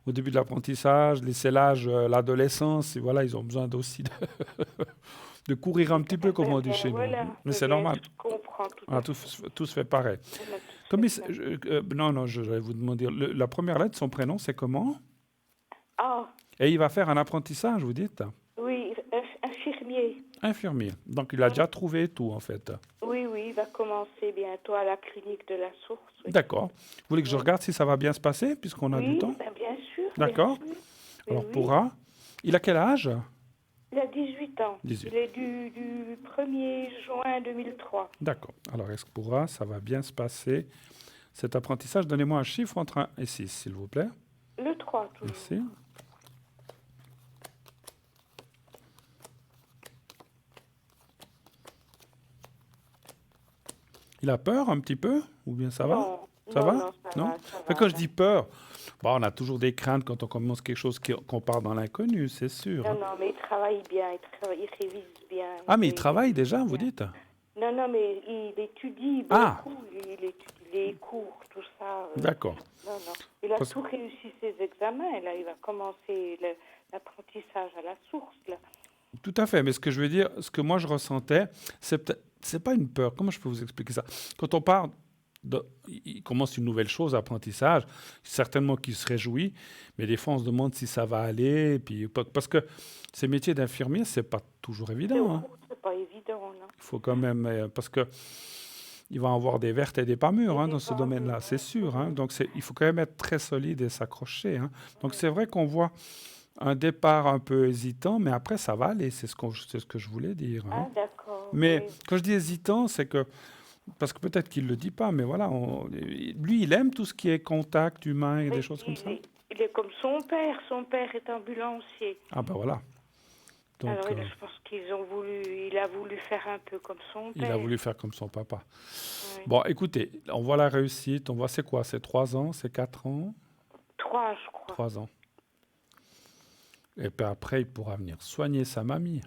au début de l'apprentissage, c'est l'âge, l'adolescence, et voilà, ils ont besoin aussi de courir un petit peu, comme on dit chez nous. Voilà, Mais c'est bien, normal. je comprends tout Ah, à fait. tout se fait pareil. Voilà, tout Comme à il fait. non, je vais vous demander, la première lettre de son prénom, c'est comment? Ah, Et il va faire un apprentissage, vous dites? oui, infirmier. Infirmier. Donc, il a déjà trouvé tout, en fait. Oui, oui, il va commencer bientôt à la clinique de la Source. Oui, D'accord. Vous voulez que je regarde si ça va bien se passer, puisqu'on a du oui, temps? ben, bien sûr. D'accord. Bien sûr. Alors, Oui. pourra. Il a quel âge? Il a 18 ans. 18. Il est du 1er juin 2003. D'accord. Alors, est-ce que pourra, ça va bien se passer, cet apprentissage? Donnez-moi un chiffre entre 1 et 6, s'il vous plaît. Le 3, toujours. Merci. Il a peur un petit peu? Ou bien ça va? Non, Ça non, va? non, ça Non? va, ça Enfin, va. quand je dis peur, bon, on a toujours des craintes quand on commence quelque chose qu'on part dans l'inconnu, c'est sûr. Non, Hein. non, mais il travaille bien, il révise bien. Ah, mais il Il travaille révise déjà, vous bien. dites? Non, non, mais il étudie Ah, beaucoup, il étudie les cours, tout ça. d'accord. Non, non. Il a Parce- tout réussi ses examens, et là, il va commencer l'apprentissage à la source, là. Tout à fait, mais ce que je veux dire, ce que moi je ressentais, c'est pas une peur. Comment je peux vous expliquer ça? Quand on part, il commence une nouvelle chose, apprentissage, certainement qu'il se réjouit, mais des fois on se demande si ça va aller. Et puis, parce que ces métiers d'infirmier, c'est pas toujours évident. Hein. C'est pas évident, non. Il faut quand même, parce que il va y avoir des vertes et des pas mûres Et hein, des dans ce pas domaine-là, mûres, c'est hein. sûr. Hein. Donc il faut quand même être très solide et s'accrocher. Hein. Donc c'est vrai qu'on voit un départ un peu hésitant, mais après ça va aller, c'est ce que je voulais dire. Hein. Ah, d'accord, Mais oui. quand je dis hésitant, c'est que, parce que peut-être qu'il ne le dit pas, mais voilà, lui il aime tout ce qui est contact humain et Mais des choses comme ça. il est comme son père est ambulancier. Ah ben voilà. Donc Alors, je pense il a voulu faire un peu comme son il a père. voulu faire comme son papa. Oui. Bon, écoutez, on voit la réussite, on voit c'est quoi, c'est 3 ans, c'est 4 ans? 3, je crois. 3 ans. Et puis après, il pourra venir soigner sa mamie.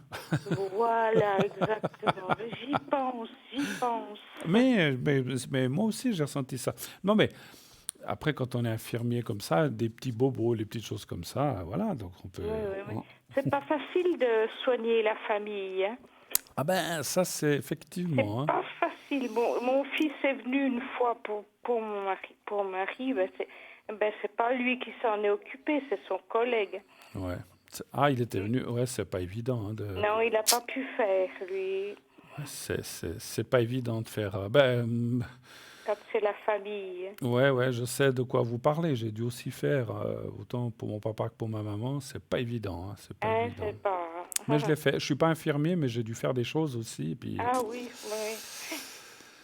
Voilà, exactement. J'y pense, j'y pense. Mais moi aussi, j'ai ressenti ça. Non, mais après, quand on est infirmier comme ça, des petits bobos, les petites choses comme ça, voilà, donc on peut... Oui, oui, oui. on- C'est pas facile de soigner la famille, hein. Ah ben, ça, c'est C'est effectivement... Hein. pas facile. Mon fils est venu une fois pour mon mari. C'est pas lui qui s'en est occupé, c'est son collègue. Ouais. Ah, il était venu... Ouais, c'est pas évident. Hein, Non, il n'a pas pu faire, lui, ouais, c'est pas évident de faire... ben, quand c'est la famille. ouais, je sais de quoi vous parlez. J'ai dû aussi faire, autant pour mon papa que pour ma maman. C'est pas évident. Hein, c'est pas Hein, évident. c'est pas... Mais je l'ai fait. Je suis pas infirmier, mais j'ai dû faire des choses aussi. Puis... Ah oui, oui.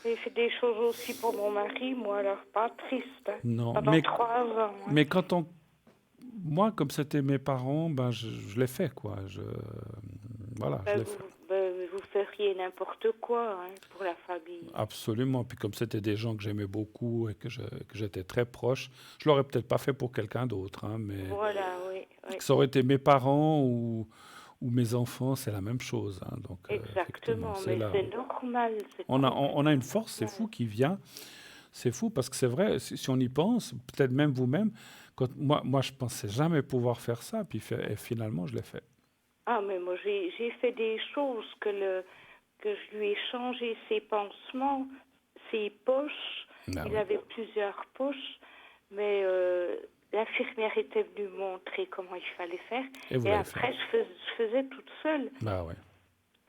J'ai fait des choses aussi pour mon mari, moi, alors pas triste. Hein. Non, Pendant 3 ans. Hein. mais quand on... Moi, comme c'était mes parents, ben, je l'ai fait, quoi. Voilà, je l'ai fait. Vous feriez n'importe quoi hein, pour la famille. Absolument. Puis comme c'était des gens que j'aimais beaucoup et que j'étais très proche, je l'aurais peut-être pas fait pour quelqu'un d'autre, hein, mais Voilà, oui. que ça aurait été mes parents ou mes enfants, c'est la même chose. Hein. Donc, Exactement, effectivement, mais là. c'est normal. On a une force, c'est fou, qui vient. C'est fou parce que c'est vrai, si on y pense, peut-être même vous-même, moi je pensais jamais pouvoir faire ça, puis et finalement je l'ai fait. Ah, mais moi, j'ai fait des choses que je lui ai changé ses pansements, ses poches. Ah Il oui. avait plusieurs poches, mais l'infirmière était venue montrer comment il fallait faire. Et vous Et l'avez après, fait. je faisais toute seule. Bah ouais.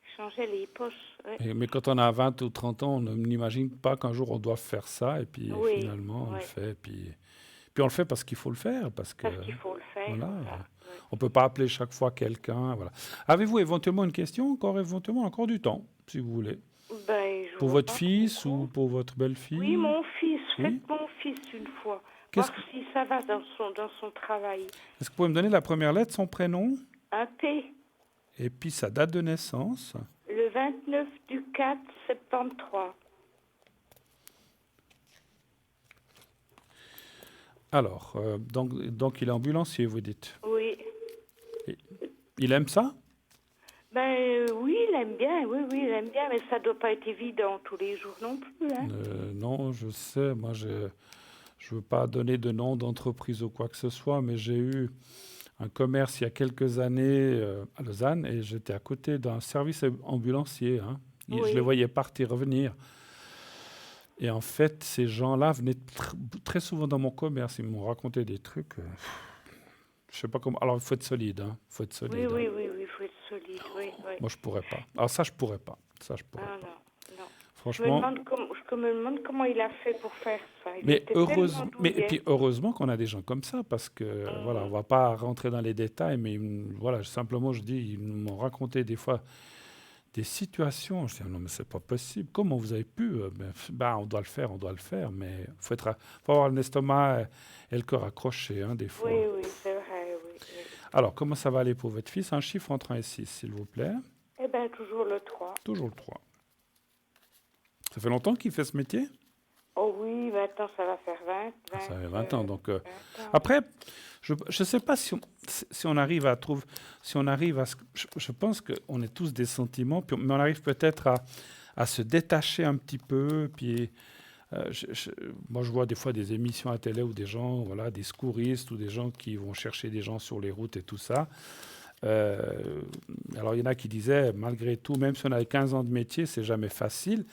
Je changeais les poches. Ouais. Mais quand on a 20 ou 30 ans, on n'imagine pas qu'un jour on doit faire ça, et puis Oui, finalement on le ouais. fait. Puis on le fait parce qu'il faut le faire, parce que Parce qu'il faut le faire. voilà, voilà. Ouais. on peut pas appeler chaque fois quelqu'un. Voilà. Avez-vous éventuellement une question, encore du temps, si vous voulez, Je pour vois votre pas fils trop. ou pour votre belle-fille? Oui, mon fils. Oui. Faites mon fils une fois. Qu'est-ce Voir si ça va dans son travail. Est-ce que vous pouvez me donner la première lettre, son prénom, Un P, et puis sa date de naissance? le 29 du 4 73. Alors, donc il est ambulancier, vous dites. Oui. Il aime ça? Oui, il aime bien. Oui, il aime bien, mais ça doit pas être évident tous les jours non plus. Hein. Non, je sais. Moi, je veux pas donner de nom d'entreprise ou quoi que ce soit, mais j'ai eu un commerce il y a quelques années à Lausanne et j'étais à côté d'un service ambulancier. Hein. Oui. Je les voyais partir, revenir. Et en fait, ces gens-là venaient très souvent dans mon commerce. Ils m'ont raconté des trucs. Je sais pas comment. Alors, il faut être solide. Hein. Faut être solide. Oui, hein. il faut être solide. Oui. Moi, je pourrais pas. Alors ça, je pourrais pas. Ah non. Je Franchement. me demande comment il a fait pour faire ça. Il Mais était tellement et douillet. puis heureusement qu'on a des gens comme ça, parce que voilà, on va pas rentrer dans les détails, mais voilà, simplement je dis, ils m'ont raconté des fois des situations. Je dis non mais c'est pas possible. Comment vous avez pu on doit le faire, mais faut avoir l'estomac et le corps accroché, hein, des fois. Oui, c'est vrai, oui. Alors comment ça va aller pour votre fils? Un chiffre entre 1 et 6, s'il vous plaît. Eh bien, toujours le 3. Toujours le 3. Ça fait longtemps qu'il fait ce métier? Oh oui, maintenant ça va faire 20, Ça fait 20 ans. Donc, 20 ans. après, je ne sais pas si on arrive à trouver, si on arrive à, je pense qu'on est tous des sentiments, mais on arrive peut-être à se détacher un petit peu. Puis, moi, je vois des fois des émissions à télé où des gens, voilà, des secouristes ou des gens qui vont chercher des gens sur les routes et tout ça. Euh, alors, il y en a qui disaient, malgré tout, même si on a 15 ans de métier, c'est jamais facile,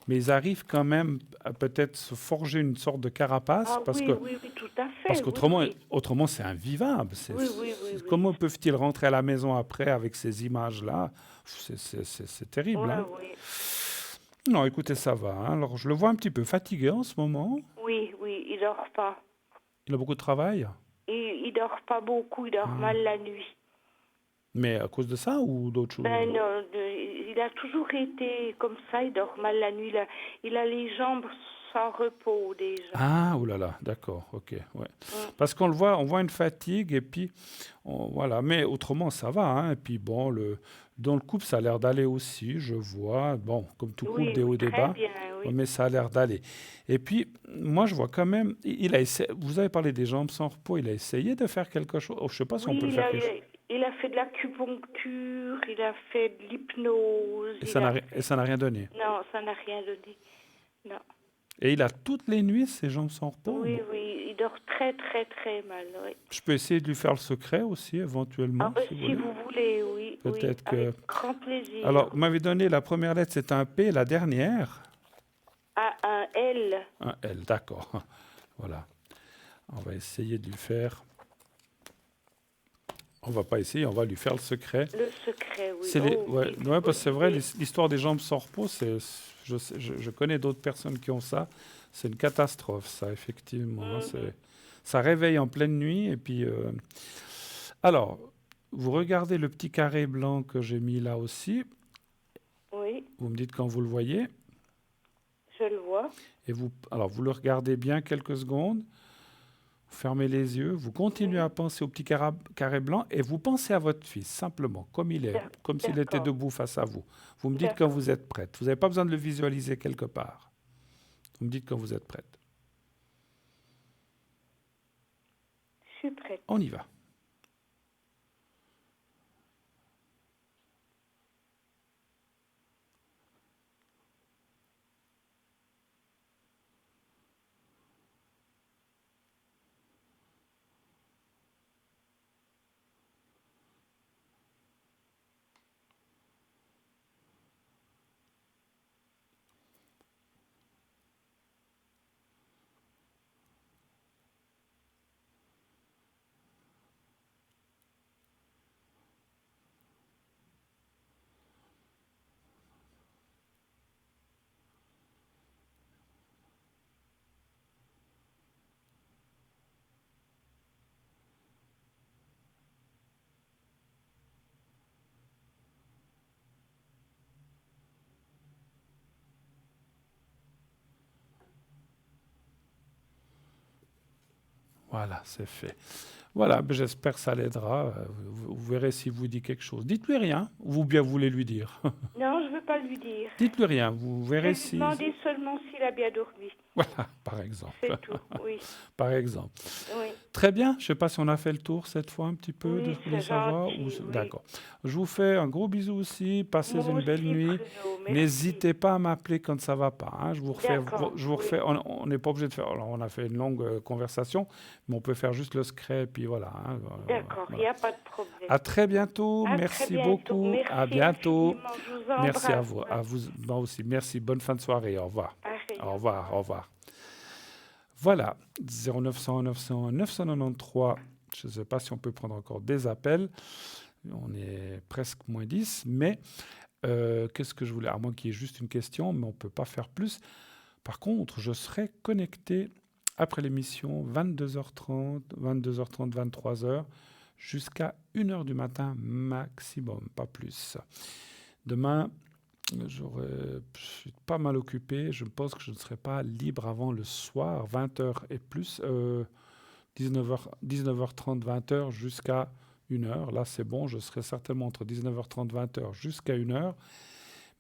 mais ils arrivent quand même à peut-être se forger une sorte de carapace Ah parce oui, que oui, oui, tout à parce fait, oui, qu'autrement, oui. autrement c'est invivable. Oui, oui, oui, oui. Comment peuvent-ils rentrer à la maison après avec ces images-là? C'est terrible, Ouais, hein? oui. Non, écoutez, ça va, hein. Alors, je le vois un petit peu fatigué en ce moment. Oui, oui, il dort pas. Il a beaucoup de travail. Il dort pas beaucoup, il dort mal la nuit. Mais à cause de ça ou d'autres choses? Ben non, il a toujours été comme ça, il dort mal la nuit. Il a les jambes sans repos déjà. Ah, oulala, d'accord, ok, ouais. Mm. Parce qu'on on voit une fatigue et puis, voilà. Mais autrement, ça va, hein. Et puis bon, dans le couple, ça a l'air d'aller aussi, je vois. Bon, comme tout couple, Oui, des hauts oui, et des très bas. bien, Ouais, oui. mais ça a l'air d'aller. Et puis, moi, je vois quand même, il a essayé, vous avez parlé des jambes sans repos, il a essayé de faire quelque chose. Oh, je sais pas si on Oui, peut le faire quelque chose. il a fait de l'acupuncture, il a fait de l'hypnose, Et il a et fait... ça n'a rien donné. Non, ça n'a rien donné. Non. Et il a toutes les nuits ses jambes sans repos. Oui, Bon, oui, il dort très, très, très mal, oui. je peux essayer de lui faire le secret aussi, Ah, éventuellement, si vous si voulez. vous voulez, oui, oui, Peut-être que... avec grand plaisir. Alors, vous m'avez donné la première lettre, c'est un P, la dernière, Un L, un L, d'accord. Voilà. On va essayer de lui faire... On va pas essayer, on va lui faire le secret. le secret, oui. C'est Oh, ouais, oui, ouais, parce que c'est vrai, oui. l'histoire des jambes sans repos, je connais d'autres personnes qui ont ça. C'est une catastrophe, ça, effectivement, hein. Mhm. Ça réveille en pleine nuit. Et puis, alors, vous regardez le petit carré blanc que j'ai mis là aussi. Oui, Vous me dites quand vous le voyez. je le vois. Et alors, vous le regardez bien quelques secondes. Vous fermez les yeux. Vous continuez à penser au petit carré blanc et vous pensez à votre fils, simplement, comme il est, comme s'il était D'accord, debout face à vous. Vous me dites quand d'accord. vous êtes prête. Vous n'avez pas besoin de le visualiser quelque part. Vous me dites quand vous êtes prête. Je suis prête. On y va. Voilà, c'est fait. Voilà, ben j'espère que ça l'aidera. Vous verrez s'il vous dit quelque chose. Dites-lui rien, ou bien vous voulez lui dire. Non, je ne veux pas lui dire. Dites-lui rien, vous Je vais verrez lui si... demander seulement s'il a bien dormi. Voilà, par exemple. C'est tout, oui. Par exemple. Oui, Très bien, je ne sais pas si on a fait le tour cette fois un petit peu de oui, ce que vous voulez c'est savoir. gentil, oui. D'accord. Je vous fais un gros bisou aussi, passez Moi une belle aussi, nuit. Bruno, merci. N'hésitez pas à m'appeler quand ça va pas, hein. D'accord, Je vous oui. refais. On n'est pas obligé de faire. Alors, on a fait une longue conversation, mais on peut faire juste le secret et puis voilà, hein. D'accord, il n'y Voilà. a pas de problème. À très bientôt. À très Merci bientôt. beaucoup. Merci À bientôt. infiniment. Je vous Merci à embrasse. vous. À vous moi aussi. Merci. Bonne fin de soirée. Au revoir. Allez, Au revoir. Au revoir. Voilà, 0900 900 993. Je ne sais pas si on peut prendre encore des appels. On est presque moins 10, mais qu'est-ce que je voulais? À moins qu'il y ait juste une question, mais on ne peut pas faire plus. Par contre, je serai connecté après l'émission 22h30, 23h, jusqu'à 1h du matin maximum, pas plus. Demain, je suis pas mal occupé. Je pense que je ne serai pas libre avant le soir, 20h et plus, 19h30, 20h jusqu'à 1h. Là, c'est bon, je serai certainement entre 19h30, 20h jusqu'à 1h.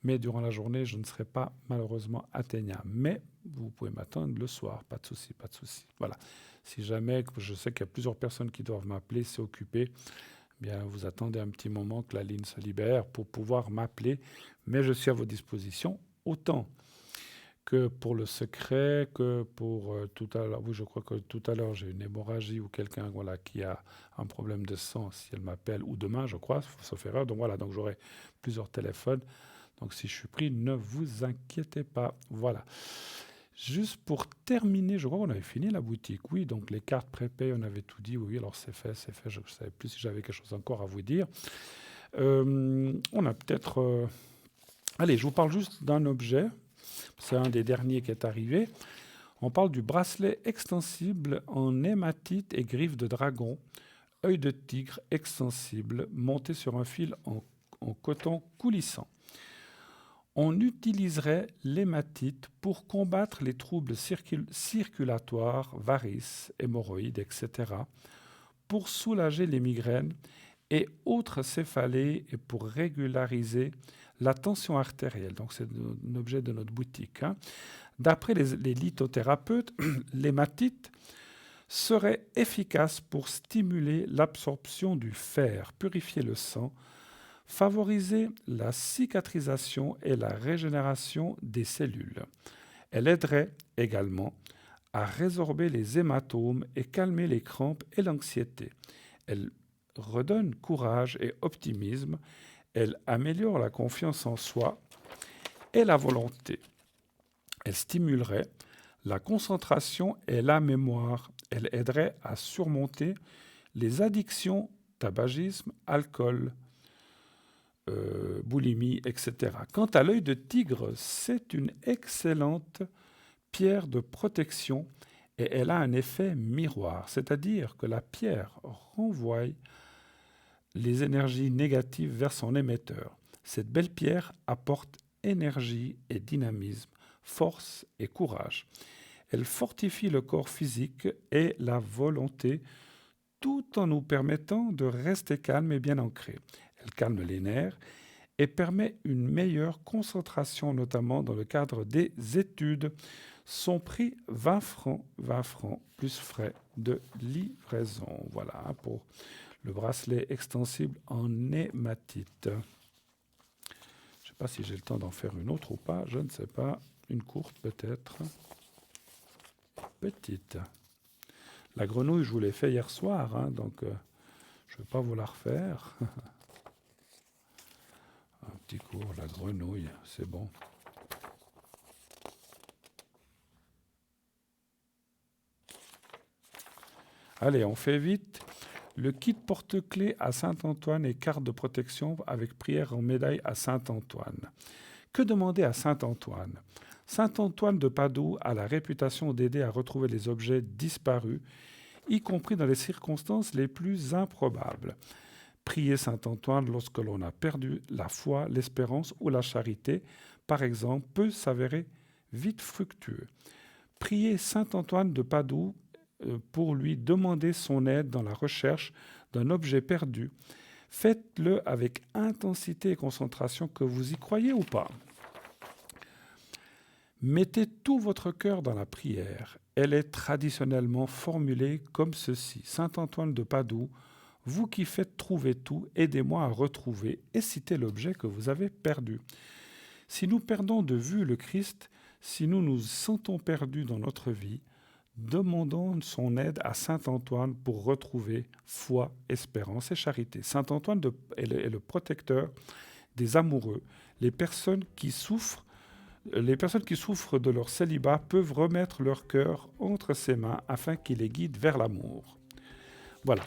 mais durant la journée, je ne serai pas malheureusement atteignable. Mais vous pouvez m'attendre le soir, pas de souci, pas de souci. Voilà. Si jamais, je sais qu'il y a plusieurs personnes qui doivent m'appeler, c'est occupé, bien vous attendez un petit moment que la ligne se libère pour pouvoir m'appeler, mais je suis à votre disposition autant que pour le secret, que pour tout à l'heure. Oui, je crois que tout à l'heure, j'ai une hémorragie ou quelqu'un voilà, qui a un problème de sang, si elle m'appelle, ou demain, je crois, sauf erreur. Donc voilà, donc j'aurai plusieurs téléphones. Donc si je suis pris, ne vous inquiétez pas. Voilà. Juste pour terminer, je crois qu'on avait fini la boutique. Oui, donc les cartes prépay, on avait tout dit. Oui, alors c'est fait, c'est fait. Je ne savais plus si j'avais quelque chose encore à vous dire. On a peut-être... Allez, je vous parle juste d'un objet. C'est un des derniers qui est arrivé. On parle du bracelet extensible en hématite et griffes de dragon, œil de tigre extensible, monté sur un fil en coton coulissant. On utiliserait l'hématite pour combattre les troubles circulatoires, varices, hémorroïdes, etc., pour soulager les migraines et autres céphalées et pour régulariser la tension artérielle. Donc c'est un objet de notre boutique. D'après les lithothérapeutes, l'hématite serait efficace pour stimuler l'absorption du fer, purifier le sang, favoriser la cicatrisation et la régénération des cellules. Elle aiderait également à résorber les hématomes et calmer les crampes et l'anxiété. Elle redonne courage et optimisme. Elle améliore la confiance en soi et la volonté. Elle stimulerait la concentration et la mémoire. Elle aiderait à surmonter les addictions, tabagisme, alcool, boulimie, etc. Quant à l'œil de tigre, c'est une excellente pierre de protection et elle a un effet miroir, c'est-à-dire que la pierre renvoie les énergies négatives vers son émetteur. Cette belle pierre apporte énergie et dynamisme, force et courage. Elle fortifie le corps physique et la volonté tout en nous permettant de rester calme et bien ancré. Elle calme les nerfs et permet une meilleure concentration, notamment dans le cadre des études. Son prix 20 francs plus frais de livraison. Voilà pour le bracelet extensible en hématite. Je ne sais pas si j'ai le temps d'en faire une autre ou pas, je ne sais pas. Une courte peut-être. Petite. La grenouille, je vous l'ai fait hier soir, donc je ne vais pas vous la refaire. Un petit cours, la grenouille, c'est bon. Allez, on fait vite. Le kit porte-clés à Saint-Antoine et carte de protection avec prière en médaille à Saint-Antoine. Que demander à Saint-Antoine ? Saint-Antoine de Padoue a la réputation d'aider à retrouver les objets disparus, y compris dans les circonstances les plus improbables. Prier Saint-Antoine lorsque l'on a perdu la foi, l'espérance ou la charité, par exemple, peut s'avérer vite fructueux. Prier Saint-Antoine de Padoue pour lui demander son aide dans la recherche d'un objet perdu. Faites-le avec intensité et concentration, que vous y croyez ou pas. Mettez tout votre cœur dans la prière. Elle est traditionnellement formulée comme ceci. Saint-Antoine de Padoue, vous qui faites trouver tout, aidez-moi à retrouver et citez l'objet que vous avez perdu. Si nous perdons de vue le Christ, si nous nous sentons perdus dans notre vie, demandons son aide à Saint-Antoine pour retrouver foi, espérance et charité. Saint-Antoine est le protecteur des amoureux. Les personnes qui souffrent de leur célibat peuvent remettre leur cœur entre ses mains afin qu'il les guide vers l'amour. Voilà.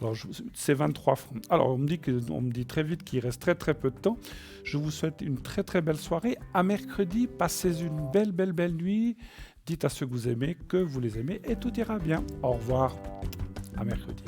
Alors, c'est 23 francs. Alors, on me dit très vite qu'il reste très très peu de temps. Je vous souhaite une très très belle soirée. À mercredi, passez une belle nuit. Dites à ceux que vous aimez que vous les aimez et tout ira bien. Au revoir. À mercredi.